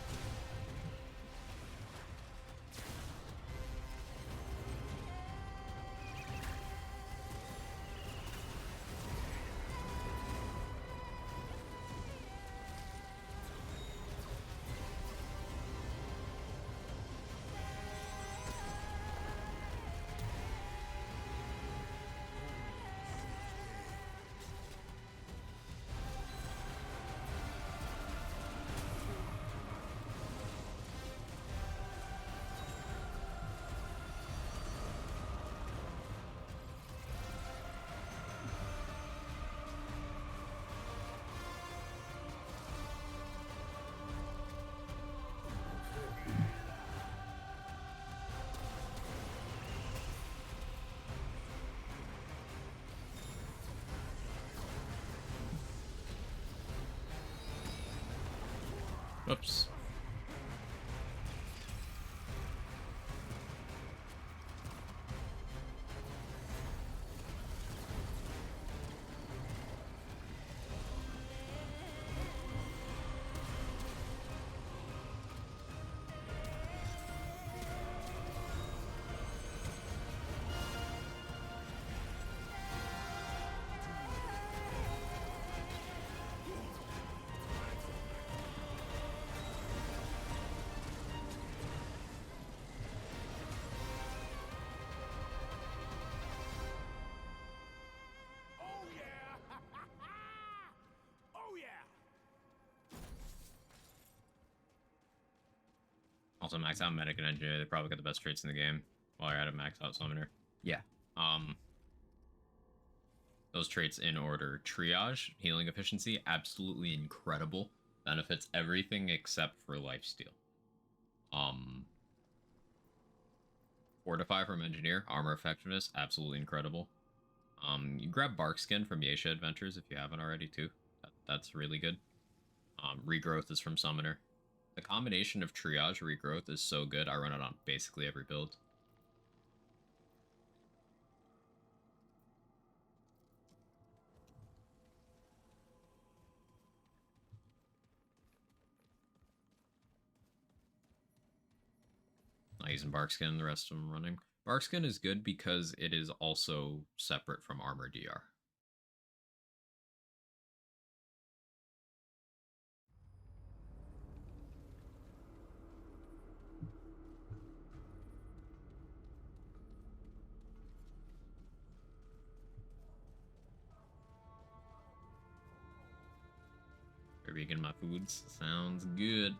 Oops. Also, max out medic and engineer. They probably got the best traits in the game. While you're at a max out summoner. Yeah. Those traits in order: triage, healing efficiency, absolutely incredible. Benefits everything except for lifesteal. Fortify from engineer, armor effectiveness, absolutely incredible. You grab Barkskin from Yesha Adventures if you haven't already too. That's really good. Regrowth is from summoner. The combination of triage regrowth is so good. I run it on basically every build. Not using Barkskin, the rest of them running. Barkskin is good because it is also separate from Armor DR. Speaking of my foods, sounds good.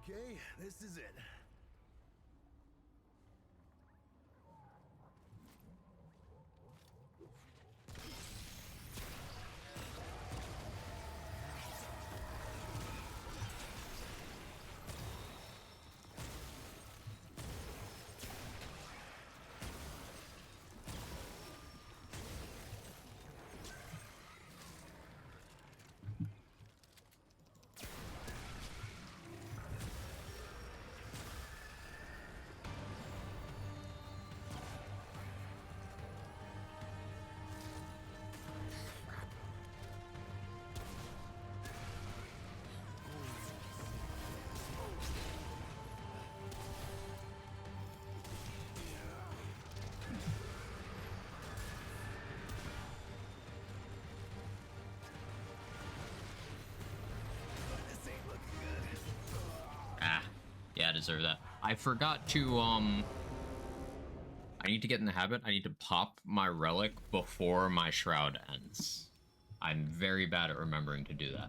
Okay, this is it. Ah, yeah, I deserve that. I forgot to, I need to get in the habit. I need to pop my relic before my shroud ends. I'm very bad at remembering to do that.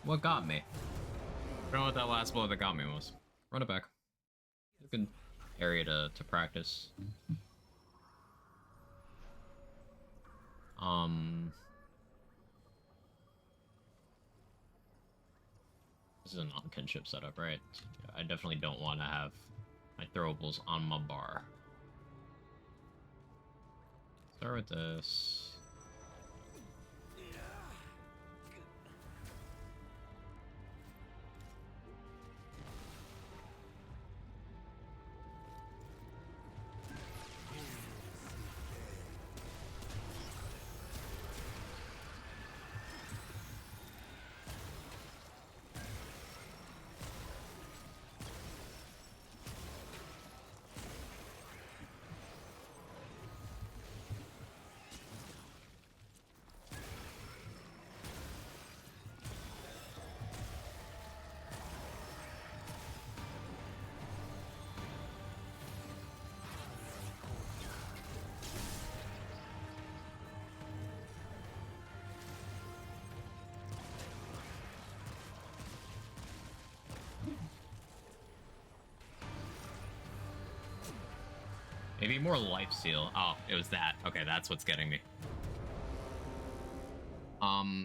What got me? I don't know what that last blow that got me was. Run it back. A good area to practice. This is a non-kinship setup, right? I definitely don't want to have my throwables on my bar. Start with this. Maybe more lifesteal. Oh, it was that. Okay, that's what's getting me.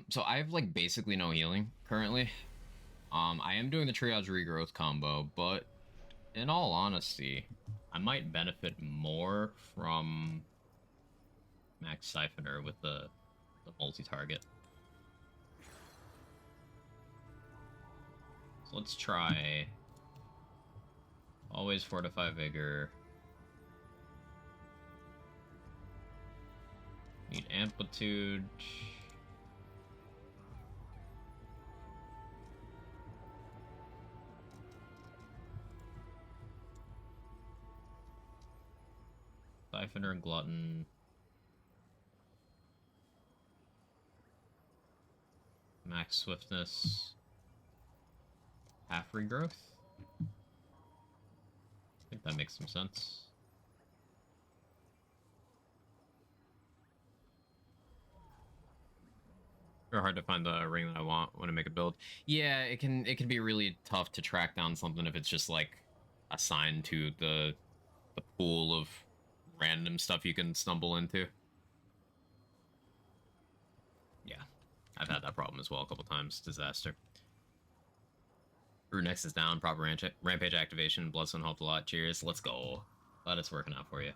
So I have like basically no healing currently. I am doing the triage regrowth combo, but in all honesty, I might benefit more from Max Siphoner with the multi-target. So let's try always Fortify Vigor. Need Amplitude. Siphoner and Glutton. Max swiftness. Half regrowth? I think that makes some sense. Or hard to find the ring that I want when I make a build. Yeah, it can be really tough to track down something if it's just like assigned to the pool of random stuff you can stumble into. Yeah, I've had that problem as well a couple times. Disaster. Brunex is down. Proper rampage activation. Bloodstone helped a lot. Cheers. Let's go. Glad it's working out for you.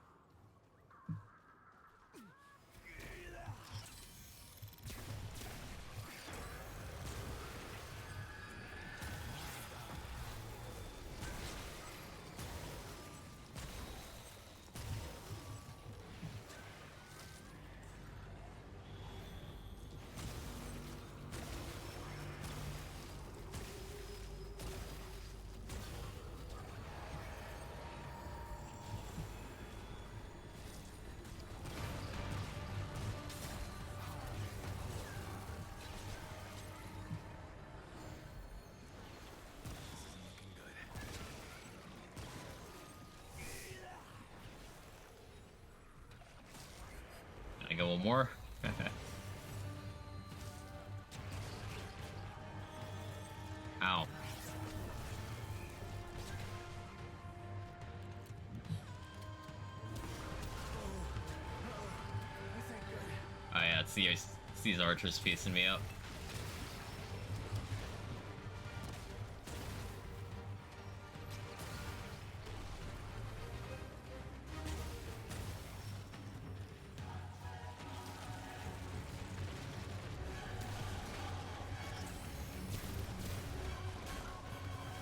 Can I go one more? Ow. Oh yeah, it's these archers piecing me up.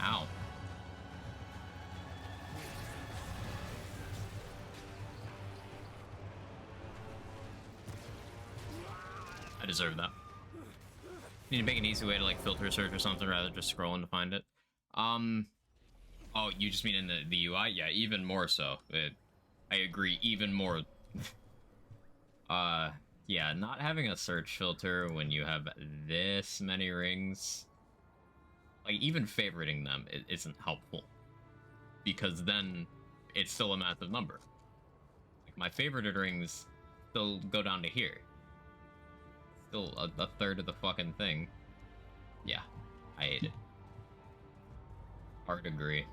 Ow. I deserve that. Need to make an easy way to like filter a search or something rather than just scrolling to find it. Oh, you just mean in the UI? Yeah, even more so. I agree, even more. Yeah, not having a search filter when you have this many rings, like even favoriting them isn't helpful, because then it's still a massive number. Like my favorited rings still go down to here. Still a third of the fucking thing. Yeah, I hate it. Hard agree.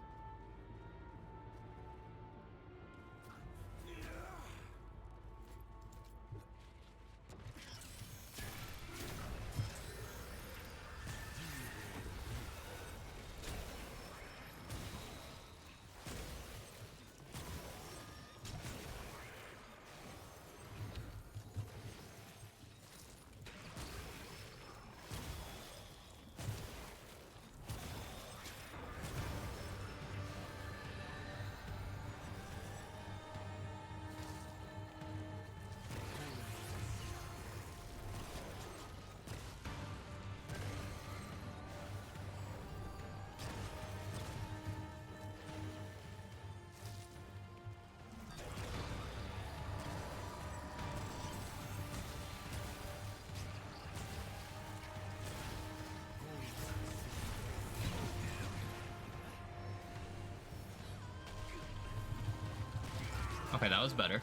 Okay, that was better.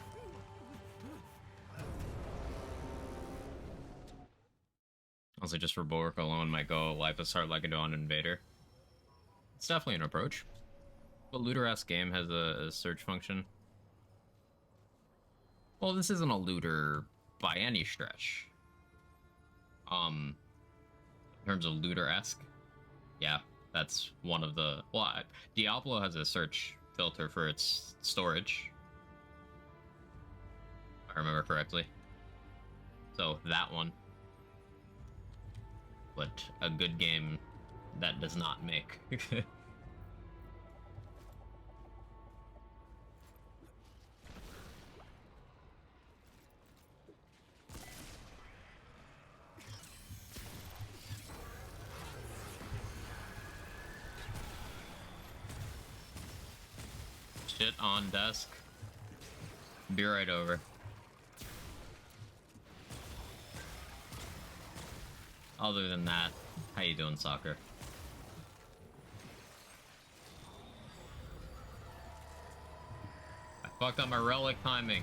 Also, just for bulwark alone, might go Life of Start like a Dawn Invader. It's definitely an approach. But Looter-esque game has a search function. Well, this isn't a looter by any stretch. In terms of looter-esque, yeah, that's one of the... Well, Diablo has a search filter for its storage, if I remember correctly. So, that one. But a good game that does not make. Shit on desk. Be right over. Other than that, how you doing, soccer? I fucked up my relic timing.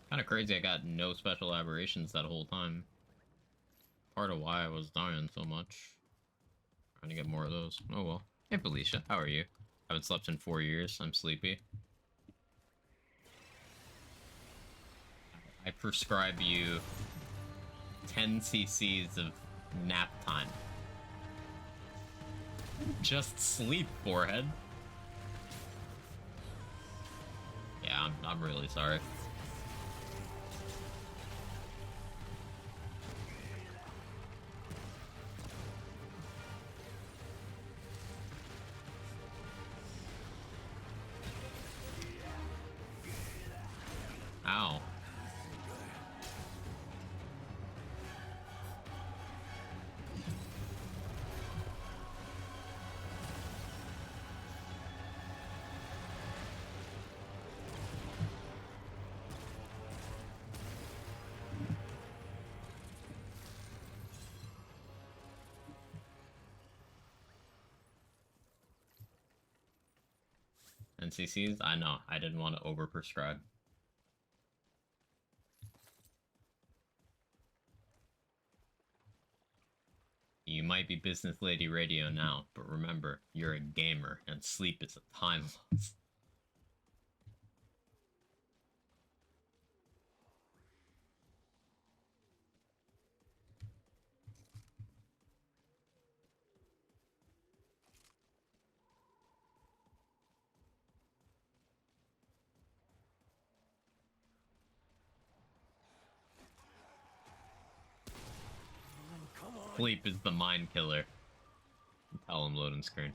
Kind of crazy I got no special aberrations that whole time. Part of why I was dying so much. Trying to get more of those. Oh well. Hey Felicia, how are you? Haven't slept in 4 years. I'm sleepy. I prescribe you 10 cc's of nap time. Just sleep, forehead. Yeah, I'm really sorry. Ow. NCCs? I know. I didn't want to overprescribe. You might be business lady radio now, but remember, you're a gamer, and sleep is a time loss. Sleep is the mind killer. Tell him loading screen.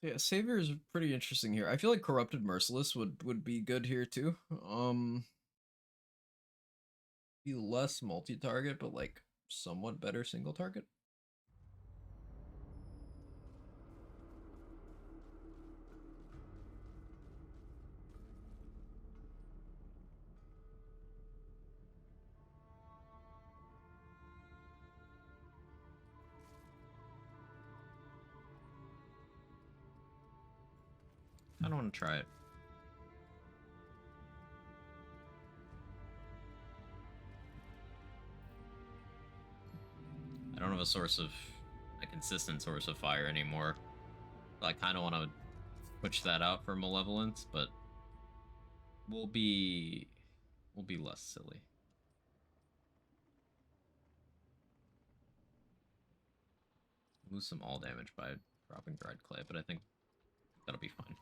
Yeah, Savior is pretty interesting here. I feel like Corrupted Merciless would be good here too. Be less multi-target, but like somewhat better single target. I don't want to try it. I don't have a consistent source of fire anymore. I kind of want to switch that out for Malevolence, but we'll be less silly. Lose some all damage by dropping dried clay, but I think that'll be fine.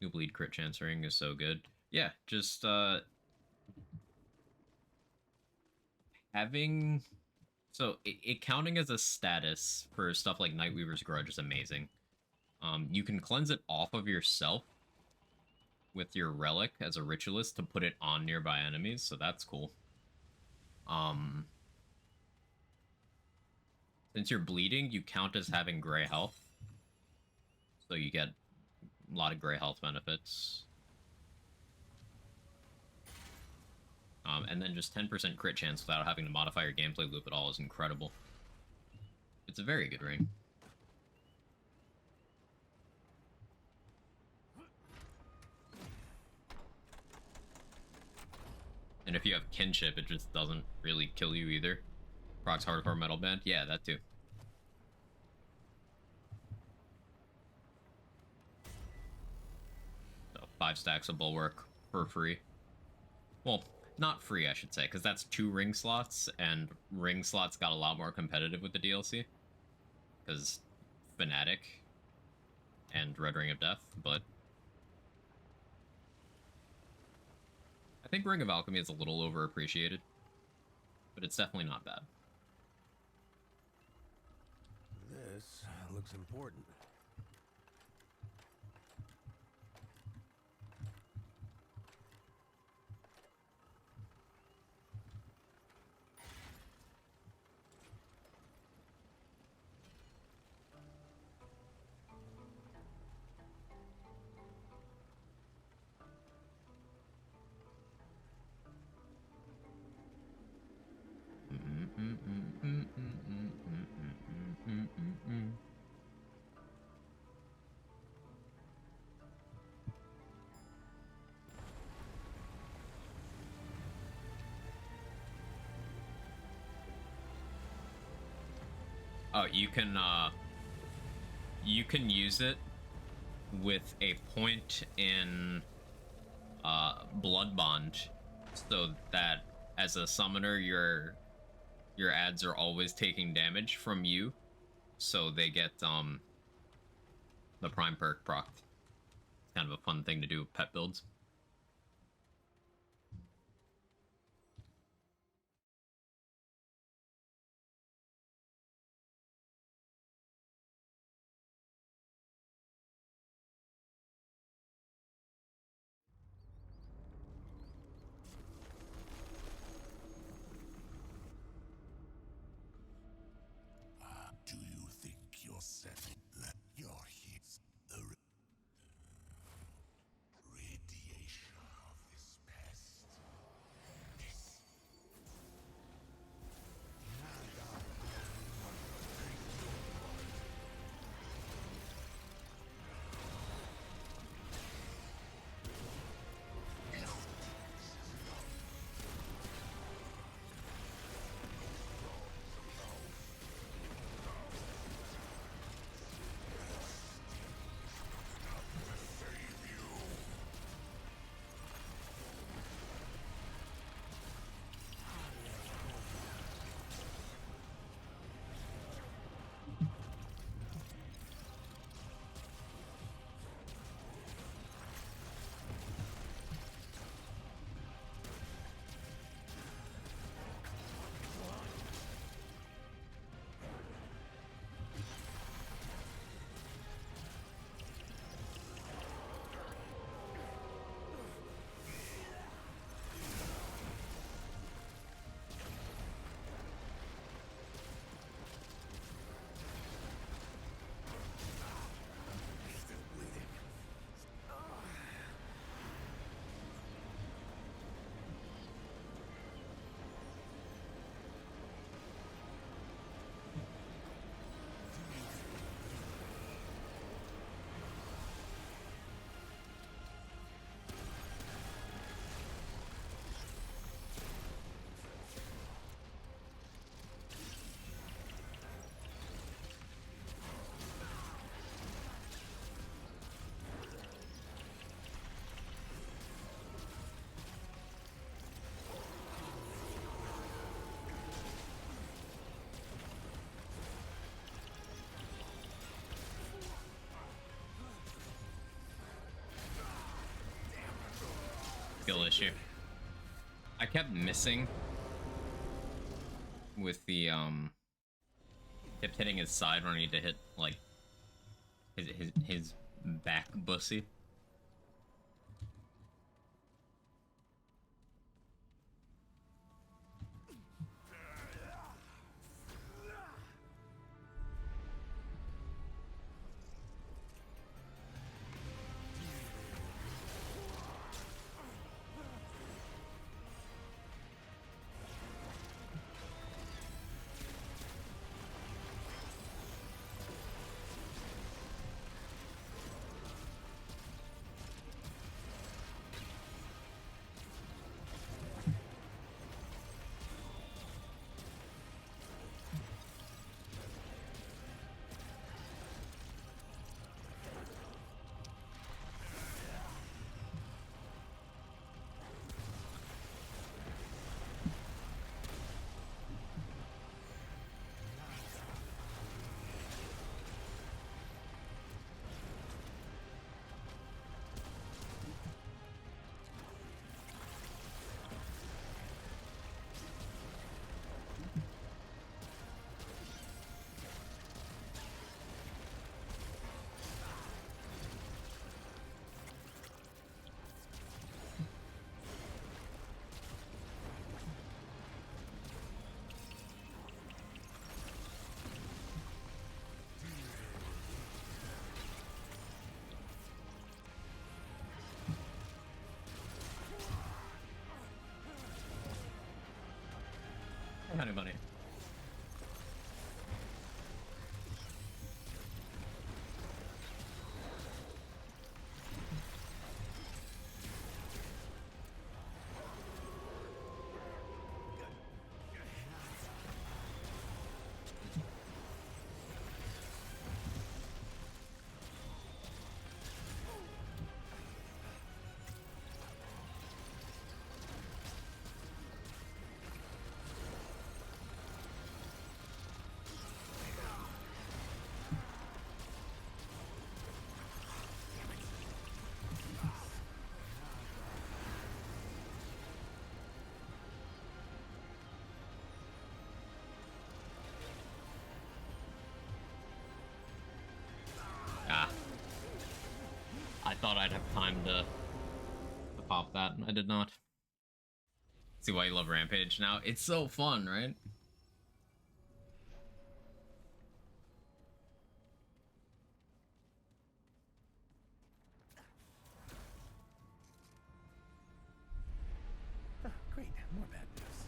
New bleed crit chance ring is so good. Yeah, just having it counting as a status for stuff like Nightweaver's Grudge is amazing. You can cleanse it off of yourself with your relic as a ritualist to put it on nearby enemies, so that's cool. Since you're bleeding, you count as having gray health. So you get a lot of gray health benefits. And then just 10% crit chance without having to modify your gameplay loop at all is incredible. It's a very good ring. And if you have kinship, it just doesn't really kill you either. Procs hardcore metal band? Yeah, that too. So 5 stacks of bulwark for free. Well, not free, I should say, because that's 2 ring slots, and ring slots got a lot more competitive with the DLC. Because Fnatic and Red Ring of Death, but I think Ring of Alchemy is a little overappreciated, but it's definitely not bad. This looks important. Oh, you can use it with a point in Blood Bond, so that as a summoner your ads are always taking damage from you, so they get the prime perk procced. It's kind of a fun thing to do with pet builds. Do you think you're setting that you're here? The radiation of this pest. This. Skill issue. I kept missing with the kept hitting his side when I need to hit like His back bussy. Honey bunny. Ah. I thought I'd have time to pop that. I did not. See why you love Rampage now? It's so fun, right? Oh, great, more bad news.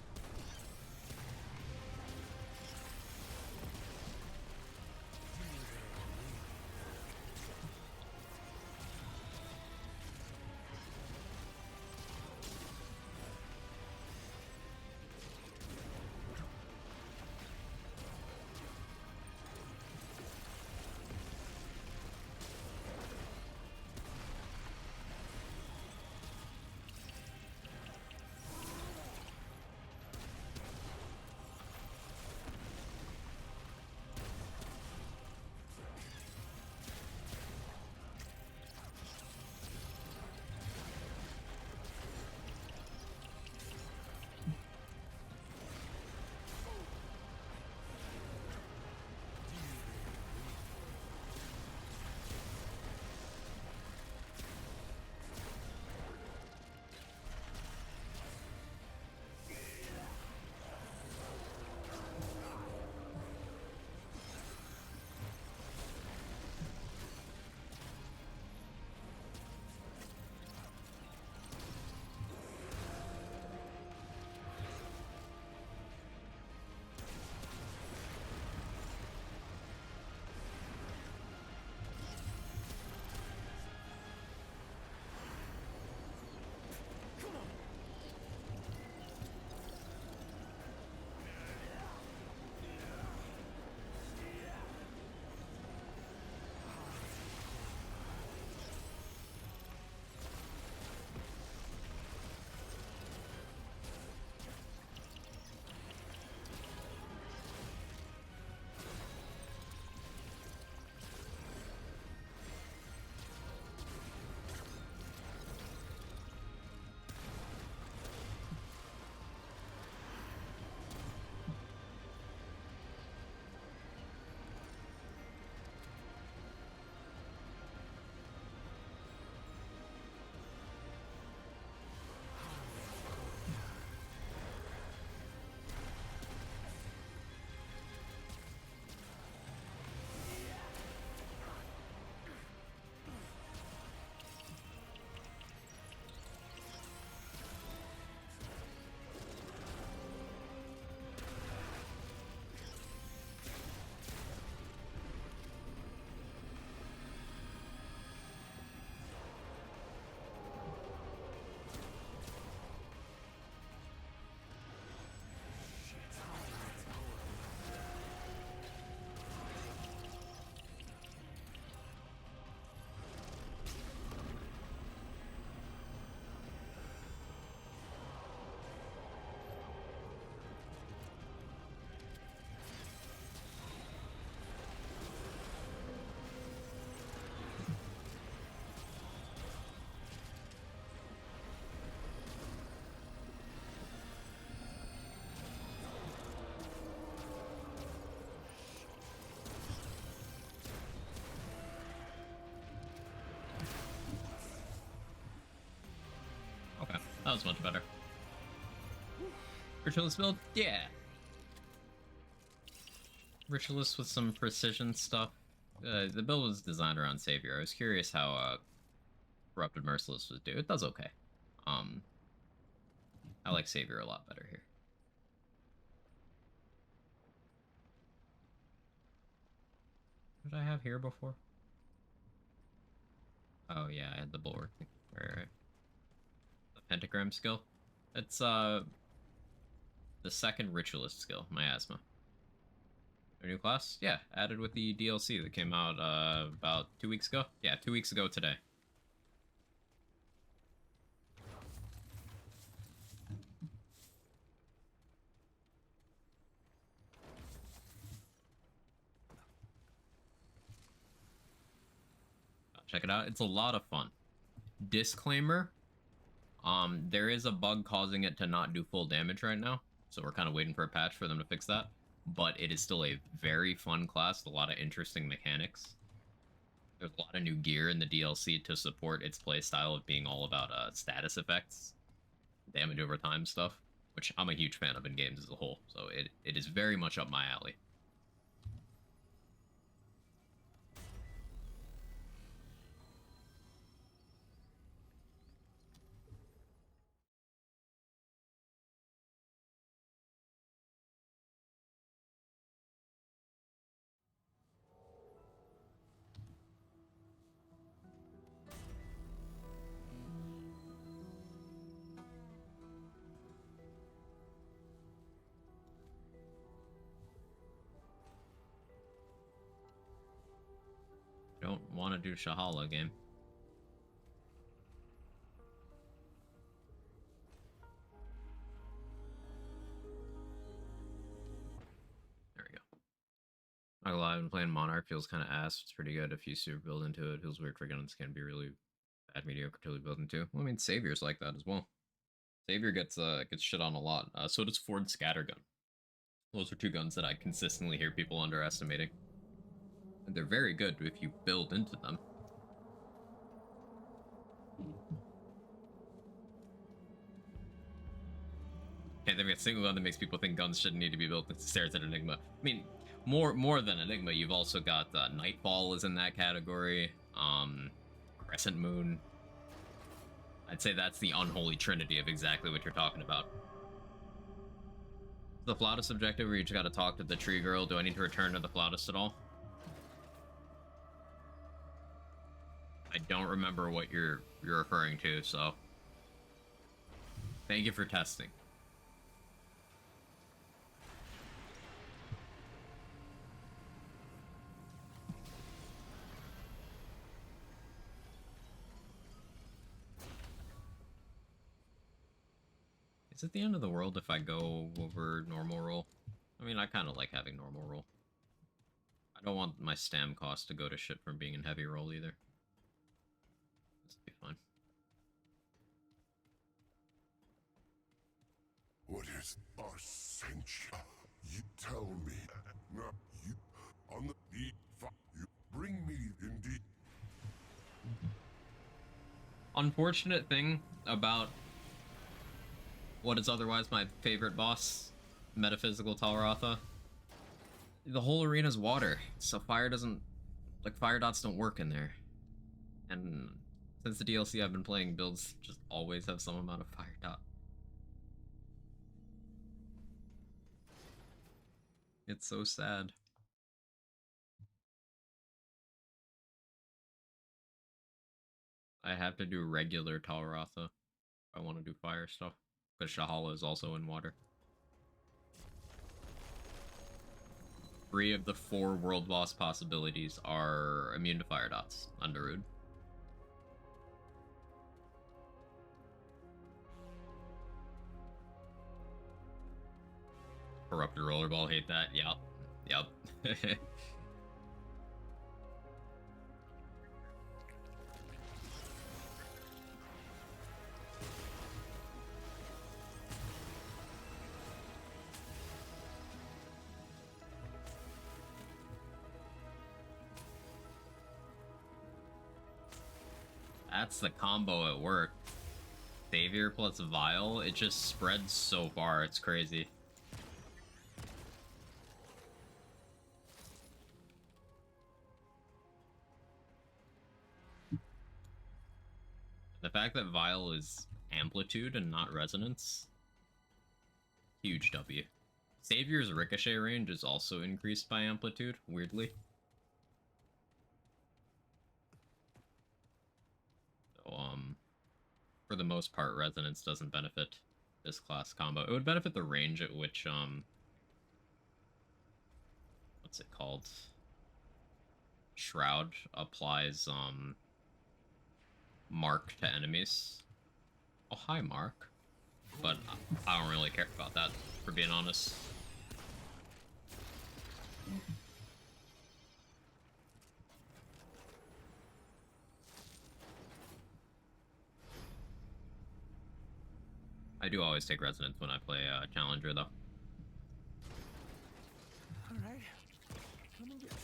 That was much better. Ritualist build? Yeah. Ritualist with some precision stuff. The build was designed around Savior. I was curious how Corrupted Merciless would do. It does okay. I like Savior a lot better here. What did I have here before? Oh yeah, I had the bulwark. Right. The pentagram skill. It's the second ritualist skill, miasma. A new class? Yeah, added with the DLC that came out about 2 weeks ago. Yeah, 2 weeks ago today. Check it out. It's a lot of fun. Disclaimer, there is a bug causing it to not do full damage right now, so we're kind of waiting for a patch for them to fix that. But it is still a very fun class, a lot of interesting mechanics. There's a lot of new gear in the DLC to support its playstyle of being all about status effects, damage over time stuff, which I'm a huge fan of in games as a whole, so it is very much up my alley. Don't want to do Shahala game. There we go. Not gonna lie, I've been playing Monarch, feels kind of ass. It's pretty good if you super build into it. Feels weird for guns can be really bad, mediocre till you build into. Well, I mean, Savior's like that as well. Savior gets shit on a lot. So does Ford Scattergun. Those are two guns that I consistently hear people underestimating. And they're very good if you build into them. Okay, then we got single gun that makes people think guns shouldn't need to be built. It stares at Enigma. I mean, more than Enigma, you've also got Nightfall is in that category. Crescent Moon. I'd say that's the unholy trinity of exactly what you're talking about. The Flautist objective where you just gotta talk to the tree girl. Do I need to return to the Flautist at all? I don't remember what you're referring to, so thank you for testing. Is it the end of the world if I go over normal roll? I mean, I kind of like having normal roll. I don't want my stam cost to go to shit from being in heavy roll either. This will be fine. What is Arsentia? You tell me. No, you on the beat. You bring me indeed. Unfortunate thing about what is otherwise my favorite boss, Metaphysical Talratha. The whole arena's water, so fire doesn't, like, fire dots don't work in there. And since the DLC I've been playing, builds just always have some amount of fire dot. It's so sad. I have to do regular Talratha if I want to do fire stuff. Because Shahala is also in water. 3 of the 4 world boss possibilities are immune to fire dots on Darude. Corrupted Rollerball, hate that. Yep. That's the combo at work. Savior plus Vile, it just spreads so far, it's crazy. The fact that Vile is amplitude and not resonance, huge W. Savior's ricochet range is also increased by amplitude, weirdly. So, for the most part, resonance doesn't benefit this class combo. It would benefit the range at which, what's it called? Shroud applies, Mark to enemies. Oh, hi, Mark. But I don't really care about that, for being honest. I do always take resonance when I play Challenger, though. All right. Let me get some.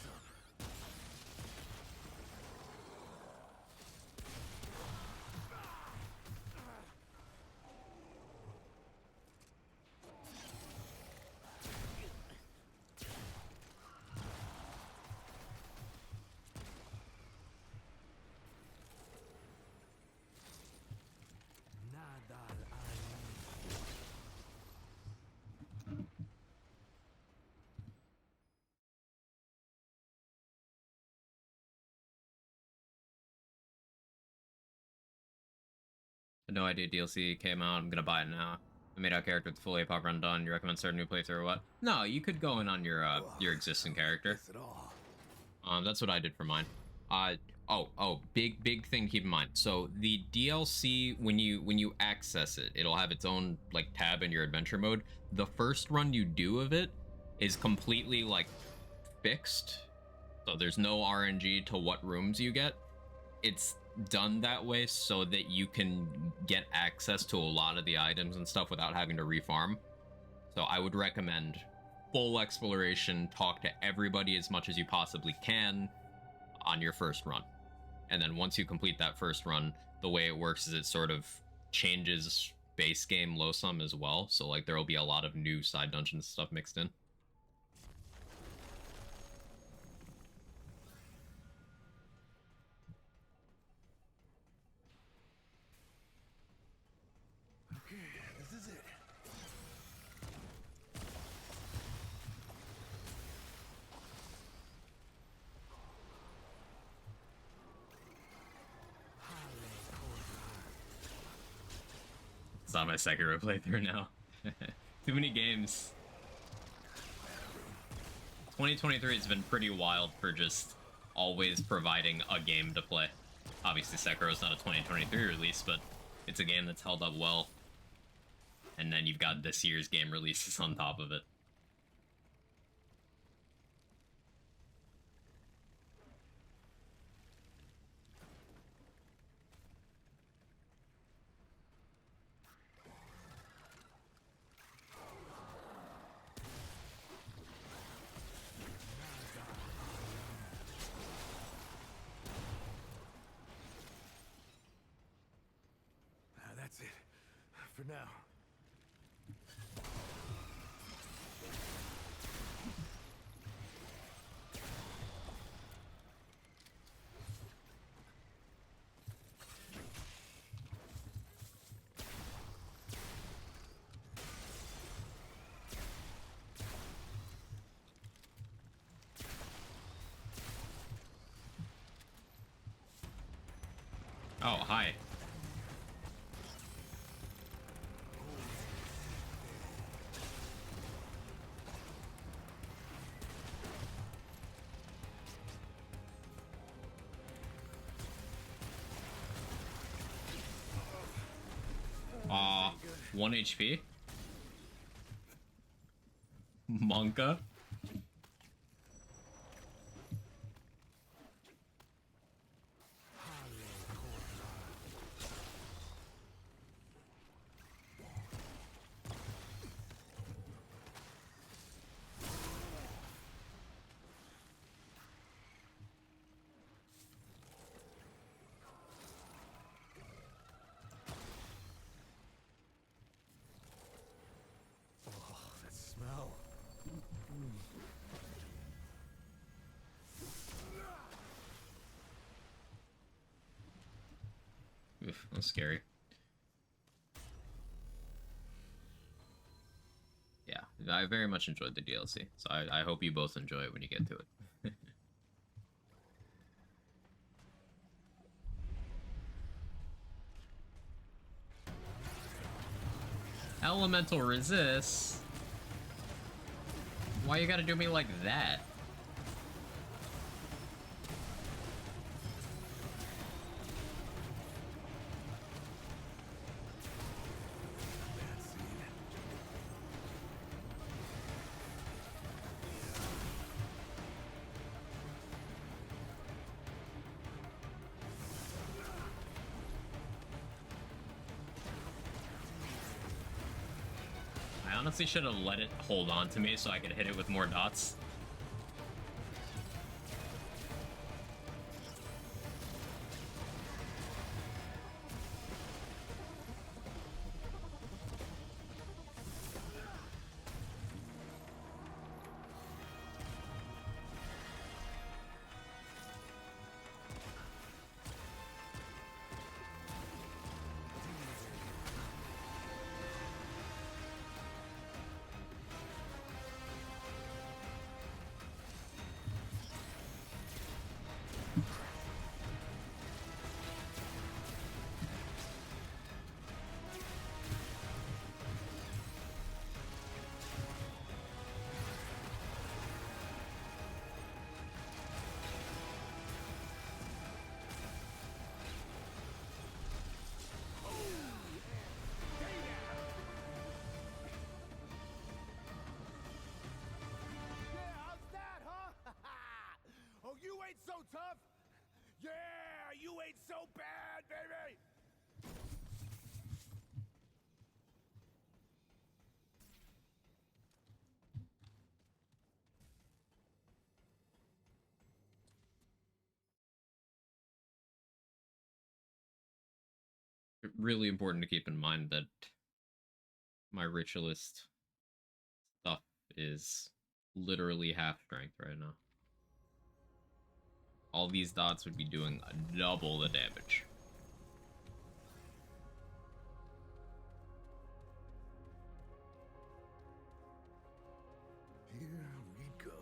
No idea DLC came out. I'm gonna buy it now. I made our character with the full Apoc run done. You recommend starting a new playthrough or what? No, you could go in on your existing character. That's what I did for mine. Big thing to keep in mind. So the DLC, when you access it, it'll have its own like tab in your adventure mode. The first run you do of it is completely like fixed. So there's no RNG to what rooms you get. It's done that way so that you can get access to a lot of the items and stuff without having to refarm. So I would recommend full exploration, talk to everybody as much as you possibly can on your first run. And then once you complete that first run, the way it works is it sort of changes base game low sum as well. So like there will be a lot of new side dungeon stuff mixed in. Okay, this is it. It's on my Sekiro playthrough now. Too many games. 2023 has been pretty wild for just always providing a game to play. Obviously, Sekiro's not a 2023 release, but it's a game that's held up well. And then you've got this year's game releases on top of it. That's it. For now. Oh, hi. Uh, 1 HP. Monka. that's scary. Yeah, I very much enjoyed the DLC, so I hope you both enjoy it when you get to it. Elemental resist? Why you gotta do me like that? I honestly should have let it hold on to me so I could hit it with more dots. Yeah, how's that, huh? Oh, you ain't so tough? Yeah, you ain't so bad, baby! Really important to keep in mind that my ritualist stuff is literally half strength right now. All these dots would be doing double the damage. Here we go.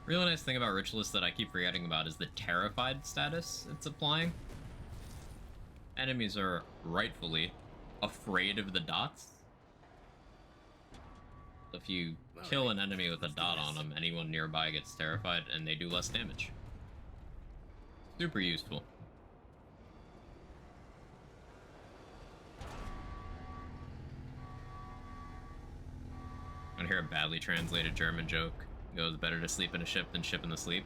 Really nice thing about Ritualist that I keep forgetting about is the terrified status it's applying. Enemies are rightfully afraid of the dots. If you kill an enemy with a dot on them, anyone nearby gets terrified and they do less damage. Super useful. I hear a badly translated German joke. It goes, better to sleep in a ship than ship in the sleep.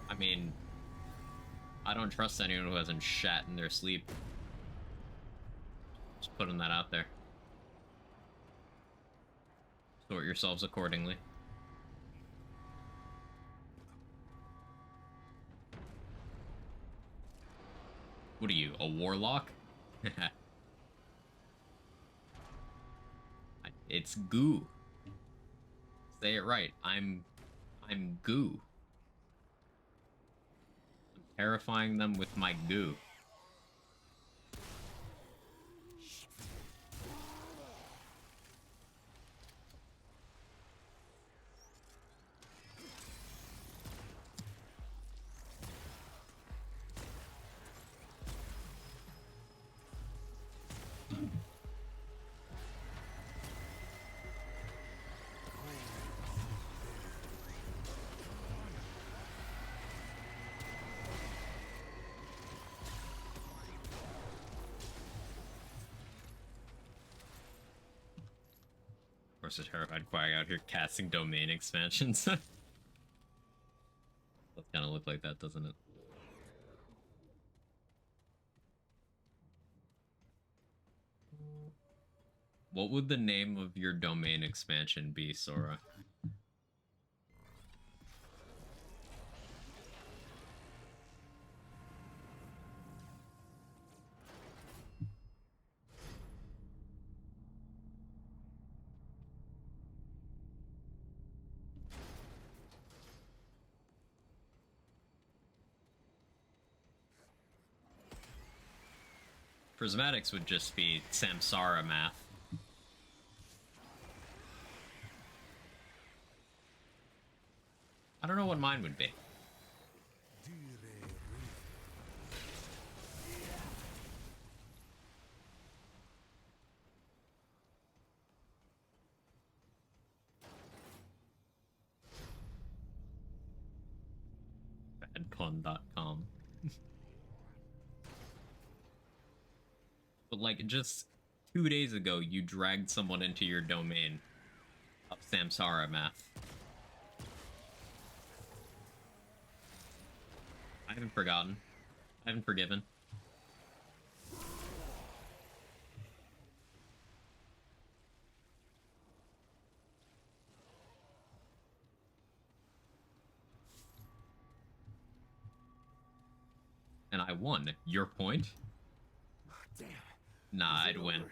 I mean, I don't trust anyone who hasn't shat in their sleep. Just putting that out there. Sort yourselves accordingly. What are you, a warlock? It's goo. Say it right. I'm goo. I'm terrifying them with my goo. Of course, a terrified quag out here casting domain expansions. Does kind of look like that, doesn't it? What would the name of your domain expansion be, Sora? Prismatics would just be Samsara math. I don't know what mine would be. Badpun.com. But like, just 2 days ago, you dragged someone into your domain of Samsara math. I haven't forgotten. I haven't forgiven. And I won. Your point? Damn. Nah, Is I'd it win. over?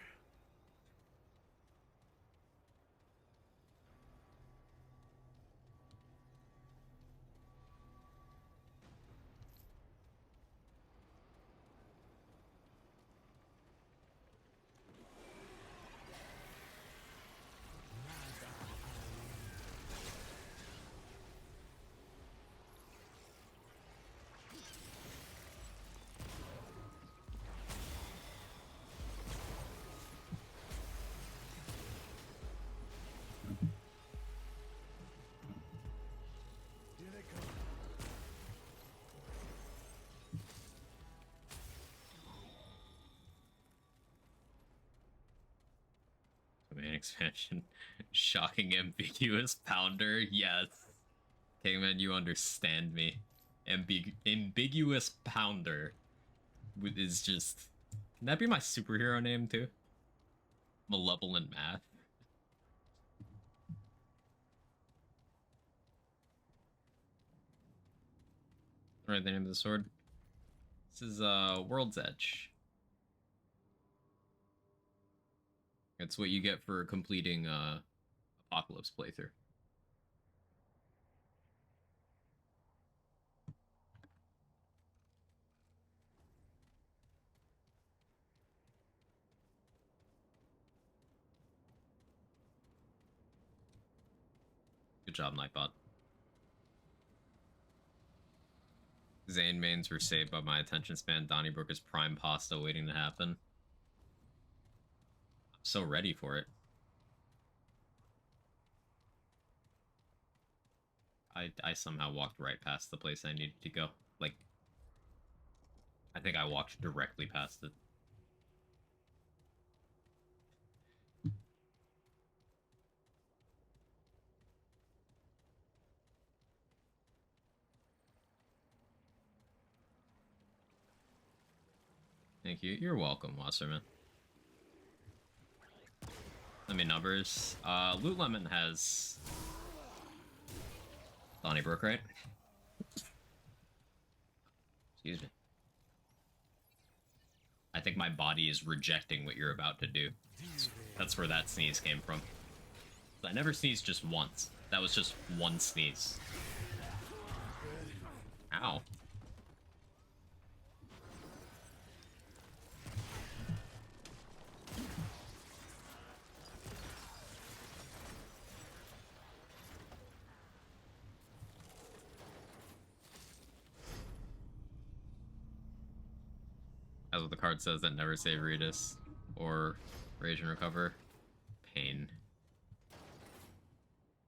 Here they come. Domain expansion. Shocking ambiguous pounder. Yes. Kingman, you understand me. Ambiguous pounder is just... Can that be my superhero name too? Malevolent math. Alright, the name of the sword. This is World's Edge. It's what you get for completing Apocalypse playthrough. Good job, Nightbot. Zane mains were saved by my attention span. Donnybrook is prime pasta waiting to happen. I'm so ready for it. I somehow walked right past the place I needed to go. Like, I think I walked directly past it. Thank you. You're welcome, Wasserman. Let me numbers. Loot Lemon has Donnybrook, right? Excuse me. I think my body is rejecting what you're about to do. That's where that sneeze came from. I never sneezed just once. That was just one sneeze. Ow. That's what the card says, that never save Redis or Rage and Recover. Pain.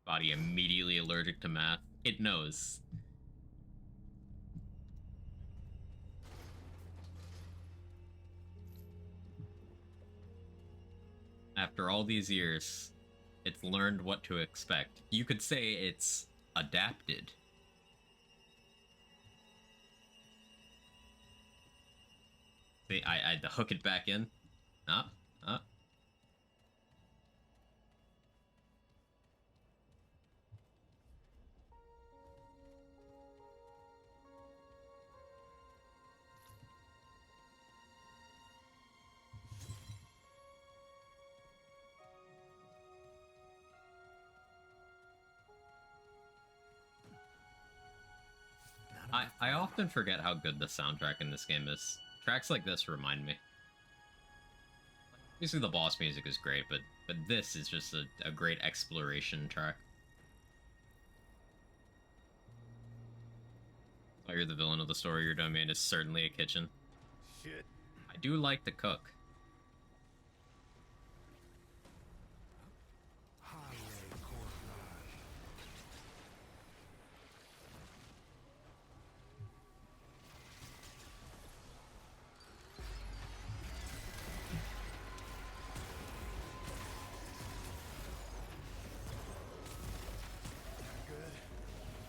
Body immediately allergic to math. It knows. After all these years, it's learned what to expect. You could say it's adapted. See, I had to hook it back in. Ah, ah. I often forget how good the soundtrack in this game is. Tracks like this remind me. Obviously the boss music is great, but this is just a great exploration track. Oh, you're the villain of the story. Your domain is certainly a kitchen. Shit. I do like to cook.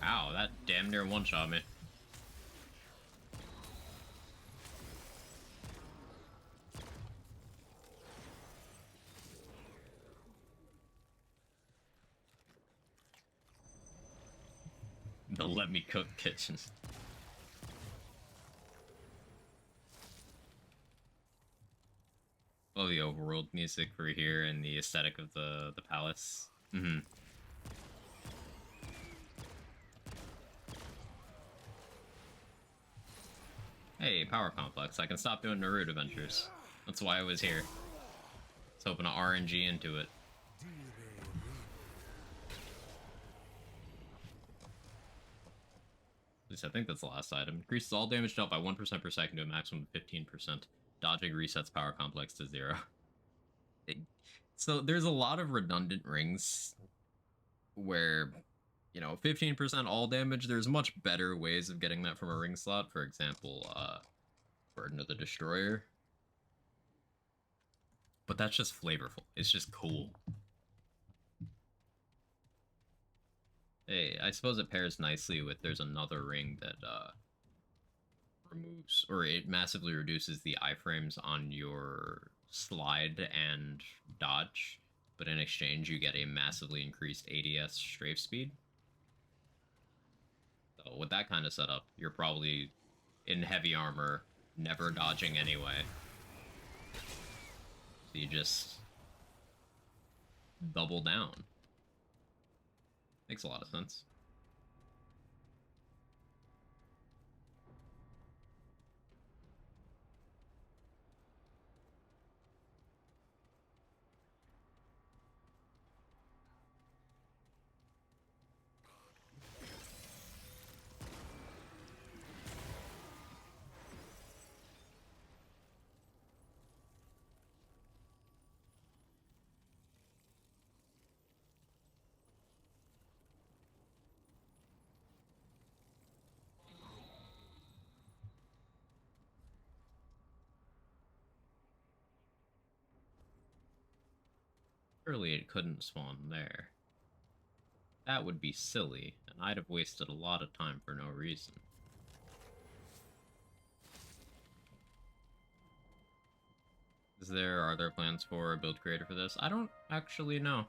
Ow, that damn near one-shot me. The let me cook kitchen. Love the overworld music for here and the aesthetic of the palace. Mm-hmm. Hey, power complex. I can stop doing Naruto adventures. That's why I was here. Let's open an RNG into it. At least I think that's the last item. Increases all damage dealt by 1% per second to a maximum of 15%. Dodging resets power complex to 0. So there's a lot of redundant rings where, you know, 15% all damage, there's much better ways of getting that from a ring slot. For example, Burden of the Destroyer. But that's just flavorful. It's just cool. Hey, I suppose it pairs nicely with there's another ring that removes, or it massively reduces the iframes on your slide and dodge, but in exchange you get a massively increased ADS strafe speed. So with that kind of setup, you're probably in heavy armor, never dodging anyway. So you just double down. Makes a lot of sense. Surely it couldn't spawn there. That would be silly, and I'd have wasted a lot of time for no reason. Are there plans for a build creator for this? I don't actually know.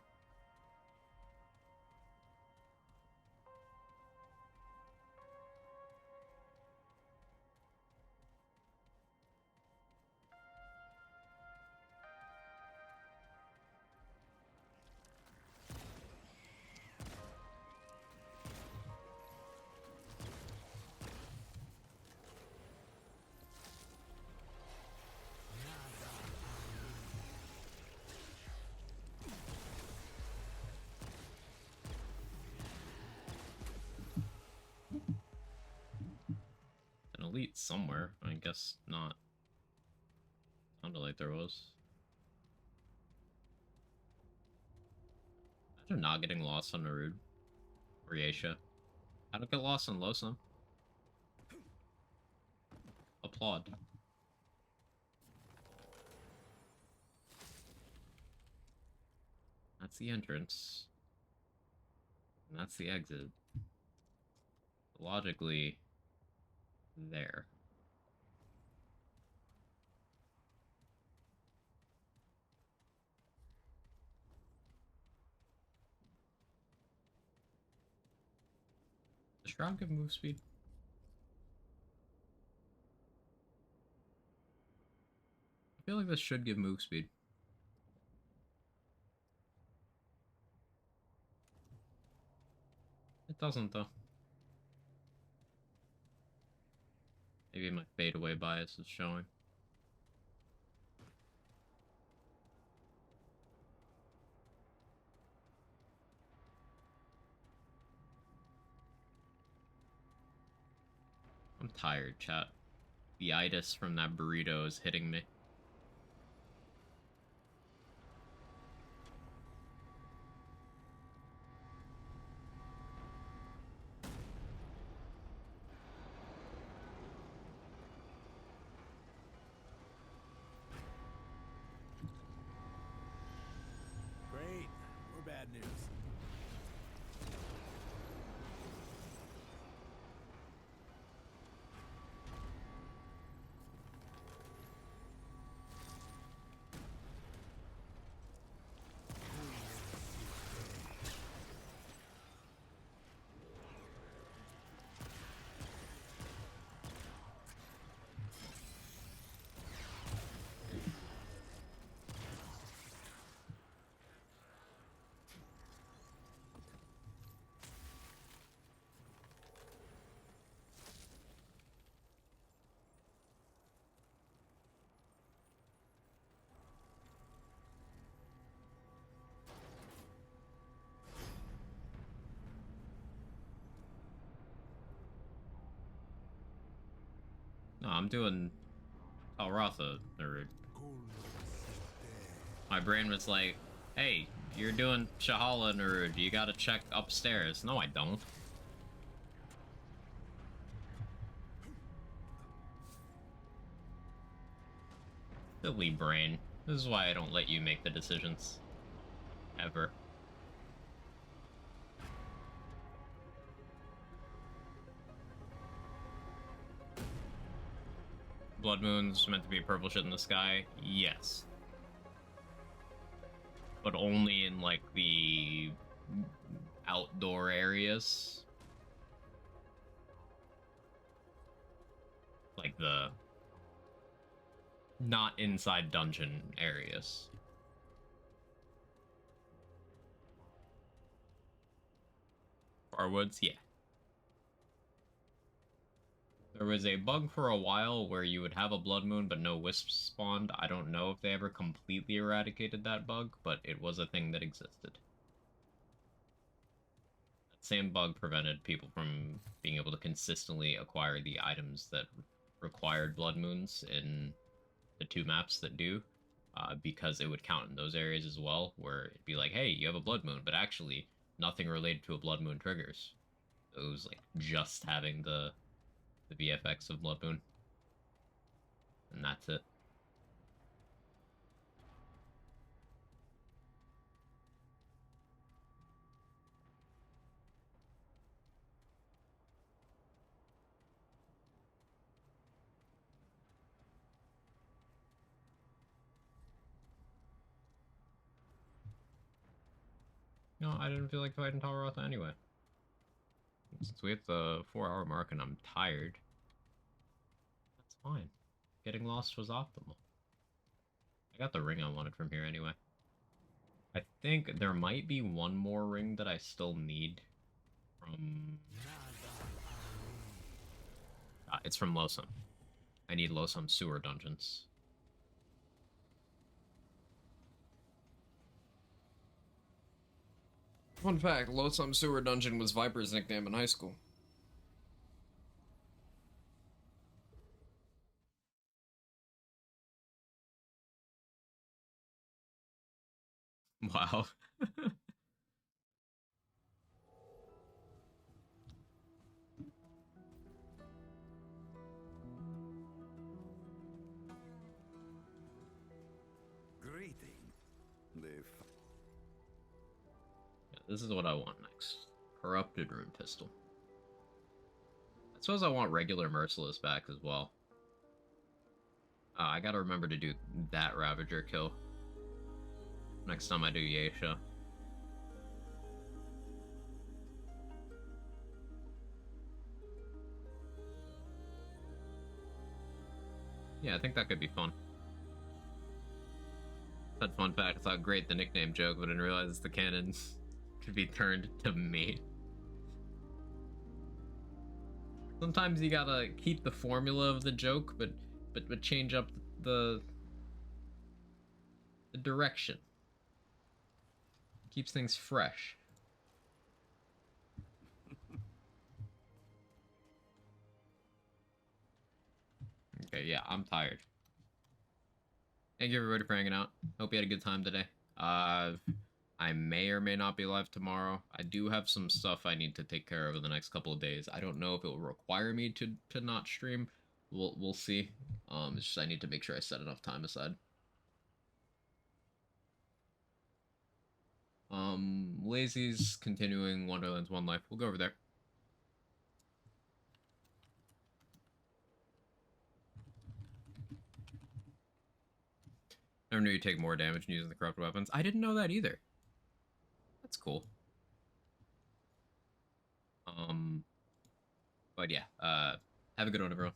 An elite somewhere, I guess not. Sounded like there was. Imagine not getting lost on Narud. Or Yesha. I don't get lost on Losum. Applaud. That's the entrance. And that's the exit. Logically, there. Does Shroud give move speed? I feel like this should give move speed. It doesn't, though. Maybe my fadeaway bias is showing. I'm tired, chat. The itis from that burrito is hitting me. Great. We're bad news. No, I'm doing Alratha, Narud. My brain was like, hey, you're doing Shahala, Narud. You gotta check upstairs. No, I don't. Silly brain. This is why I don't let you make the decisions. Ever. Blood Moon's meant to be purple shit in the sky? Yes. But only in, like, the outdoor areas. Like the not inside dungeon areas. Farwoods, yeah. There was a bug for a while where you would have a blood moon but no wisps spawned. I don't know if they ever completely eradicated that bug, but it was a thing that existed. That same bug prevented people from being able to consistently acquire the items that required blood moons in the 2 maps that do, because it would count in those areas as well, where it'd be like, hey, you have a blood moon, but actually nothing related to a blood moon triggers. So it was like just having the VFX of blood moon, and that's it. know, I didn't feel like fighting Talarotha anyway. Since we hit the 4-hour mark and I'm tired, that's fine. Getting lost was optimal. I got the ring I wanted from here anyway. I think there might be one more ring that I still need from... it's from Losum. I need Losum sewer dungeons. Fun fact, Loathsome Sewer Dungeon was Viper's nickname in high school. Wow. Greeting. Yeah, this is what I want next. Corrupted Rune Pistol. I suppose I want regular Merciless back as well. I gotta remember to do that Ravager kill next time I do Yeisha. Yeah, I think that could be fun. That fun fact, I thought great the nickname joke, but I didn't realize the canon could be turned to me. Sometimes you gotta keep the formula of the joke, but change up the direction. Keeps things fresh. Okay, yeah, I'm tired. Thank you everybody for hanging out. Hope you had a good time today. I may or may not be live tomorrow. I do have some stuff I need to take care of in the next couple of days. I don't know if it will require me to not stream. We'll see. It's just I need to make sure I set enough time aside. Lazy's continuing Wonderland's One Life. We'll go over there. Never knew you take more damage when using the corrupted weapons. I didn't know that either. That's cool. But yeah, have a good one, everyone.